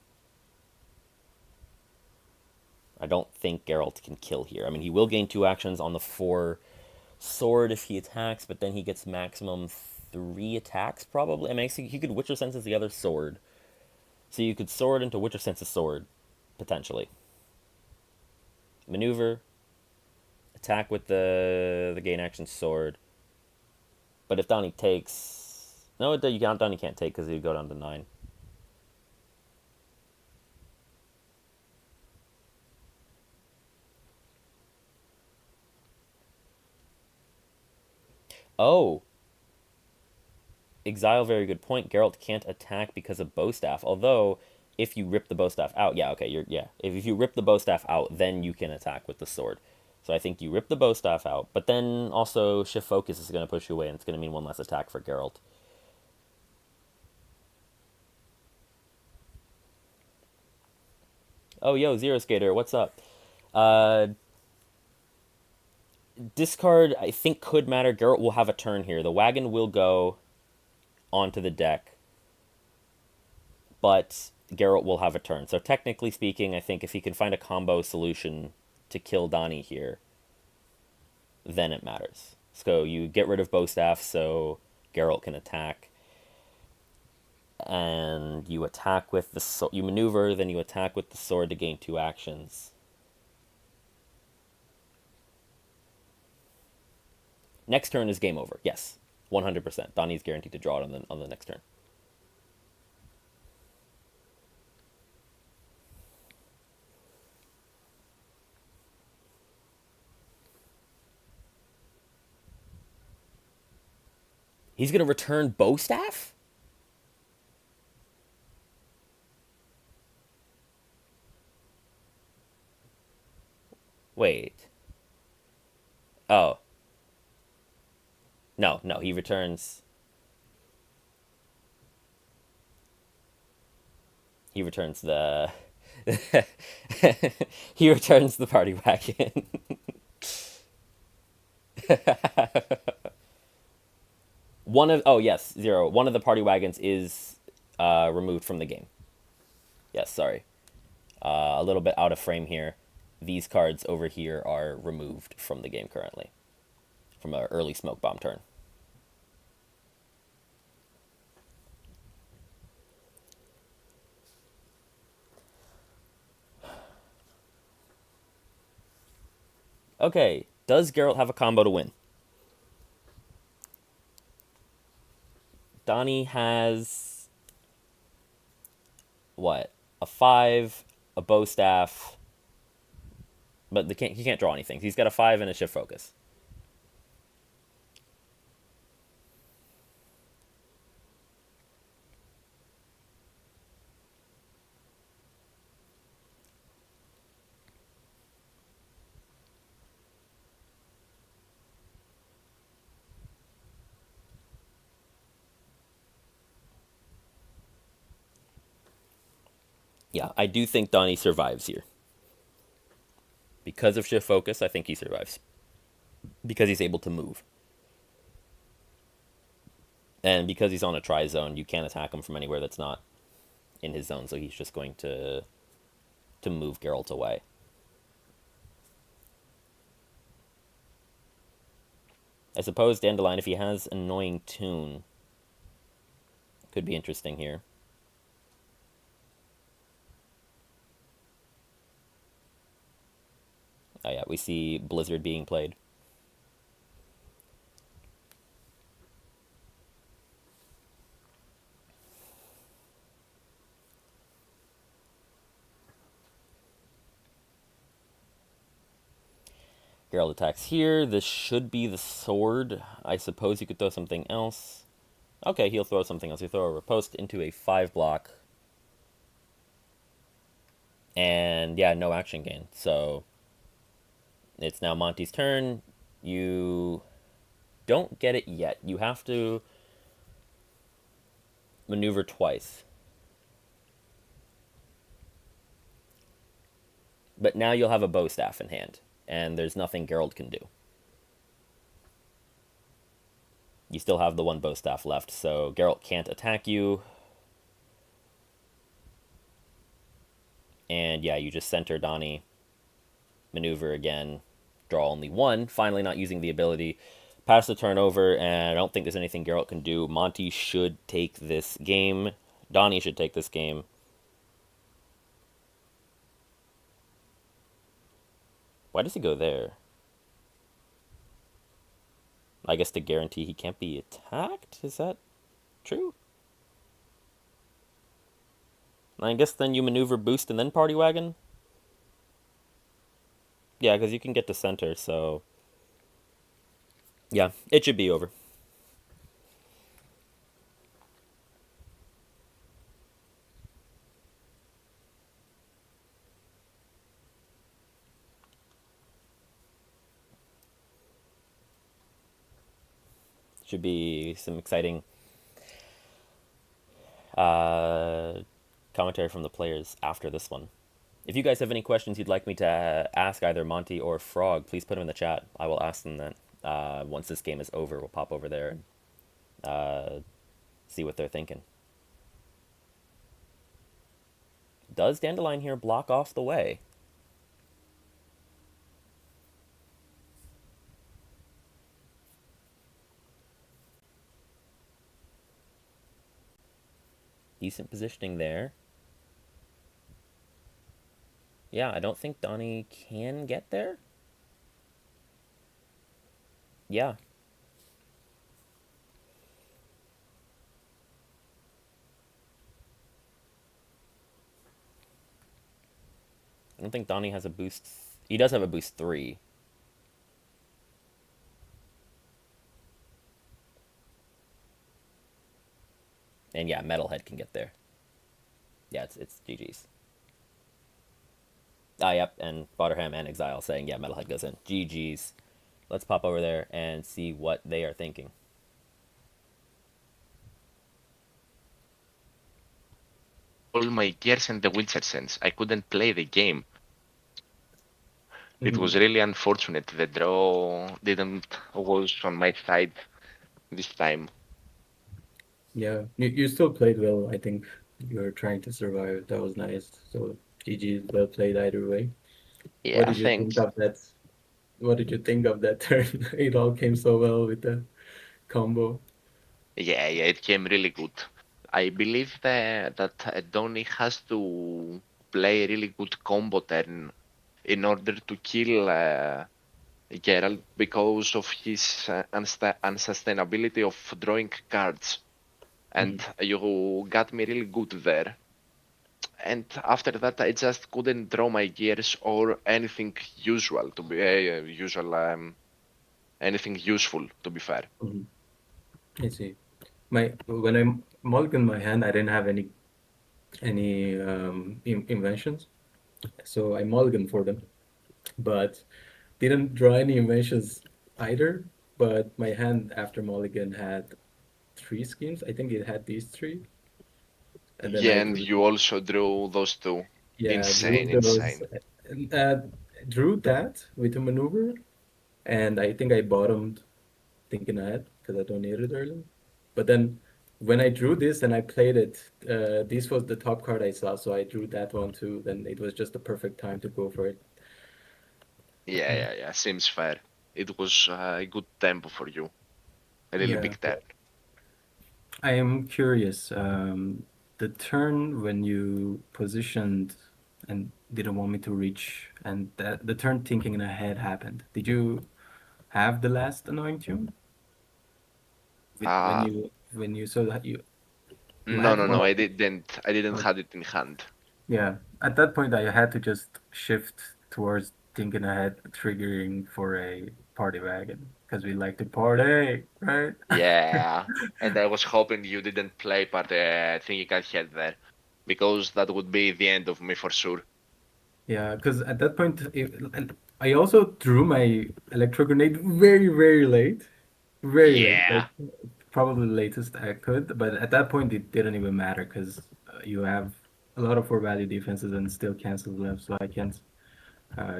I don't think Geralt can kill here. I mean, he will gain 2 actions on the 4 sword if he attacks, but then he gets maximum 3 attacks probably. I mean, he could Witcher Senses the other sword. So you could sword into Witcher Senses sword, potentially. Maneuver, attack with the gain action sword. But if Donnie takes... No, Donnie can't take because he would go down to 9. Oh, Exile, very good point. Geralt can't attack because of Bowstaff. Although, if you rip the Bowstaff out, yeah, okay, yeah. If you rip the Bowstaff out, then you can attack with the sword. So I think you rip the Bowstaff out, but then also Shift Focus is going to push you away, and it's going to mean 1 less attack for Geralt. Oh, yo, Zero Skater, what's up? Uh, discard, I think, could matter. Geralt will have a turn here. The wagon will go onto the deck, but Geralt will have a turn. So technically speaking, I think if he can find a combo solution to kill Donnie here, then it matters. So you get rid of Bowstaff so Geralt can attack. And you attack with the sword. You maneuver, then you attack with the sword to gain 2 actions. Next turn is game over. Yes, 100%. Donnie's guaranteed to draw it on the next turn. He's gonna return Bowstaff? Wait. Oh. No, no, he returns. He returns the. He returns the party wagon. Yes, Zero. One of the party wagons is removed from the game. Yes, sorry. A little bit out of frame here. These cards over here are removed from the game currently, from an early smoke bomb turn. Okay, does Geralt have a combo to win? Donnie has what? A 5, a bow staff, but he can't draw anything. He's got a 5 and a shift focus. Yeah, I do think Donnie survives here. Because of shift focus, I think he survives. Because he's able to move. And because he's on a tri-zone, you can't attack him from anywhere that's not in his zone, so he's just going to move Geralt away. I suppose Dandelion, if he has Annoying Tune, could be interesting here. Oh yeah, we see Blizzard being played. Geralt attacks here. This should be the sword. I suppose you could throw something else. Okay, he'll throw something else. He'll throw a riposte into a 5 block. And yeah, no action gain. So it's now Monte's turn. You don't get it yet. You have to maneuver twice. But now you'll have a bow staff in hand, and there's nothing Geralt can do. You still have the 1 bow staff left, so Geralt can't attack you. And yeah, you just center Donnie. maneuver again, draw only one, finally not using the ability. Pass the turnover, and I don't think there's anything Geralt can do. Monte should take this game. Donnie should take this game. Why does he go there? I guess to guarantee he can't be attacked? Is that true? I guess then you maneuver boost and then party wagon? Yeah, because you can get to center, so. Yeah, it should be over. Should be some exciting uh, commentary from the players after this one. If you guys have any questions you'd like me to ask either Monty or Frog, please put them in the chat. I will ask them then. Once this game is over, we'll pop over there and see what they're thinking. Does Dandelion here block off the way? Decent positioning there. Yeah, I don't think Donnie can get there. Yeah. I don't think Donnie has a boost. He does have a boost 3. And yeah, Metalhead can get there. Yeah, it's GG's. Ah, yep, and Botterham and Exile saying, yeah, Metalhead goes in. GG's. Let's pop over there and see what they are thinking. All my gears and the wheelchair sense. I couldn't play the game. It was Mhm. really unfortunate. The draw didn't was on my side this time. Yeah, you still played well. I think you were trying to survive. That was nice. So GG, well played either way. What Yeah, did you think thanks. of that? What did you think of that turn? It all came so well with the combo. Yeah, it came really good. I believe that Donny has to play a really good combo turn in order to kill Geralt because of his unsustainability of drawing cards. And Mhm. you got me really good there. And after that, I just couldn't draw my gears or anything usual to be usual, anything useful to be fair. Mhm. I see. My when I mulliganed my hand, I didn't have any inventions, so I mulliganed for them, but didn't draw any inventions either. But my hand after mulligan had three schemes. I think it had these three, and then I Yeah, and drew. you also drew those two. Yeah, drew Insane, those. insane. Uh, Drew that with a maneuver, and I think I bottomed thinking ahead because I don't need it early. But then when I drew this and I played it, this was the top card I saw, so I drew that one too. Then it was just the perfect time to go for it. Yeah. Seems fair. It was a good tempo for you. A really Yeah, big turn. I am curious. The turn when you positioned and didn't want me to reach, and that the turn thinking ahead happened. Did you have the last annoying tune with Uh, when you saw that you no, had no, no. one? I didn't have it in hand. Yeah, at that point I had to just shift towards thinking ahead, triggering for a party wagon because we like to party, right? Yeah, and I was hoping you didn't play part thinking ahead there, because that would be the end of me for sure. Yeah, because at that point, and I also drew my electro grenade very, very late, very late, Yeah, like probably the latest I could. But at that point, it didn't even matter because you have a lot of four value defenses and still cancel them, so I can't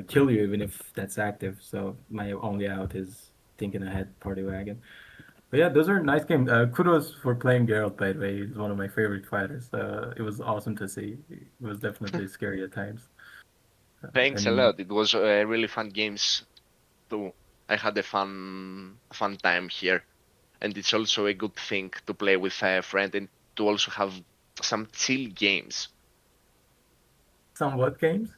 kill you even if that's active. So my only out is thinking ahead, party wagon. But yeah, those are nice games. Kudos for playing Geralt, by the way. He's one of my favorite fighters. It was awesome to see. It was definitely scary at times. Thanks a And lot. It was really fun games too. I had a fun time here, and it's also a good thing to play with a friend and to also have some chill games. somewhat games.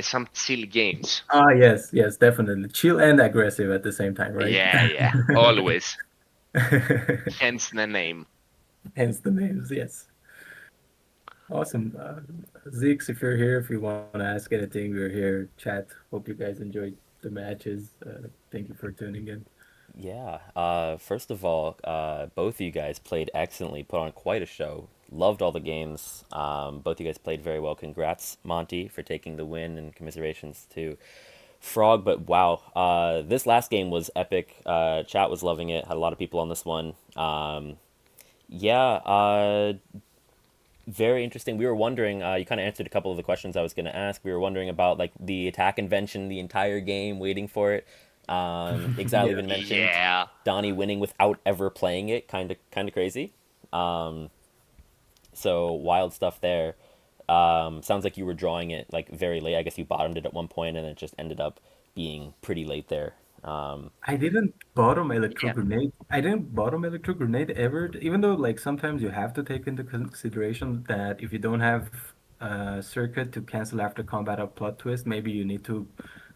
Some chill games. Ah, yes, yes, definitely. Chill and aggressive at the same time, right? Yeah, always. Hence the name. Hence the names, yes. Awesome. Zeeks, if you're here, if you want to ask anything, we're here. Chat. Hope you guys enjoyed the matches. Thank you for tuning in. Yeah. First of all, both of you guys played excellently, put on quite a show. Loved all the games. Both of you guys played very well. Congrats, Monty, for taking the win, and commiserations to Frog. But wow, this last game was epic. Chat was loving it. Had a lot of people on this one. Yeah, very interesting. We were wondering. You kind of answered a couple of the questions I was going to ask. We were wondering about like the attack invention, the entire game, waiting for it. Exile Yeah. even mentioned Yeah. Donnie winning without ever playing it. Kind of crazy. So wild stuff there. Sounds like you were drawing it like very late. I guess you bottomed it at one point, and it just ended up being pretty late there. I didn't bottom electro Yeah. grenade. I didn't bottom electro grenade ever, even though like sometimes you have to take into consideration that if you don't have a circuit to cancel after combat or plot twist, maybe you need to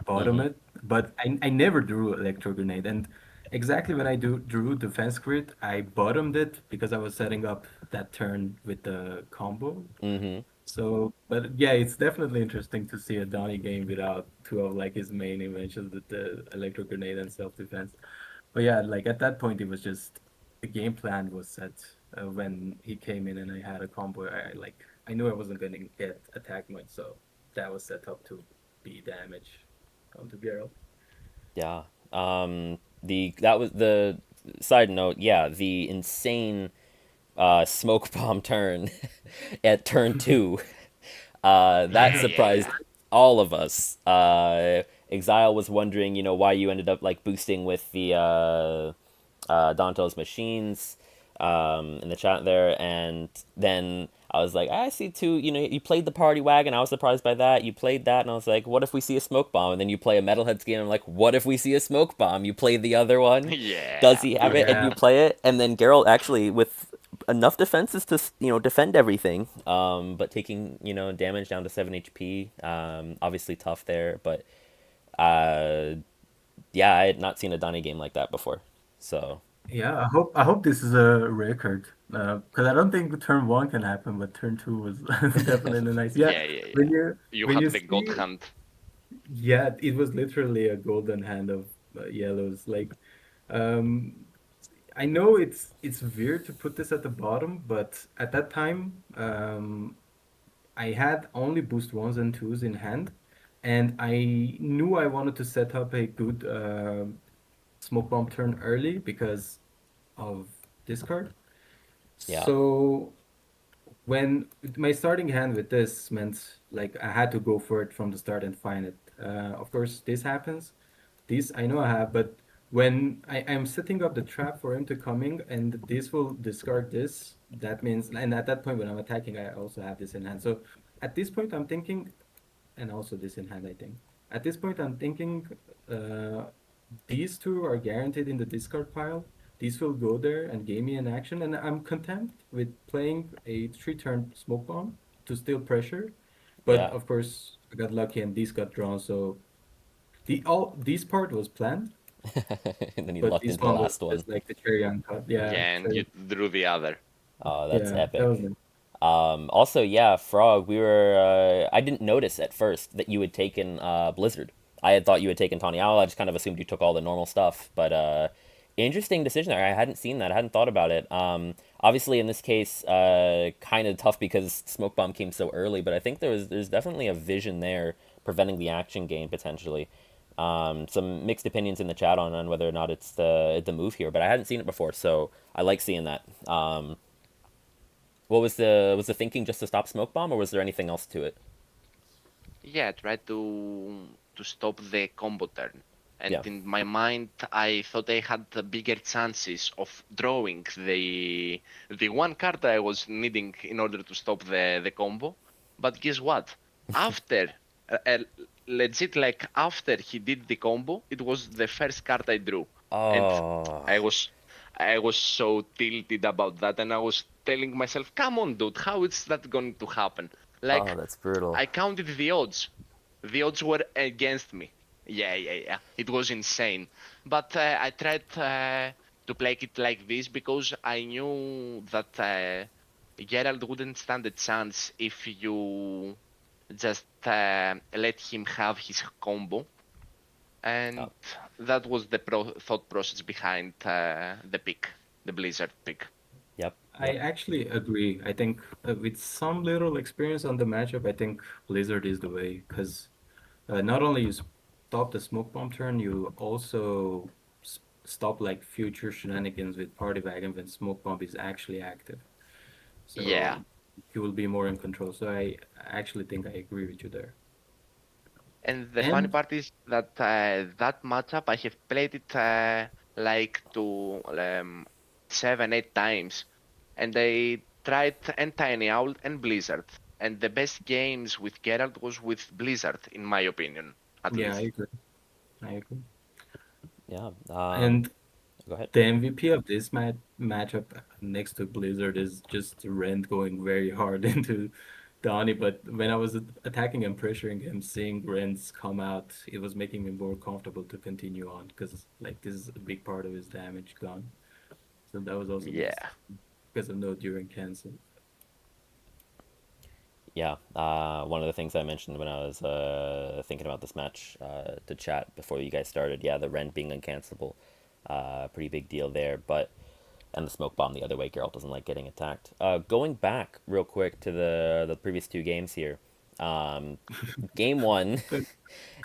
bottom Mm-hmm. it. But I never drew electro grenade, and exactly when I drew defense grid, I bottomed it because I was setting up that turn with the combo. Mm-hmm. So, but yeah, it's definitely interesting to see a Donnie game without two of like his main inventions, the electro grenade and self-defense. But yeah, like at that point, it was just the game plan was set when he came in and I had a combo. I knew I wasn't going to get attack much, so that was set up to be damage onto Geralt. Yeah. The that was the side note. Yeah, the insane smoke bomb turn at turn two. That Yeah, yeah, surprised yeah. all of us. Exile was wondering, why you ended up like boosting with the Danto's machines in the chat there, and then I was like, I see two. You played the party wagon. I was surprised by that. You played that, and I was like, what if we see a smoke bomb? And then you play a Metalhead game. I'm like, what if we see a smoke bomb? You play the other one. Does Yeah. he have it? And Yeah, you play it, and then Geralt actually with enough defenses to defend everything, but taking damage down to 7 HP. Obviously tough there, but uh, yeah, I had not seen a Donnie game like that before. So yeah. I hope this is a record because I don't think turn one can happen, but turn two was definitely nice. Yeah, Yeah, yeah, when yeah. you You when had you the God see. hand. Yeah, it was literally a golden hand of yellows. Like, um, I know it's weird to put this at the bottom, but at that time, I had only boost ones and twos in hand, and I knew I wanted to set up a good smoke bomb turn early because of this card. yeah, So when my starting hand with this meant like I had to go for it from the start and find it. Of course, this happens. This I know I have, but when I'm setting up the trap for him to coming and this will discard this, that means, and at that point when I'm attacking, I also have this in hand. So at this point, I'm thinking, and also this in hand, I think. At this point, I'm thinking uh, these two are guaranteed in the discard pile. These will go there and gain me an action, and I'm content with playing a three-turn smoke bomb to steal pressure. But yeah. of course, I got lucky and these got drawn, so all this part was planned, And then he but lucked this into the one was last one. just like the cherry on top. Yeah, Yeah, and you drew the other. Oh, that's yeah, that was epic. it. Also, yeah, Frog, we were. I didn't notice at first that you had taken Blizzard. I had thought you had taken Tawny Owl. I just kind of assumed you took all the normal stuff. But interesting decision there. I hadn't seen that. I hadn't thought about it. Obviously, in this case, kind of tough because Smoke Bomb came so early. But I think there's definitely a vision there preventing the action gain potentially. Some mixed opinions in the chat on whether or not it's the move here, but I hadn't seen it before, so I like seeing that. What was the thinking, just to stop Smoke Bomb, or was there anything else to it? Yeah, try to stop the combo turn. And Yeah, in my mind, I thought I had the bigger chances of drawing the one card I was needing in order to stop the combo. But guess what? After uh, legit, like after he did the combo, it was the first card I drew, and Oh, I was I was so tilted about that, and I was telling myself, "Come on, dude, how is that going to happen?" oh, Like that's brutal. I counted the odds. The odds were against me. Yeah, yeah, yeah. It was insane. But I tried to play it like this because I knew that Gerald wouldn't stand a chance if you just let him have his combo. Oh, And that was the thought process behind the pick, the Blizzard pick. yep, I yep. actually agree. I think with some little experience on the matchup, I think Blizzard is the way because not only you stop the smoke bomb turn, you also stop like future shenanigans with party wagon when smoke bomb is actually active. Yeah. So you will be more in control. So I actually think I agree with you there. And the funny And part is that that matchup I have played it like to 7, 8 times, and I tried and Tiny Owl and Blizzard. And the best games with Geralt was with Blizzard, in my opinion, at yeah, I least. agree. I agree. Yeah. And Go ahead. the MVP of this matchup next to Blizzard is just Rend going very hard into Donnie. But when I was attacking and pressuring him, seeing Rends come out, it was making me more comfortable to continue on because like this is a big part of his damage gone. So that was also Yeah. nice because of no during cancel. Yeah, one of the things I mentioned when I was thinking about this match to chat before you guys started, yeah, the Rend being uncancelable, pretty big deal there. But and the smoke bomb the other way, Geralt doesn't like getting attacked. Going back real quick to the previous two games here, um, game one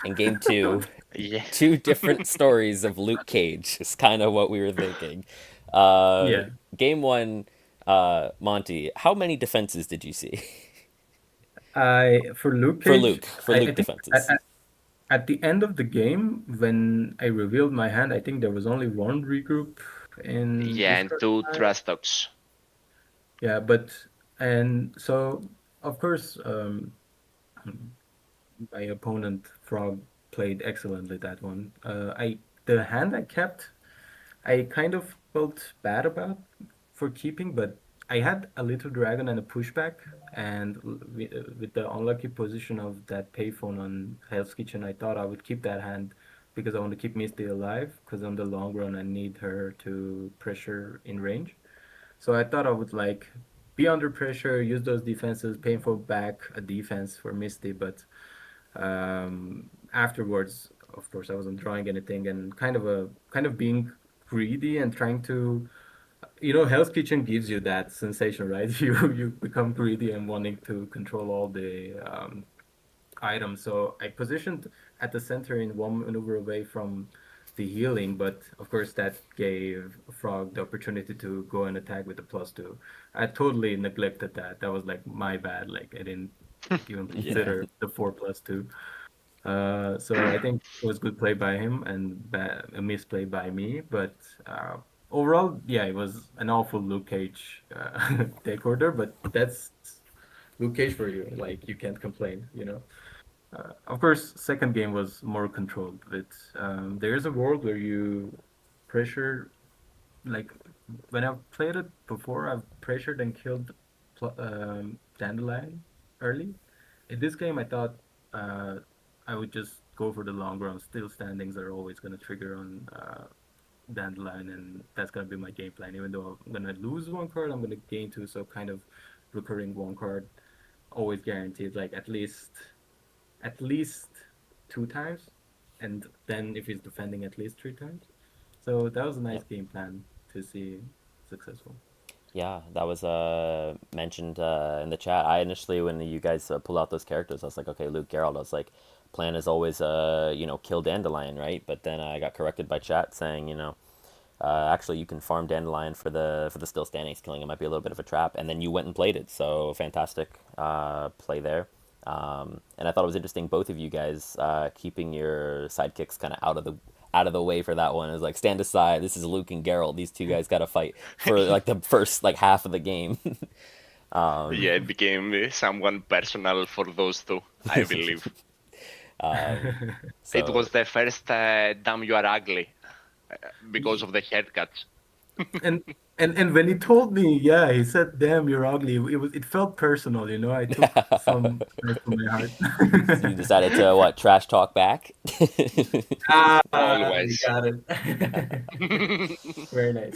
and game two, Yeah. two different stories of Luke Cage is kind of what we were thinking. Uh, Yeah, game one, Monty, how many defenses did you see I for Luke for Cage, Luke? For I Luke think defenses. at the end of the game when I revealed my hand, I think there was only one regroup in Yeah, and Discord. two trust talks. Yeah, but and so of course, my opponent Frog played excellently that one. The hand I kept, I kind of felt bad about for keeping, but I had a little dragon and a pushback, and with the unlucky position of that payphone on Hell's Kitchen, I thought I would keep that hand because I want to keep Misty alive. Because on the long run, I need her to pressure in range. So I thought I would like be under pressure, use those defenses, painful back a defense for Misty, but afterwards, of course, I wasn't drawing anything and kind of being greedy and trying to, Hell's Kitchen gives you that sensation, right? You become greedy and wanting to control all the items. So I positioned at the center in one maneuver away from the healing, but of course that gave Frog the opportunity to go and attack with the +2. I totally neglected that. That was like my bad. Like I didn't like even Yeah. consider the 4+2. So I think it was good play by him and a misplay by me. But overall, yeah, it was an awful Luke Cage deck order. But that's Luke Cage for you. Like you can't complain. Of course, second game was more controlled. But there's a world where you pressure like when I've played it before, I've pressured and killed Dandelion early. In this game, I thought uh, I would just go for the long run. Still standings are always going to trigger on Dandelion, and that's going to be my game plan. Even though I'm going to lose one card, I'm going to gain two. So kind of recurring one card, always guaranteed. Like at least two times, and then if he's defending at least three times. So that was a nice Yep. game plan to see successful. Yeah, that was mentioned in the chat. I initially, when you guys pulled out those characters, I was like, okay, Luke Gerald. I was like, plan is always, kill Dandelion, right? But then I got corrected by chat saying, actually, you can farm Dandelion for the still standings. Killing it might be a little bit of a trap. And then you went and played it. So fantastic play there. And I thought it was interesting, both of you guys keeping your sidekicks kind of out of the way for that one. It was like, stand aside. This is Luke and Geralt. These two guys got to fight for like the first like half of the game. Yeah, it became someone personal for those two, I believe. Um, It so was the first damn you are ugly because of the haircuts. and and when he told me, yeah, he said, "Damn, you're ugly." It felt personal, you know. I took some knife to my heart. so you decided to what, trash talk back? You Always. got it. Very nice.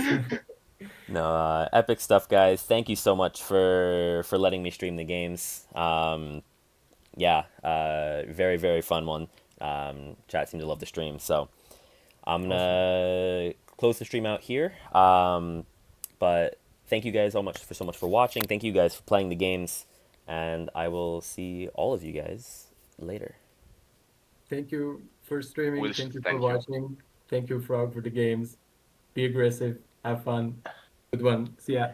No, epic stuff, guys. Thank you so much for letting me stream the games. Yeah, very very fun one. Chat seemed to love the stream, so I'm Awesome. gonna close the stream out here. But thank you guys so much for watching. Thank you guys for playing the games, and I will see all of you guys later. Thank you for streaming. Will Thank you for thank you. watching. Thank you, Frog, for the games. Be aggressive. Have fun. Good one. See ya.